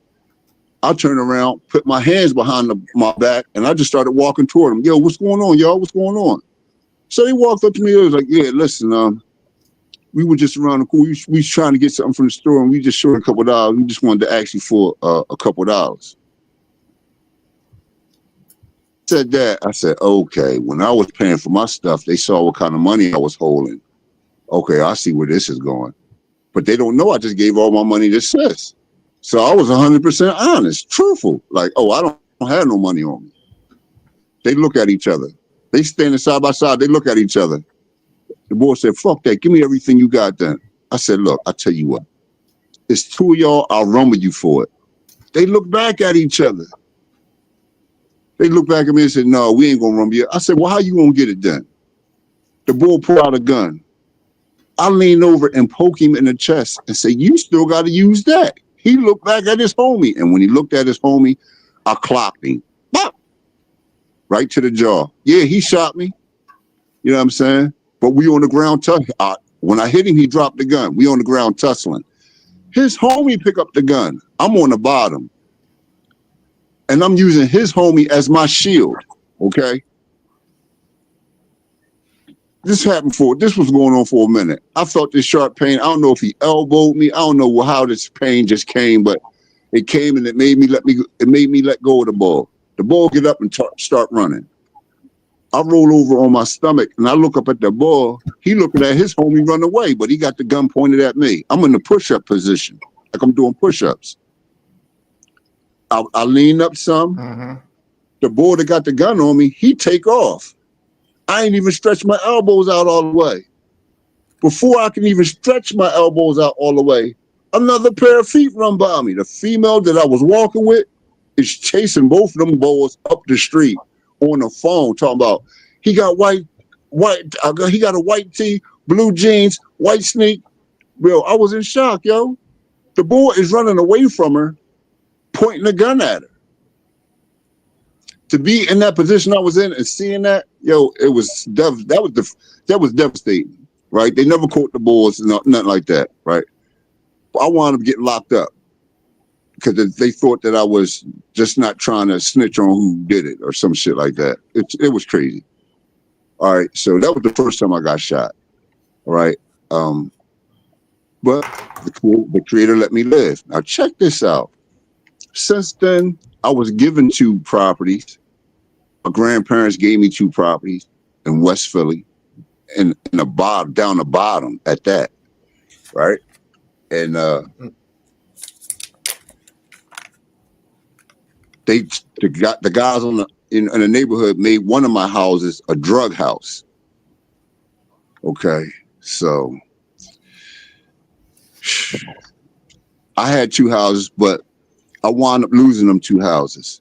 I turned around, put my hands behind my back, and I just started walking toward them. Yo, what's going on, y'all? What's going on? So they walked up to me. It was like, yeah, listen, we were just around the corner. We was trying to get something from the store, and we just short a couple of dollars. We just wanted to ask you for a couple of dollars. Said that. I said, okay. When I was paying for my stuff, they saw what kind of money I was holding. Okay, I see where this is going. But they don't know I just gave all my money to sis. So I was 100% honest, truthful. Like, oh, I don't have no money on me. They look at each other. They standing side by side. They look at each other. The boy said, fuck that. Give me everything you got then. I said, look, I tell you what. It's two of y'all. I'll run with you for it. They look back at each other. They looked back at me and said, no, we ain't going to run with you. I said, well, how you going to get it done? The boy pulled out a gun. I leaned over and poked him in the chest and said, you still got to use that. He looked back at his homie. And when he looked at his homie, I clocked him. Bop! Right to the jaw. Yeah, he shot me. You know what I'm saying? But we on the ground tussling. When I hit him, he dropped the gun. We on the ground tussling. His homie pick up the gun. I'm on the bottom. And I'm using his homie as my shield. Okay? This was going on for a minute. I felt this sharp pain. I don't know if he elbowed me. I don't know how this pain just came, but it came and it made me let go of the ball. The ball get up and start running. I roll over on my stomach and I look up at the ball. He looking at his homie run away, but he got the gun pointed at me. I'm in the push-up position, like I'm doing push-ups. I lean up some. Uh-huh. The boy that got the gun on me, he take off. I ain't even stretch my elbows out all the way. Before I can even stretch my elbows out all the way, another pair of feet run by me. The female that I was walking with is chasing both of them boys up the street on the phone, talking about he got he got a white tee, blue jeans, white sneak. Bro, I was in shock, yo. The boy is running away from her, pointing a gun at her. To be in that position I was in and seeing that, yo, it was that was devastating, right? They never caught the boys, nothing like that, right? But I wound up getting locked up because they thought that I was just not trying to snitch on who did it or some shit like that. It was crazy. All right, so that was the first time I got shot. All right, but the Creator let me live. Now check this out. Since then, I was given 2 properties. My grandparents gave me 2 properties in West Philly, and down the bottom at that, right? And the guys in the neighborhood made one of my houses a drug house. Okay, so I had 2 houses, but I wound up losing them 2 houses.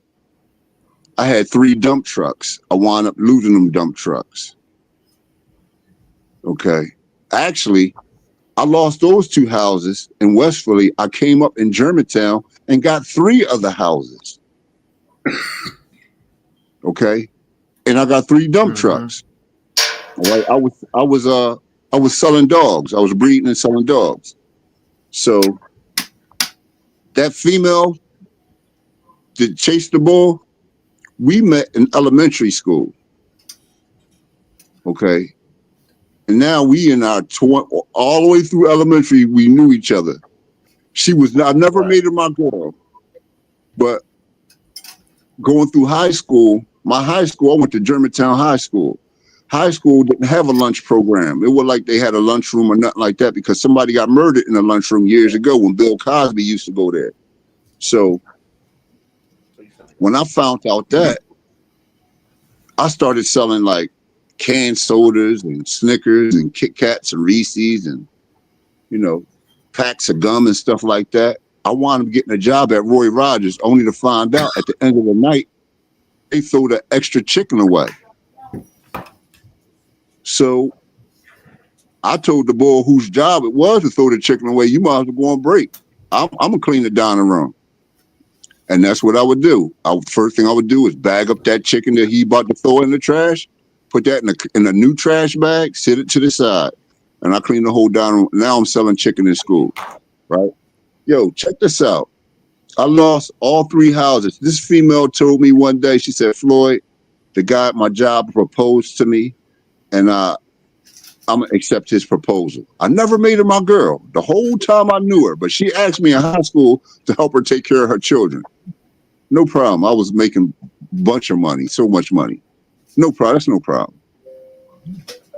I had 3 dump trucks. I wound up losing them dump trucks. Okay. Actually, I lost those 2 houses in West Philly. I came up in Germantown and got 3 other houses. Okay. And I got 3 dump trucks. All right. I was selling dogs. I was breeding and selling dogs. So that female that chased the bull, we met in elementary school. Okay. And now we in our all the way through elementary, we knew each other. I never made her my girl, but going through high school, I went to Germantown High School. High school didn't have a lunch program. It wasn't like they had a lunchroom or nothing like that because somebody got murdered in a lunchroom years ago when Bill Cosby used to go there. So when I found out that, I started selling like canned sodas and Snickers and Kit Kats and Reese's and, packs of gum and stuff like that. I wound up getting a job at Roy Rogers only to find out at the end of the night, they threw the extra chicken away. So I told the boy whose job it was to throw the chicken away, you might as well go on break. I'm going to clean the dining room. And that's what I would do. First thing I would do is bag up that chicken that he about to throw in the trash, put that in a new trash bag, sit it to the side, and I clean the whole dining room. Now I'm selling chicken in school, right? Yo, check this out. I lost all 3 houses. This female told me one day, she said, Floyd, the guy at my job proposed to me, and I'm going to accept his proposal. I never made her my girl the whole time I knew her, but she asked me in high school to help her take care of her children. No problem. I was making a bunch of money, so much money. No problem. That's no problem.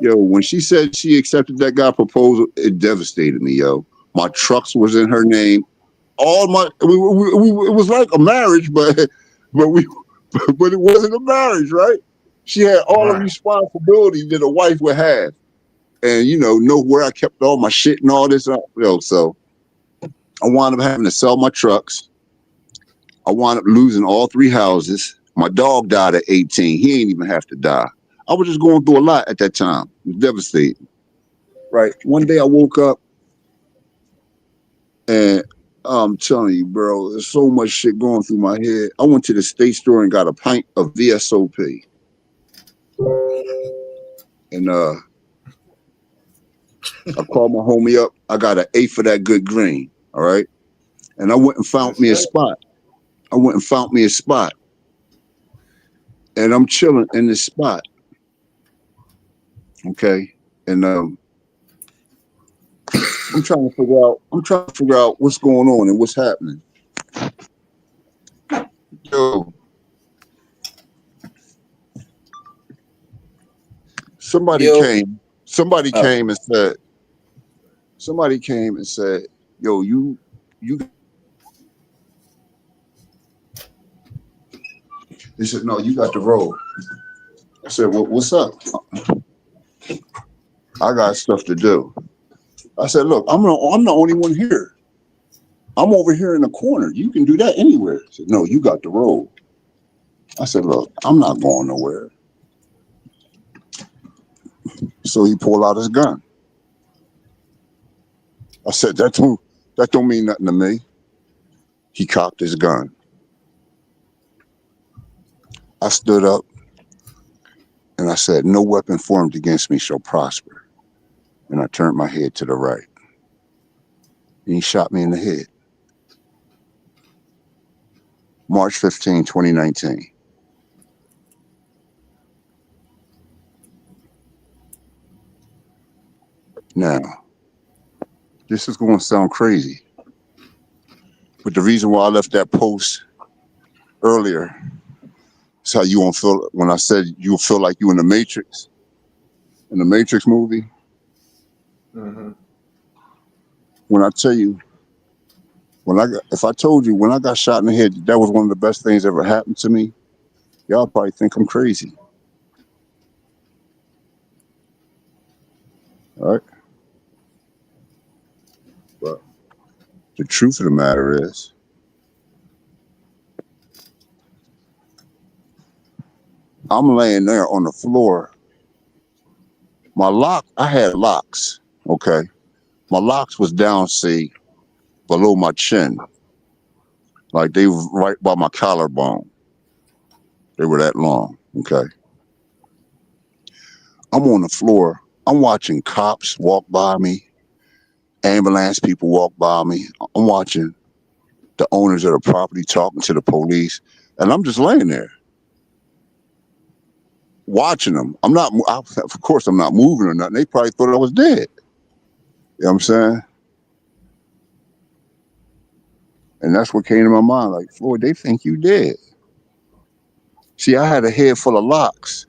Yo, when she said she accepted that guy's proposal, it devastated me, yo. My trucks was in her name. It was like a marriage, but it wasn't a marriage, right? She had all the responsibility that a wife would have. And, know where I kept all my shit and all this. So I wound up having to sell my trucks. I wound up losing all 3 houses. My dog died at 18. He ain't even have to die. I was just going through a lot at that time. It was devastating. Right. One day I woke up and I'm telling you, bro, there's so much shit going through my head. I went to the state store and got a pint of VSOP. And I called my homie up. I got an 8 for that good green. All right. And I went and found me a spot. And I'm chilling in this spot. Okay. And I'm trying to figure out what's going on and what's happening. Yo, somebody came and said, yo, you they said, no, you got the road. I said, well, what's up? I got stuff to do. I said, look, I'm the only one here. I'm over here in the corner. You can do that anywhere. He said, no, you got the road. I said, look, I'm not going nowhere. So he pulled out his gun. I said, that don't mean nothing to me. He cocked his gun. I stood up and I said, no weapon formed against me shall prosper. And I turned my head to the right. And he shot me in the head. March 15, 2019. Now, this is going to sound crazy, but the reason why I left that post earlier is how you won't feel when I said you'll feel like you in the Matrix movie. Mm-hmm. When I tell you, if I told you when I got shot in the head, that was one of the best things ever happened to me, y'all probably think I'm crazy. All right. But the truth of the matter is, I'm laying there on the floor. I had locks, okay? My locks was down, see, below my chin. Like they were right by my collarbone. They were that long, okay? I'm on the floor. I'm watching cops walk by me, ambulance people walk by me. I'm watching the owners of the property talking to the police, and I'm just laying there watching them. Of course, I'm not moving or nothing. They probably thought I was dead. You know what I'm saying? And that's what came to my mind. Like, Floyd, they think you dead. See, I had a head full of locks,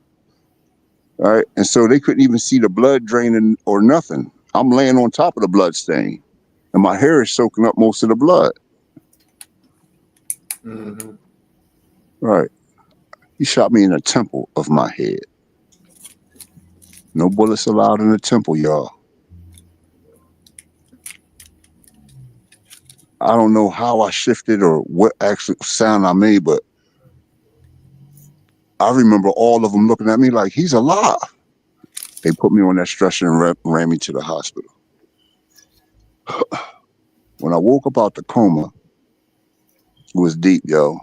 right? And so they couldn't even see the blood draining or nothing. I'm laying on top of the blood stain, and my hair is soaking up most of the blood. Mm-hmm. Right. He shot me in the temple of my head. No bullets allowed in the temple, y'all. I don't know how I shifted or what actual sound I made, but I remember all of them looking at me like, he's alive. They put me on that stretcher and ran me to the hospital. When I woke up out the coma, it was deep, yo.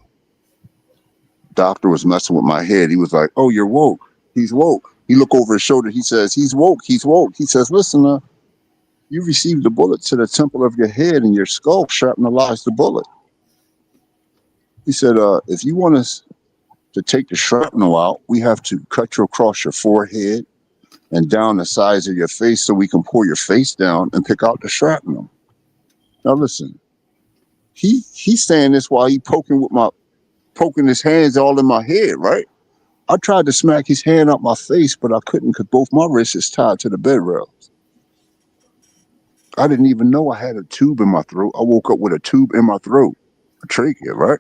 Doctor was messing with my head. He was like, oh, you're woke. He's woke. He looked over his shoulder. He says, he's woke. He's woke. He says, listen, you received a bullet to the temple of your head and your skull shrapnelized the bullet. He said, if you want us to take the shrapnel out, we have to cut you across your forehead and down the sides of your face so we can pull your face down and pick out the shrapnel. Now listen, he's saying this while he poking his hands all in my head, right? I tried to smack his hand out my face, but I couldn't because both my wrists is tied to the bed rails. I didn't even know I had a tube in my throat. I woke up with a tube in my throat, a trachea, right?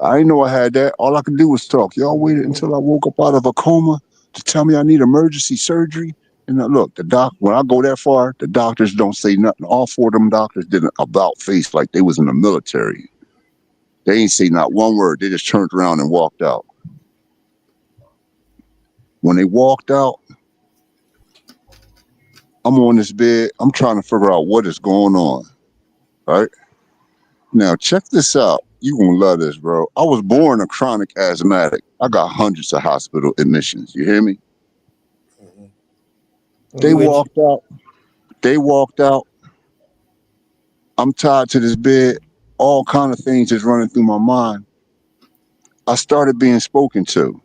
I didn't know I had that. All I could do was talk. Y'all waited until I woke up out of a coma to tell me I need emergency surgery. And look, when I go that far, the doctors don't say nothing. All 4 of them doctors did an about face like they was in the military. They ain't say not one word. They just turned around and walked out. When they walked out, I'm on this bed. I'm trying to figure out what is going on. Right? Now, check this out. You gonna love this, bro. I was born a chronic asthmatic. I got hundreds of hospital admissions. You hear me? We with you. They walked out. I'm tied to this bed. All kind of things is running through my mind. I started being spoken to.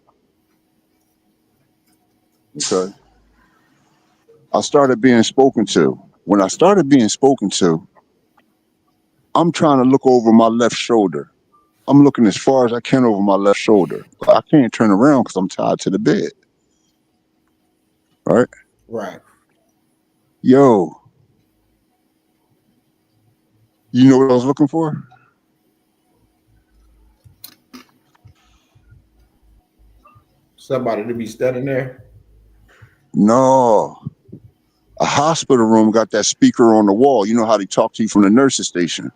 Okay. I started being spoken to. When I started being spoken to, I'm trying to look over my left shoulder. I'm looking as far as I can over my left shoulder. But I can't turn around because I'm tied to the bed. Right? Right. Yo, you know what I was looking for? Somebody to be standing there. No. A hospital room got that speaker on the wall. You know how they talk to you from the nurse's station?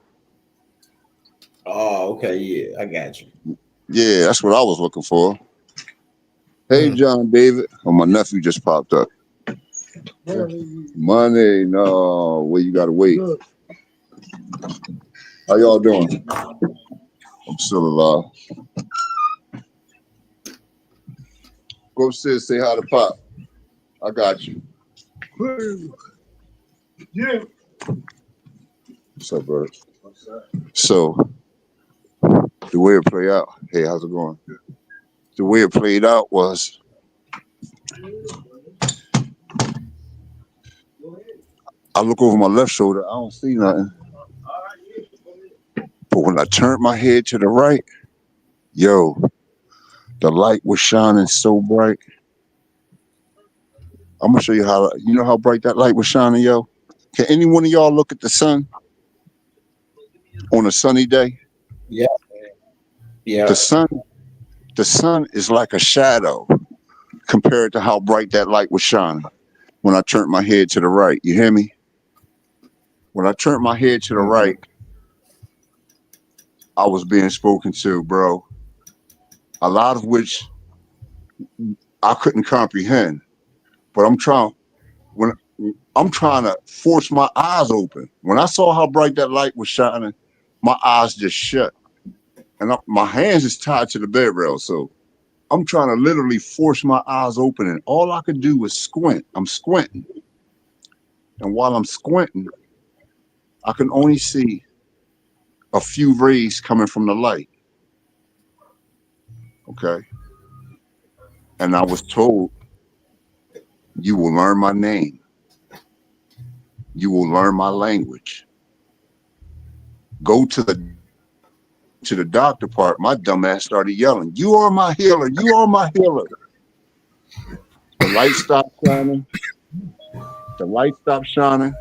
Oh, okay, yeah, I got you. Yeah, that's what I was looking for. Hey, John David. Oh, my nephew just popped up. Money, no. Well, you gotta wait. How y'all doing? I'm still alive. Go upstairs, say hi to Pop. I got you. Yeah. What's up, brother? So, the way it played out, hey, how's it going? The way it played out was I look over my left shoulder, I don't see nothing. But when I turned my head to the right, yo, the light was shining so bright. I'm gonna show you how, you know how bright that light was shining, yo? Can any one of y'all look at the sun on a sunny day? Yeah. Yeah. The sun is like a shadow compared to how bright that light was shining when I turned my head to the right. You hear me? When I turned my head to the right, I was being spoken to, bro. A lot of which I couldn't comprehend. But I'm trying to force my eyes open. When I saw how bright that light was shining, my eyes just shut. And my hands is tied to the bed rail, so I'm trying to literally force my eyes open, and all I could do was squint. I'm squinting. And while I'm squinting, I can only see a few rays coming from the light. Okay. And I was told, you will learn my name. You will learn my language. Go to the doctor part. My dumb ass started yelling, you are my healer. You are my healer. The light stopped shining.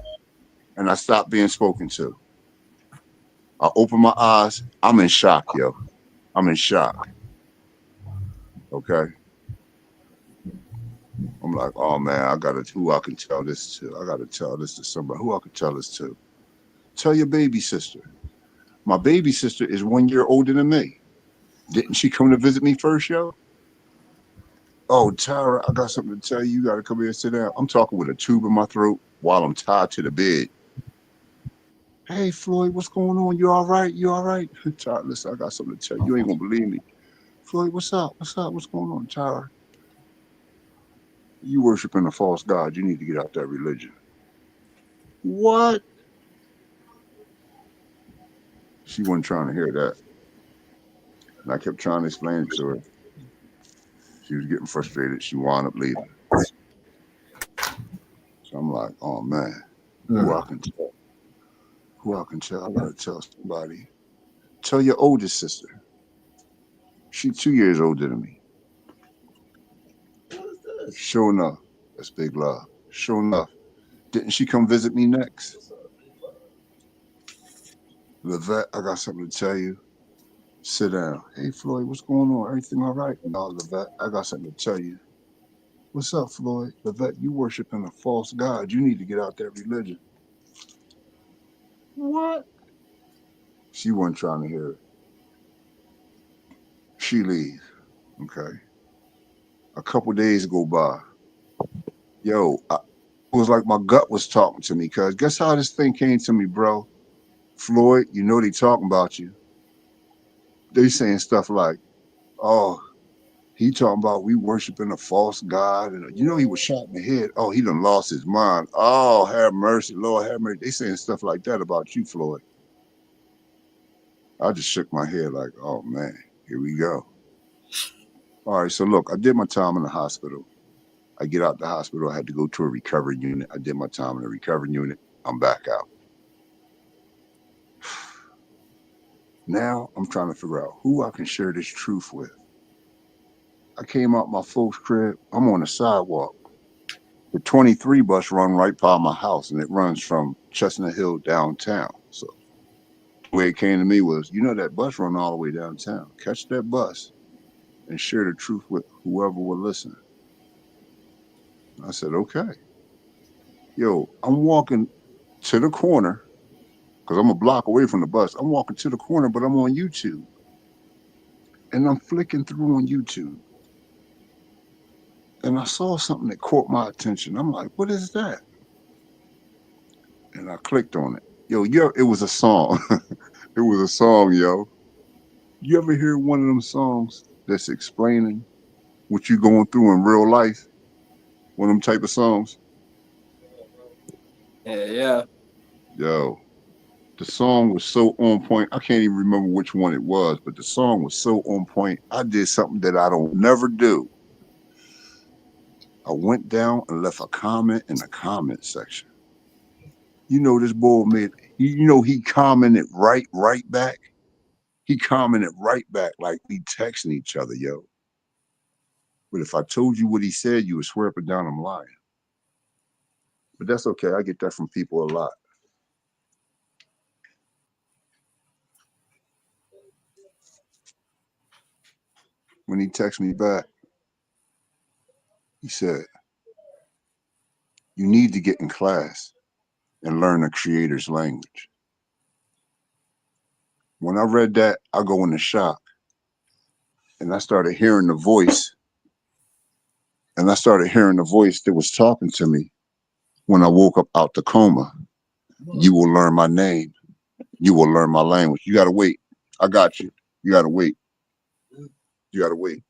And I stopped being spoken to. I opened my eyes. I'm in shock, yo. I'm in shock. Okay. I'm like, oh man, who I can tell this to. I gotta tell this to somebody. Who I can tell this to? Tell your baby sister. My baby sister is 1 year older than me. Didn't she come to visit me first, yo? Oh, Tara, I got something to tell you. You gotta come here and sit down. I'm talking with a tube in my throat while I'm tied to the bed. Hey, Floyd, what's going on? You all right? You all right? Tara, listen, I got something to tell you. You ain't gonna believe me. Floyd, what's up? What's up? What's going on, Tara? You worshiping a false god. You need to get out that religion. What? She wasn't trying to hear that. And I kept trying to explain it to her. She was getting frustrated. She wound up leaving. So I'm like, oh man, who I can tell? Who I can tell? I gotta tell somebody. Tell your oldest sister. She's 2 years older than me. Sure enough, that's big love. Sure enough, didn't she come visit me next? Levette, I got something to tell you. Sit down. Hey, Floyd, what's going on? Everything all right? No, Levette, I got something to tell you. What's up, Floyd? Levette, you worshiping a false god. You need to get out that religion. What? She wasn't trying to hear it. She leaves. Okay. A couple days go by. Yo, it was like my gut was talking to me, cuz guess how this thing came to me, bro? Floyd, you know they talking about you. They saying stuff like, oh, He talking about we worshiping a false God, and you know he was shot in the head. Oh, he done lost his mind. Oh, have mercy, Lord, have mercy. They saying stuff like that about you, Floyd. I just shook my head like, oh man, here we go. All right, so look, I did my time in the hospital. I get out the hospital. I had to go to a recovery unit. I did my time in the recovery unit. I'm back out. Now I'm trying to figure out who I can share this truth with. I came out my folks' crib. I'm on the sidewalk. The 23 bus run right by my house, and it runs from Chestnut Hill downtown. So the way it came to me was, you know, that bus run all the way downtown. Catch that bus and share the truth with whoever will listen. I said, okay. Yo, I'm walking to the corner because I'm a block away from the bus. I'm walking to the corner, but I'm on YouTube. And I'm flicking through on YouTube. And I saw something that caught my attention. I'm like, what is that? And I clicked on it. Yo, it was a song. It was a song, yo. You ever hear one of them songs that's explaining what you're going through in real life? One of them type of songs? Yeah. Yo, the song was so on point. I can't even remember which one it was, but the song was so on point. I did something that I don't never do. I went down and left a comment in the comment section. You know, this boy made, you know, he commented right back. He commented right back like we texting each other, yo. But if I told you what he said, you would swear up and down I'm lying. But that's okay. I get that from people a lot. When he texted me back, he said, you need to get in class and learn the creator's language. When I read that, I go into shock. And I started hearing the voice. And I started hearing the voice that was talking to me when I woke up out the coma. You will learn my name. You will learn my language. You got to wait. I got you. You got to wait. You got to wait.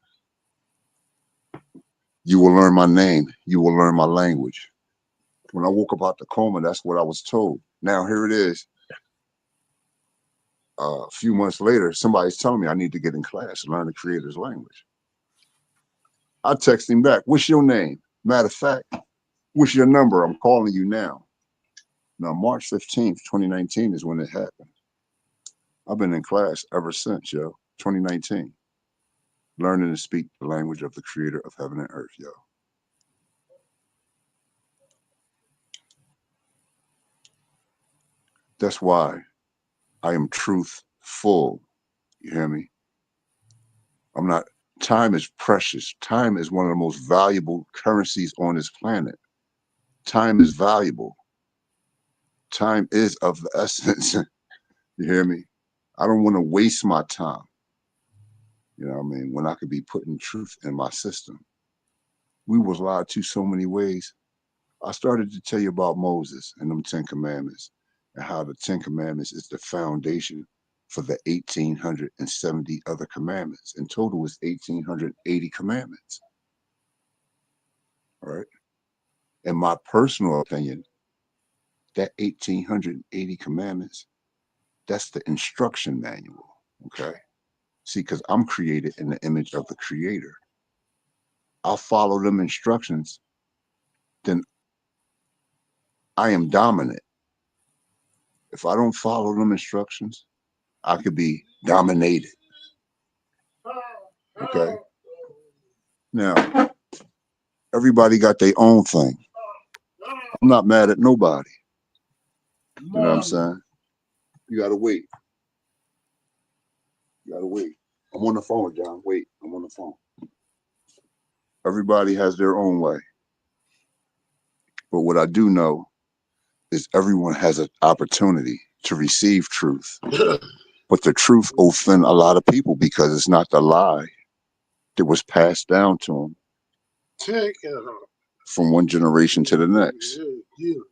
You will learn my name. You will learn my language. When I woke up out the coma, that's what I was told. Now here it is. A few months later, somebody's telling me I need to get in class and learn the creator's language. I text him back. What's your name? Matter of fact, what's your number? I'm calling you now. Now, March 15th, 2019 is when it happened. I've been in class ever since, yo, 2019. Learning to speak the language of the creator of heaven and earth, yo. That's why I am truthful. You hear me? I'm not, time is precious. Time is one of the most valuable currencies on this planet. Time is valuable. Time is of the essence. You hear me? I don't want to waste my time. You know what I mean? When I could be putting truth in my system. We was lied to so many ways. I started to tell you about Moses and them 10 commandments and how the 10 commandments is the foundation for the 1,870 other commandments. In total, it's 1,880 commandments. All right. In my personal opinion, that 1,880 commandments, that's the instruction manual. Okay. See, because I'm created in the image of the creator. I'll follow them instructions, then I am dominant. If I don't follow them instructions, I could be dominated. Okay. Now, everybody got their own thing. I'm not mad at nobody. You know what I'm saying? You gotta wait. You gotta wait. I'm on the phone, John. Wait, I'm on the phone. Everybody has their own way. But what I do know is everyone has an opportunity to receive truth. But the truth offend a lot of people because it's not the lie that was passed down to them from one generation to the next. You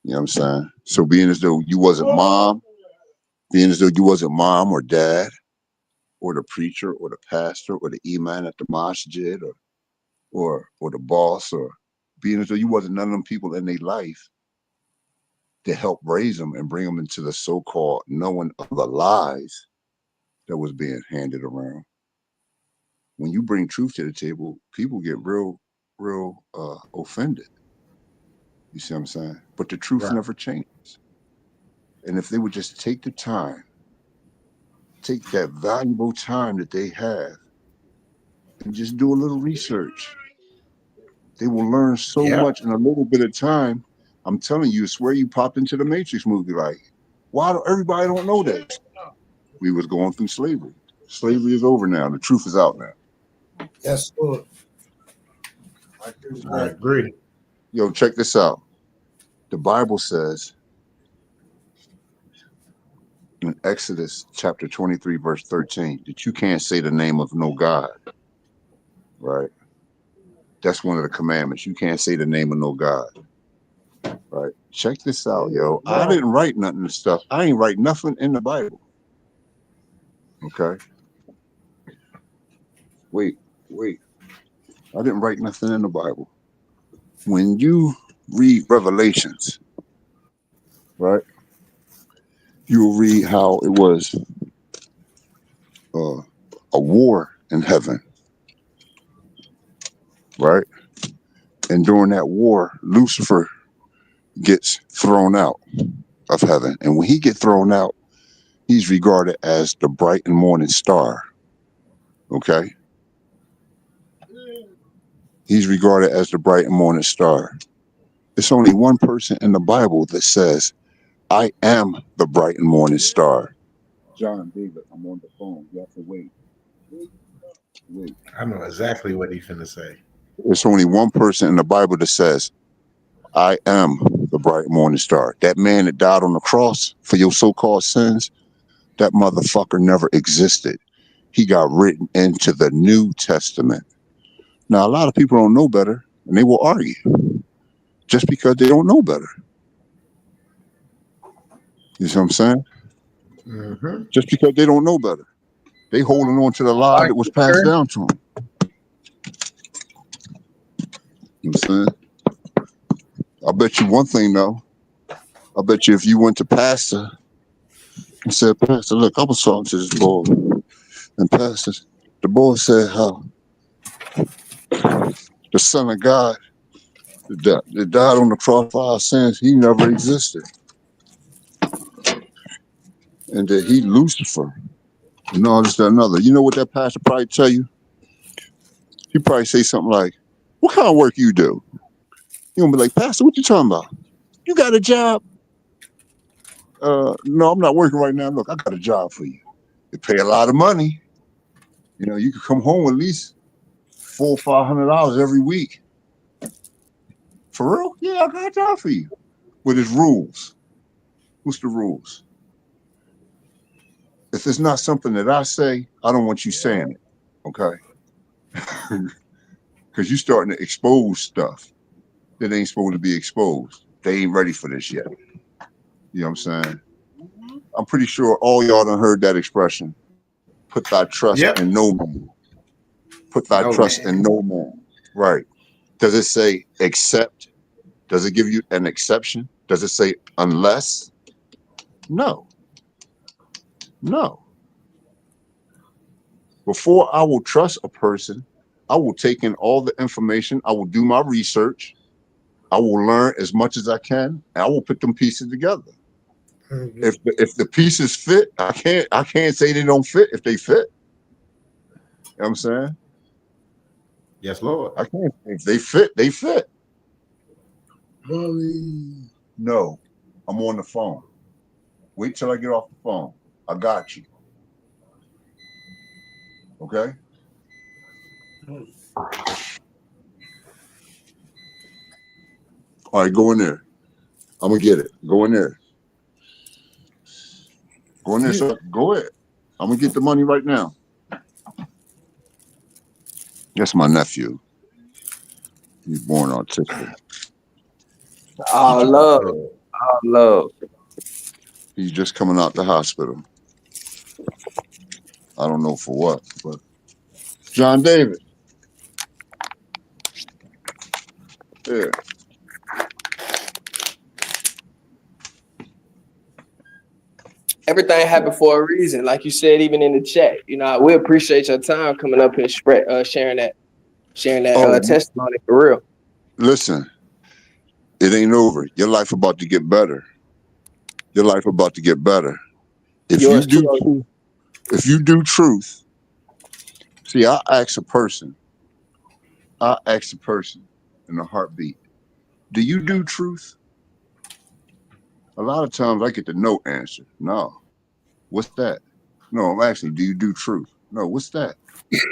know what I'm saying? So being as though you wasn't mom or dad, or the preacher or the pastor or the imam at the masjid or the boss, or being as though you wasn't none of them people in their life to help raise them and bring them into the so-called knowing of the lies that was being handed around. When you bring truth to the table, people get real offended. You see what I'm saying? But the truth Right. never changes. And if they would just take the time, take that valuable time that they have and just do a little research, they will learn so Yeah. much in a little bit of time. I'm telling you, it's where you popped into the Matrix movie. Like, why do everybody don't know that? We was going through slavery. Slavery is over now. The truth is out now. Yes, Lord. I agree. Yo, check this out. The Bible says in Exodus chapter 23, verse 13, that you can't say the name of no God. Right? That's one of the commandments. You can't say the name of no God. Right? Check this out, yo. I didn't write nothing of stuff. I ain't write nothing in the Bible. Okay? Wait. I didn't write nothing in the Bible. When you read Revelations, right, you'll read how it was a war in heaven, right? And during that war, Lucifer gets thrown out of heaven. And when he gets thrown out, he's regarded as the bright and morning star, okay? He's regarded as the bright and morning star. It's only one person in the Bible that says, I am the bright and morning star. John, David, I'm on the phone. You have to wait. Wait. I know exactly what he's finna say. There's only one person in the Bible that says, I am the bright morning star. That man that died on the cross for your so-called sins, that motherfucker never existed. He got written into the New Testament. Now, a lot of people don't know better, and they will argue just because they don't know better. You see what I'm saying? Mm-hmm. Just because they don't know better. They holding on to the lie that was passed down to them. You know what I'm saying? I bet you one thing, though. I bet you if you went to Pastor and said, Pastor, look, I was talking to this boy. And Pastor, the boy said how the Son of God that died on the cross for our sins, he never existed. And that he Lucifer and all this, that, and another. You know what that pastor probably tell you? He probably say something like, what kind of work you do? You gonna be like, Pastor, what you talking about? You got a job? No, I'm not working right now. Look, I got a job for you. They pay a lot of money. You know, you could come home with at least $400 or $500 every week. For real? Yeah, I got a job for you. With his rules. What's the rules? If it's not something that I say, I don't want you saying it. Okay? Because you're starting to expose stuff that ain't supposed to be exposed. They ain't ready for this yet. You know what I'm saying? I'm pretty sure all y'all done heard that expression. Put thy trust in no man. Put thy trust in no man. Right. Does it say except? Does it give you an exception? Does it say unless? No. No. Before I will trust a person, I will take in all the information. I will do my research. I will learn as much as I can. And I will put them pieces together. Mm-hmm. If the pieces fit, I can't say they don't fit if they fit. You know what I'm saying? Yes, Lord. I can't. If they fit, they fit. No, I'm on the phone. Wait till I get off the phone. I got you. Okay? All right, go in there. I'm gonna get it. Go in there. Go in there, sir. Go ahead. I'm gonna get the money right now. That's my nephew. He's born autistic. All love. He's just coming out the hospital. I don't know for what, but John David. Yeah. Everything happened for a reason, like you said, even in the chat. You know, we appreciate your time coming up and sharing that testimony for real. Listen, it ain't over. Your life about to get better. Your life about to get better. If Yours you do too. truth, if you do truth, see, I ask a person in a heartbeat, do you do truth? A lot of times I get the no answer. No. What's that? No, I'm asking, do you do truth? No, what's that? It's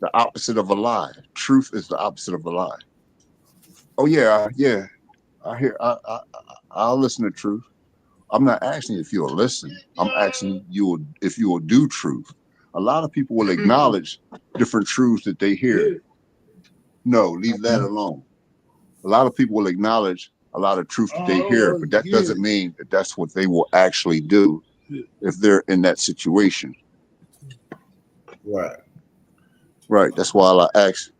the opposite of a lie. Truth is the opposite of a lie. Oh yeah. I'll listen to truth. I'm not asking if you'll listen. I'm asking you if you will do truth. A lot of people will acknowledge different truths that they hear. No, leave that alone. A lot of people will acknowledge a lot of truth that they hear, but that doesn't mean that that's what they will actually do if they're in that situation. Right. Right. That's why I ask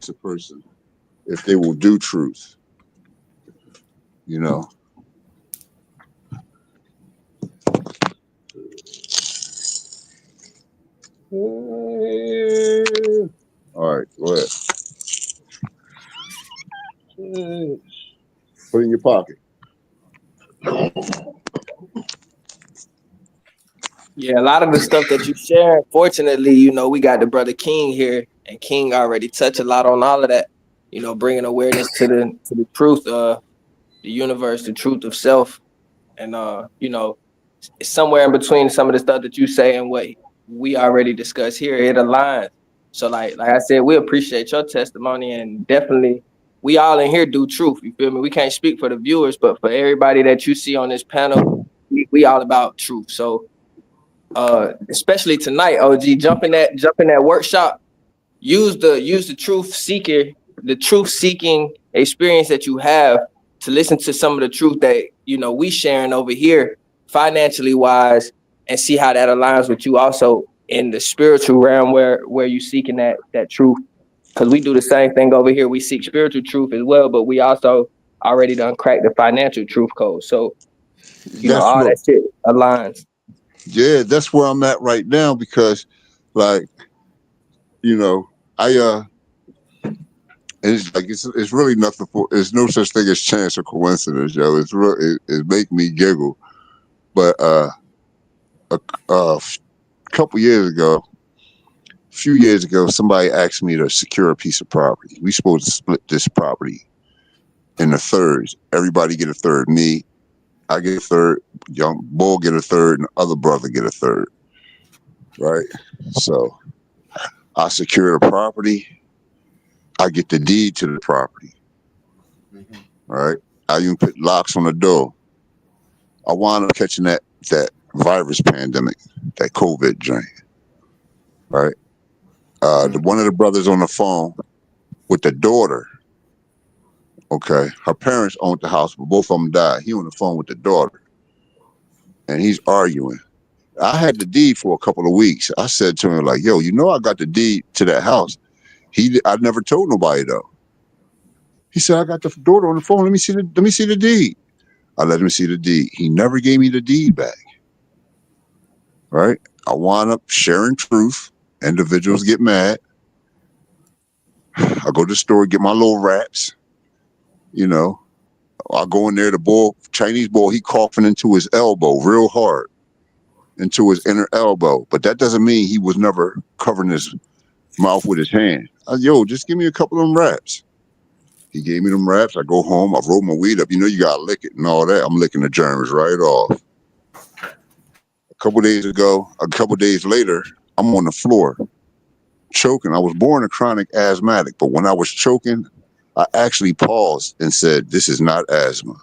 a person if they will do truth. You know. All right, go ahead. Put it in your pocket. Yeah, a lot of the stuff that you share, fortunately, you know, we got the brother King here, and King already touched a lot on all of that, you know, bringing awareness to the truth of the universe, the truth of self. And, you know, it's somewhere in between some of the stuff that you say and what we already discussed here. It aligns. So like I said, we appreciate your testimony, and definitely we all in here do truth. You feel me? We can't speak for the viewers, but for everybody that you see on this panel, we all about truth. So especially tonight, OG, jump in that workshop, use the truth seeking experience that you have to listen to some of the truth that, you know, we sharing over here financially wise, and see how that aligns with you also in the spiritual realm where you seeking that truth. Because we do the same thing over here. We seek spiritual truth as well, but we also already done cracked the financial truth code. So, you know, all that shit aligns. Yeah, that's where I'm at right now, because like, you know, it's like it's really nothing there's no such thing as chance or coincidence, yo. It's real, it make me giggle. But a few years ago, somebody asked me to secure a piece of property. We supposed to split this property in the thirds. Everybody get a third. Me, I get a third, young Bull get a third, and the other brother get a third. Right? So I secure the property. I get the deed to the property. Mm-hmm. Right? I even put locks on the door. I wound up catching that virus pandemic, that COVID joint. Right? One of the brothers on the phone with the daughter. Okay, her parents owned the house, but both of them died. He on the phone with the daughter, and he's arguing. I had the deed for a couple of weeks. I said to him, like, yo, you know I got the deed to that house. I never told nobody though. He said, I got the daughter on the phone. Let me see the deed. I let him see the deed. He never gave me the deed back. Right? I wound up sharing truth. Individuals get mad. I go to the store, get my little wraps. You know, I go in there, Chinese boy, he coughing into his elbow real hard, into his inner elbow. But that doesn't mean he was never covering his mouth with his hand. Yo, just give me a couple of them wraps. He gave me them wraps. I go home, I roll my weed up. You know, you gotta lick it and all that. I'm licking the germs right off. A couple days later, I'm on the floor choking. I was born a chronic asthmatic, but when I was choking, I actually paused and said, this is not asthma.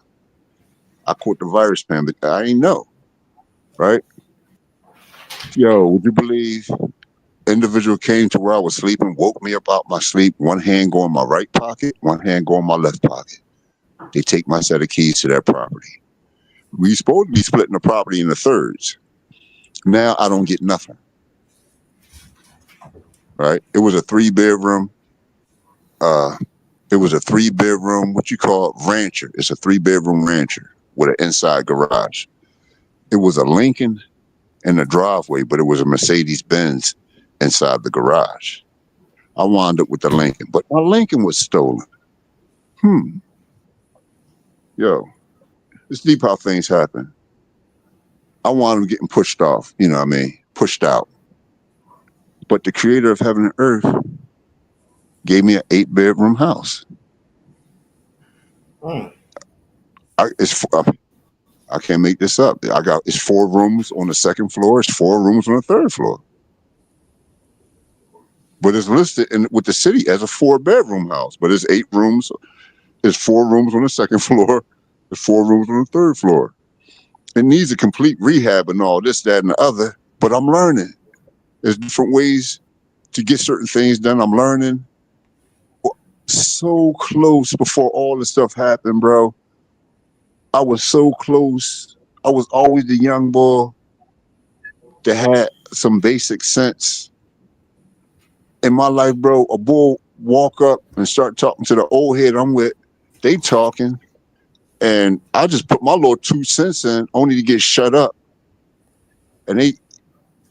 I caught the virus pandemic. I ain't know, right? Yo, would you believe individual came to where I was sleeping, woke me up out my sleep, one hand go in my right pocket, one hand go in my left pocket. They take my set of keys to that property. We supposed to be splitting the property into thirds. Now I don't get nothing. Right? It was a 3-bedroom. It was a 3-bedroom, what you call rancher. It's a 3-bedroom rancher with an inside garage. It was a Lincoln in the driveway, but it was a Mercedes-Benz inside the garage. I wound up with the Lincoln, but my Lincoln was stolen. Yo, it's deep how things happen. I wound up getting pushed off, you know what I mean? Pushed out. But the creator of heaven and earth gave me an 8-bedroom house. I can't make this up. It's 4 rooms on the 2nd floor. It's 4 rooms on the 3rd floor. But it's listed with the city as a 4-bedroom house. But it's 8 rooms. It's 4 rooms on the 2nd floor. There's 4 rooms on the 3rd floor. It needs a complete rehab and all this, that, and the other. But I'm learning. There's different ways to get certain things done. I'm learning. So close before all this stuff happened, bro. I was so close. I was always the young boy that had some basic sense. In my life, bro, a boy walk up and start talking to the old head I'm with. They talking. And I just put my little 2 cents in only to get shut up. And they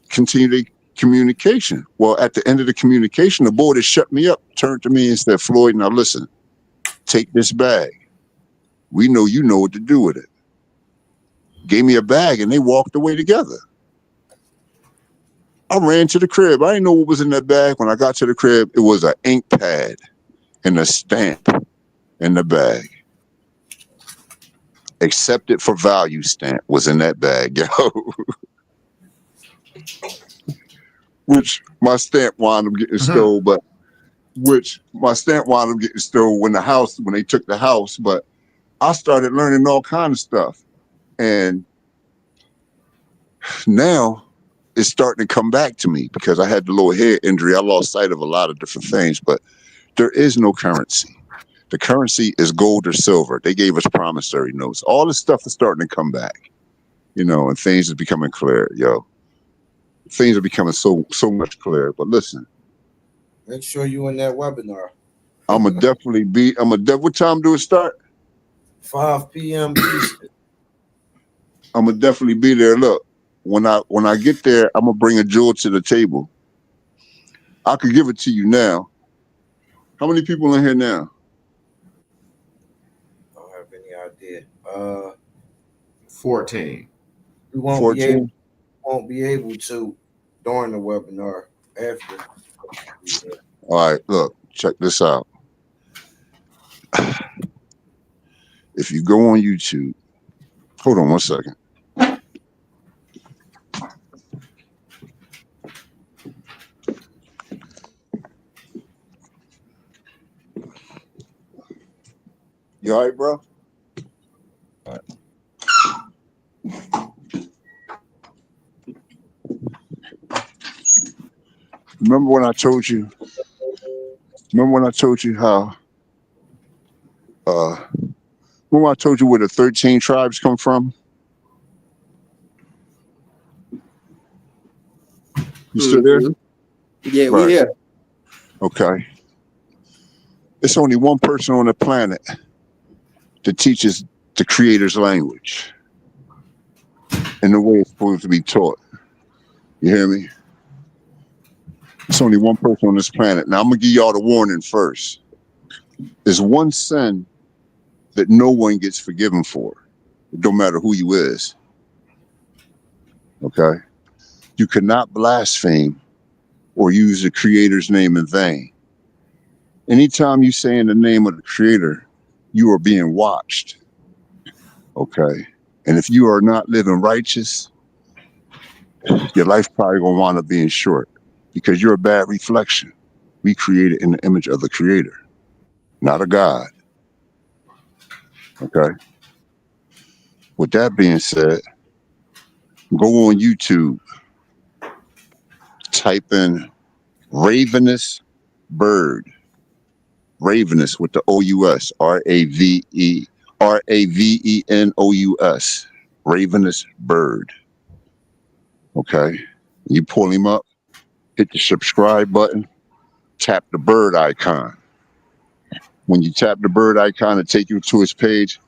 continue their communication. Well, at the end of the communication, the boy that shut me up turned to me and said, Floyd, now listen, take this bag. We know you know what to do with it. Gave me a bag and they walked away together. I ran to the crib. I didn't know what was in that bag. When I got to the crib, it was an ink pad and a stamp in the bag. Accepted for value stamp was in that bag, yo. Which my stamp wound up getting stole, when they took the house. But I started learning all kinds of stuff. And now it's starting to come back to me because I had the little head injury. I lost sight of a lot of different things, but there is no currency. The currency is gold or silver. They gave us promissory notes. All this stuff is starting to come back, you know, and things are becoming clear, yo. Things are becoming so much clearer. But listen, Make sure you in that webinar. what time do it start? 5 p.m. Eastern. I'm gonna definitely be there. Look, when I get there, I'm gonna bring a jewel to the table. I could give it to you now. How many people in here now? I don't have any idea. 14. We won't 14? be able to during the webinar after. All right, look, check this out. If you go on YouTube, hold on one second. You all right, bro? All right. Remember when I told you how remember I told you where the 13 tribes come from? You still there? Yeah, Right. we here. Okay. It's only one person on the planet that teaches the creator's language in the way it's supposed to be taught. You hear me? It's only one person on this planet. Now I'm gonna give y'all the warning first. There's one sin that no one gets forgiven for. It don't matter who you is. Okay? You cannot blaspheme or use the creator's name in vain. Anytime you say in the name of the creator, you are being watched. Okay? And if you are not living righteous, your life probably gonna wind up being short because you're a bad reflection. We created in the image of the creator, not a God. Okay? With that being said, go on YouTube, type in Ravenous Bird. Ravenous with the O-U-S, R-A-V-E-N-O-U-S. Ravenous Bird. Okay. You pull him up, hit the subscribe button, tap the bird icon. When you tap the bird icon to take you to his page,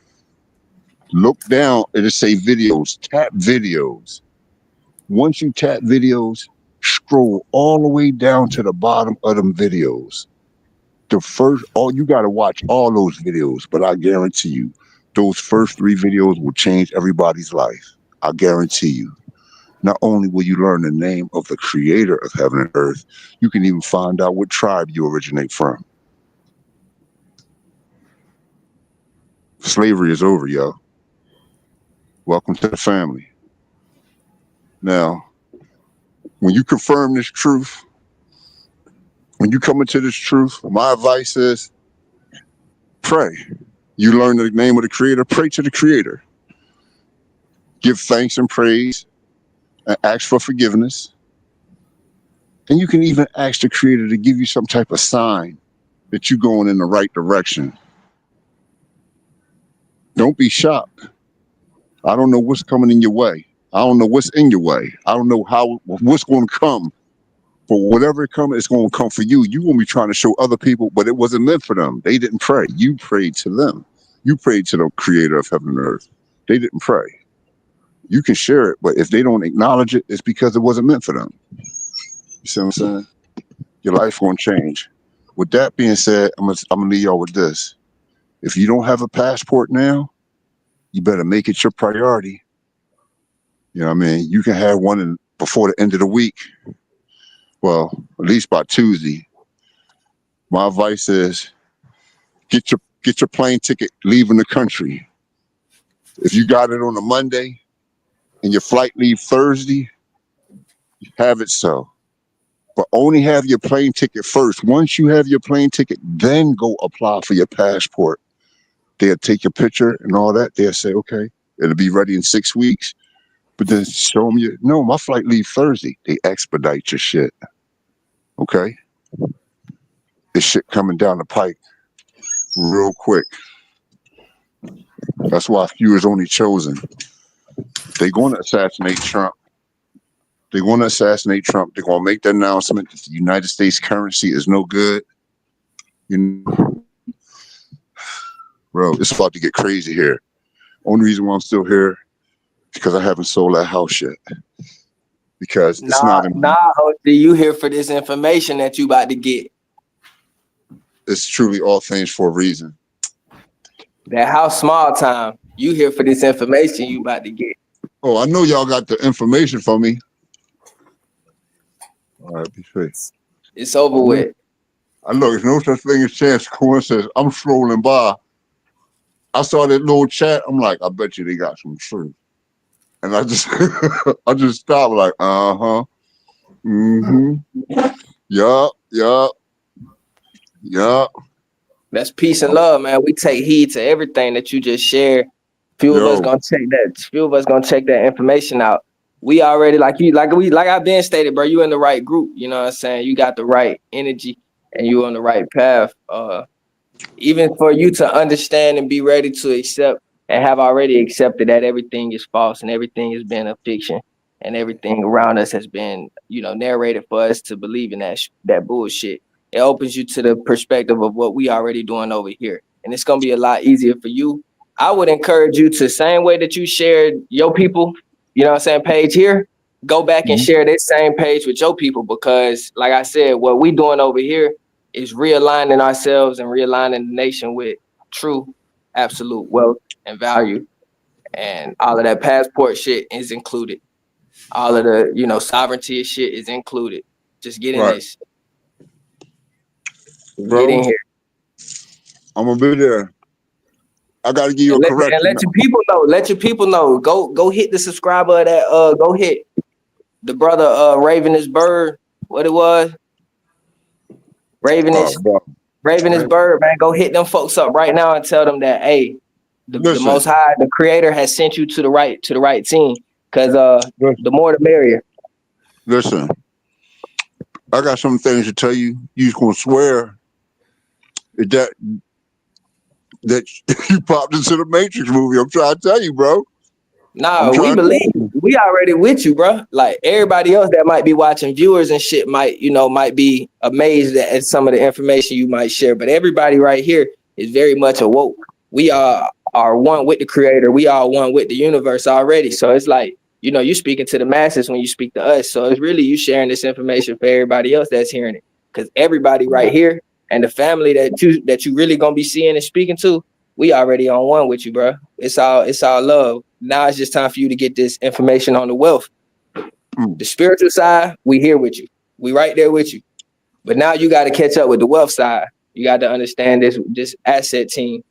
look down, it'll say videos, tap videos. Once you tap videos, scroll all the way down to the bottom of them videos. You got to watch all those videos, but I guarantee you, those first 3 videos will change everybody's life. I guarantee you. Not only will you learn the name of the creator of heaven and earth, you can even find out what tribe you originate from. Slavery is over, yo. Welcome to the family. Now, when you confirm this truth, when you come into this truth, my advice is pray. You learn the name of the creator, pray to the creator. Give thanks and praise and ask for forgiveness. And you can even ask the creator to give you some type of sign that you're going in the right direction. Don't be shocked. I don't know what's coming in your way. I don't know what's in your way. I don't know what's going to come. But whatever it comes, it's going to come for you. You're going to be trying to show other people, but it wasn't meant for them. They didn't pray. You prayed to them. You prayed to the creator of heaven and earth. They didn't pray. You can share it, but if they don't acknowledge it, it's because it wasn't meant for them. You see what I'm saying? Your life won't change. With that being said, I'm gonna leave y'all with this. If you don't have a passport now, you better make it your priority. You know what I mean? You can have one before the end of the week. Well, at least by Tuesday. My advice is get your plane ticket leaving the country. If you got it on a Monday and your flight leave Thursday, have it so. But only have your plane ticket first. Once you have your plane ticket, then go apply for your passport. They'll take your picture and all that. They'll say, okay, it'll be ready in 6 weeks. But then show them no, my flight leave Thursday. They expedite your shit. Okay? This shit coming down the pike real quick. That's why few is only chosen. They're going to assassinate Trump. They're going to assassinate Trump. They're going to make the announcement that the United States currency is no good. You know, bro, it's about to get crazy here. Only reason why I'm still here is because I haven't sold that house yet. Because it's not. OG, you here for this information that you about to get. It's truly all things for a reason. That house small time. You here for this information you about to get. Oh, I know y'all got the information for me. All right, be safe. It's over with. I look, there's no such thing as chance coincidence. I'm strolling by. I saw that little chat. I'm like, I bet you they got some truth. And I just I just stopped like, uh-huh. Mm-hmm. Yup. That's peace and love, man. We take heed to everything that you just shared. Few of us gonna check that information out. We already like I've been stated, bro. You in the right group. You know what I'm saying? You got the right energy and you on the right path. Even for you to understand and be ready to accept and have already accepted that everything is false and everything has been a fiction and everything around us has been, narrated for us to believe in that bullshit. It opens you to the perspective of what we already doing over here. And it's going to be a lot easier for you. I would encourage you to, same way that you shared your people, page here, go back and share this same page with your people, because like I said, what we doing over here is realigning ourselves and realigning the nation with true, absolute wealth and value. And all of that passport shit is included. All of the, sovereignty shit is included. Just get in this. Bro, get in here. I'm gonna be there. I gotta give you a correction. And let your people know. Go hit the subscriber of that. Go hit the brother Ravenous Bird. What it was? Ravenous Bird, man. Go hit them folks up right now and tell them that, hey, the Most High, the Creator, has sent you to the right team. Because the more the merrier. Listen, I got some things to tell you. You're gonna swear that you popped into the Matrix movie. I'm trying to tell you, bro. Nah, I'm we trying believe we already with you, bro. Like everybody else that might be watching, viewers and shit might, might be amazed at some of the information you might share. But everybody right here is very much awoke. We are one with the creator. We are one with the universe already. So it's like, you speaking to the masses when you speak to us. So it's really you sharing this information for everybody else that's hearing it. Because everybody right here and the family that you really gonna be seeing and speaking to, we already on one with you, bro. It's all love. Now it's just time for you to get this information on the wealth. The spiritual side, we here with you. We right there with you. But now you got to catch up with the wealth side. You got to understand this asset team.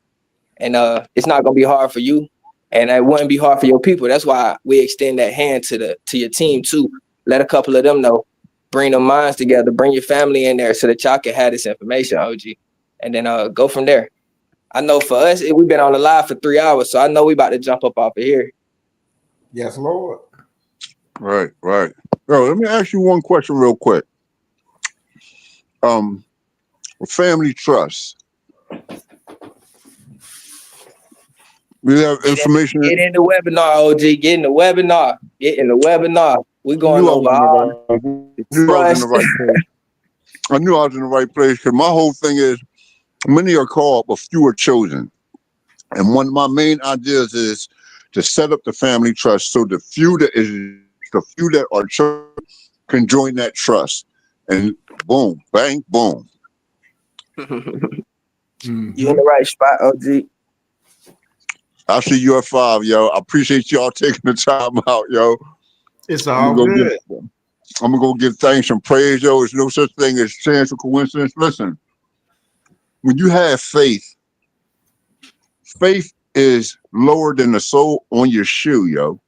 And it's not gonna be hard for you. And it wouldn't be hard for your people. That's why we extend that hand to your team too. Let a couple of them know. Bring them minds together, bring your family in there so that y'all can have this information, OG. And then go from there. I know for us, we've been on the live for 3 hours, so I know we about to jump up off of here. Yes, Lord. Right. Bro, let me ask you one question real quick. Family trust. We have information. Get in the webinar, OG. Get in the webinar. We're going over all trust. I knew I was in the right place because my whole thing is many are called, but few are chosen. And one of my main ideas is to set up the family trust so the few that are chosen can join that trust. And boom, bang, boom. You in the right spot, OG. I'll see you at 5, yo. I appreciate y'all taking the time out, yo. It's all good. I'm gonna go give thanks and praise, yo. There's no such thing as chance or coincidence. Listen, when you have faith is lower than the sole on your shoe, yo.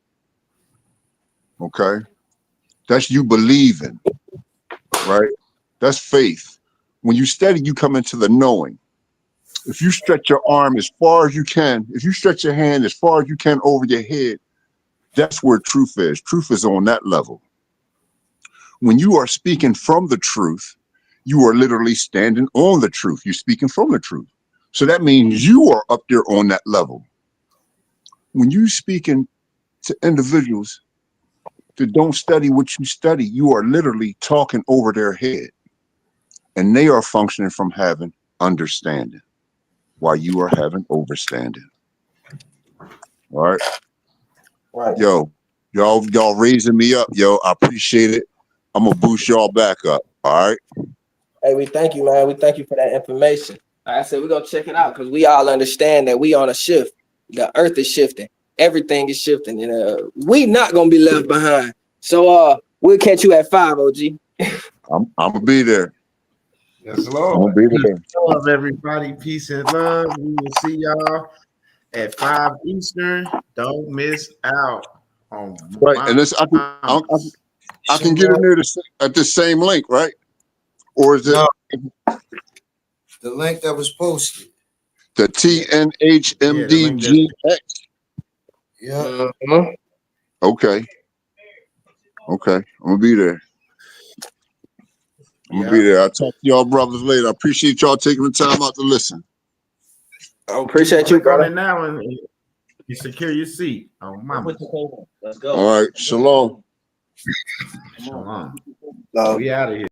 Okay? That's you believing, right? That's faith. When you study, you come into the knowing. If you stretch your arm as far as you can, if you stretch your hand as far as you can over your head, that's where truth is. Truth is on that level. When you are speaking from the truth, you are literally standing on the truth. You're speaking from the truth. So that means you are up there on that level. When you speaking to individuals that don't study what you study, you are literally talking over their head. And they are functioning from having understanding while you are having overstanding. All right. Right. Yo, y'all raising me up, yo. I appreciate it. I'm gonna boost y'all back up. All right. Hey, we thank you, man. We thank you for that information. Like I said, we're gonna check it out because we all understand that we on a shift. The earth is shifting. Everything is shifting. And we not gonna be left behind. So we'll catch you at 5, OG. I'm gonna be there. Yes, I'm gonna Lord. be there. Love everybody. Peace and love. We will see y'all at 5 Eastern. Don't miss out on Right, and this I can get in there at the same link, right? Or is it The link that was posted. the TNHMDGX? Yeah. Okay. I'm gonna be there. I'm gonna be there. I'll talk to y'all brothers later. I appreciate y'all taking the time out to listen. I appreciate you, Click on brother. it now and you secure your seat. Oh, mama. Let's go. All right, shalom. Shalom. Love. We out of here.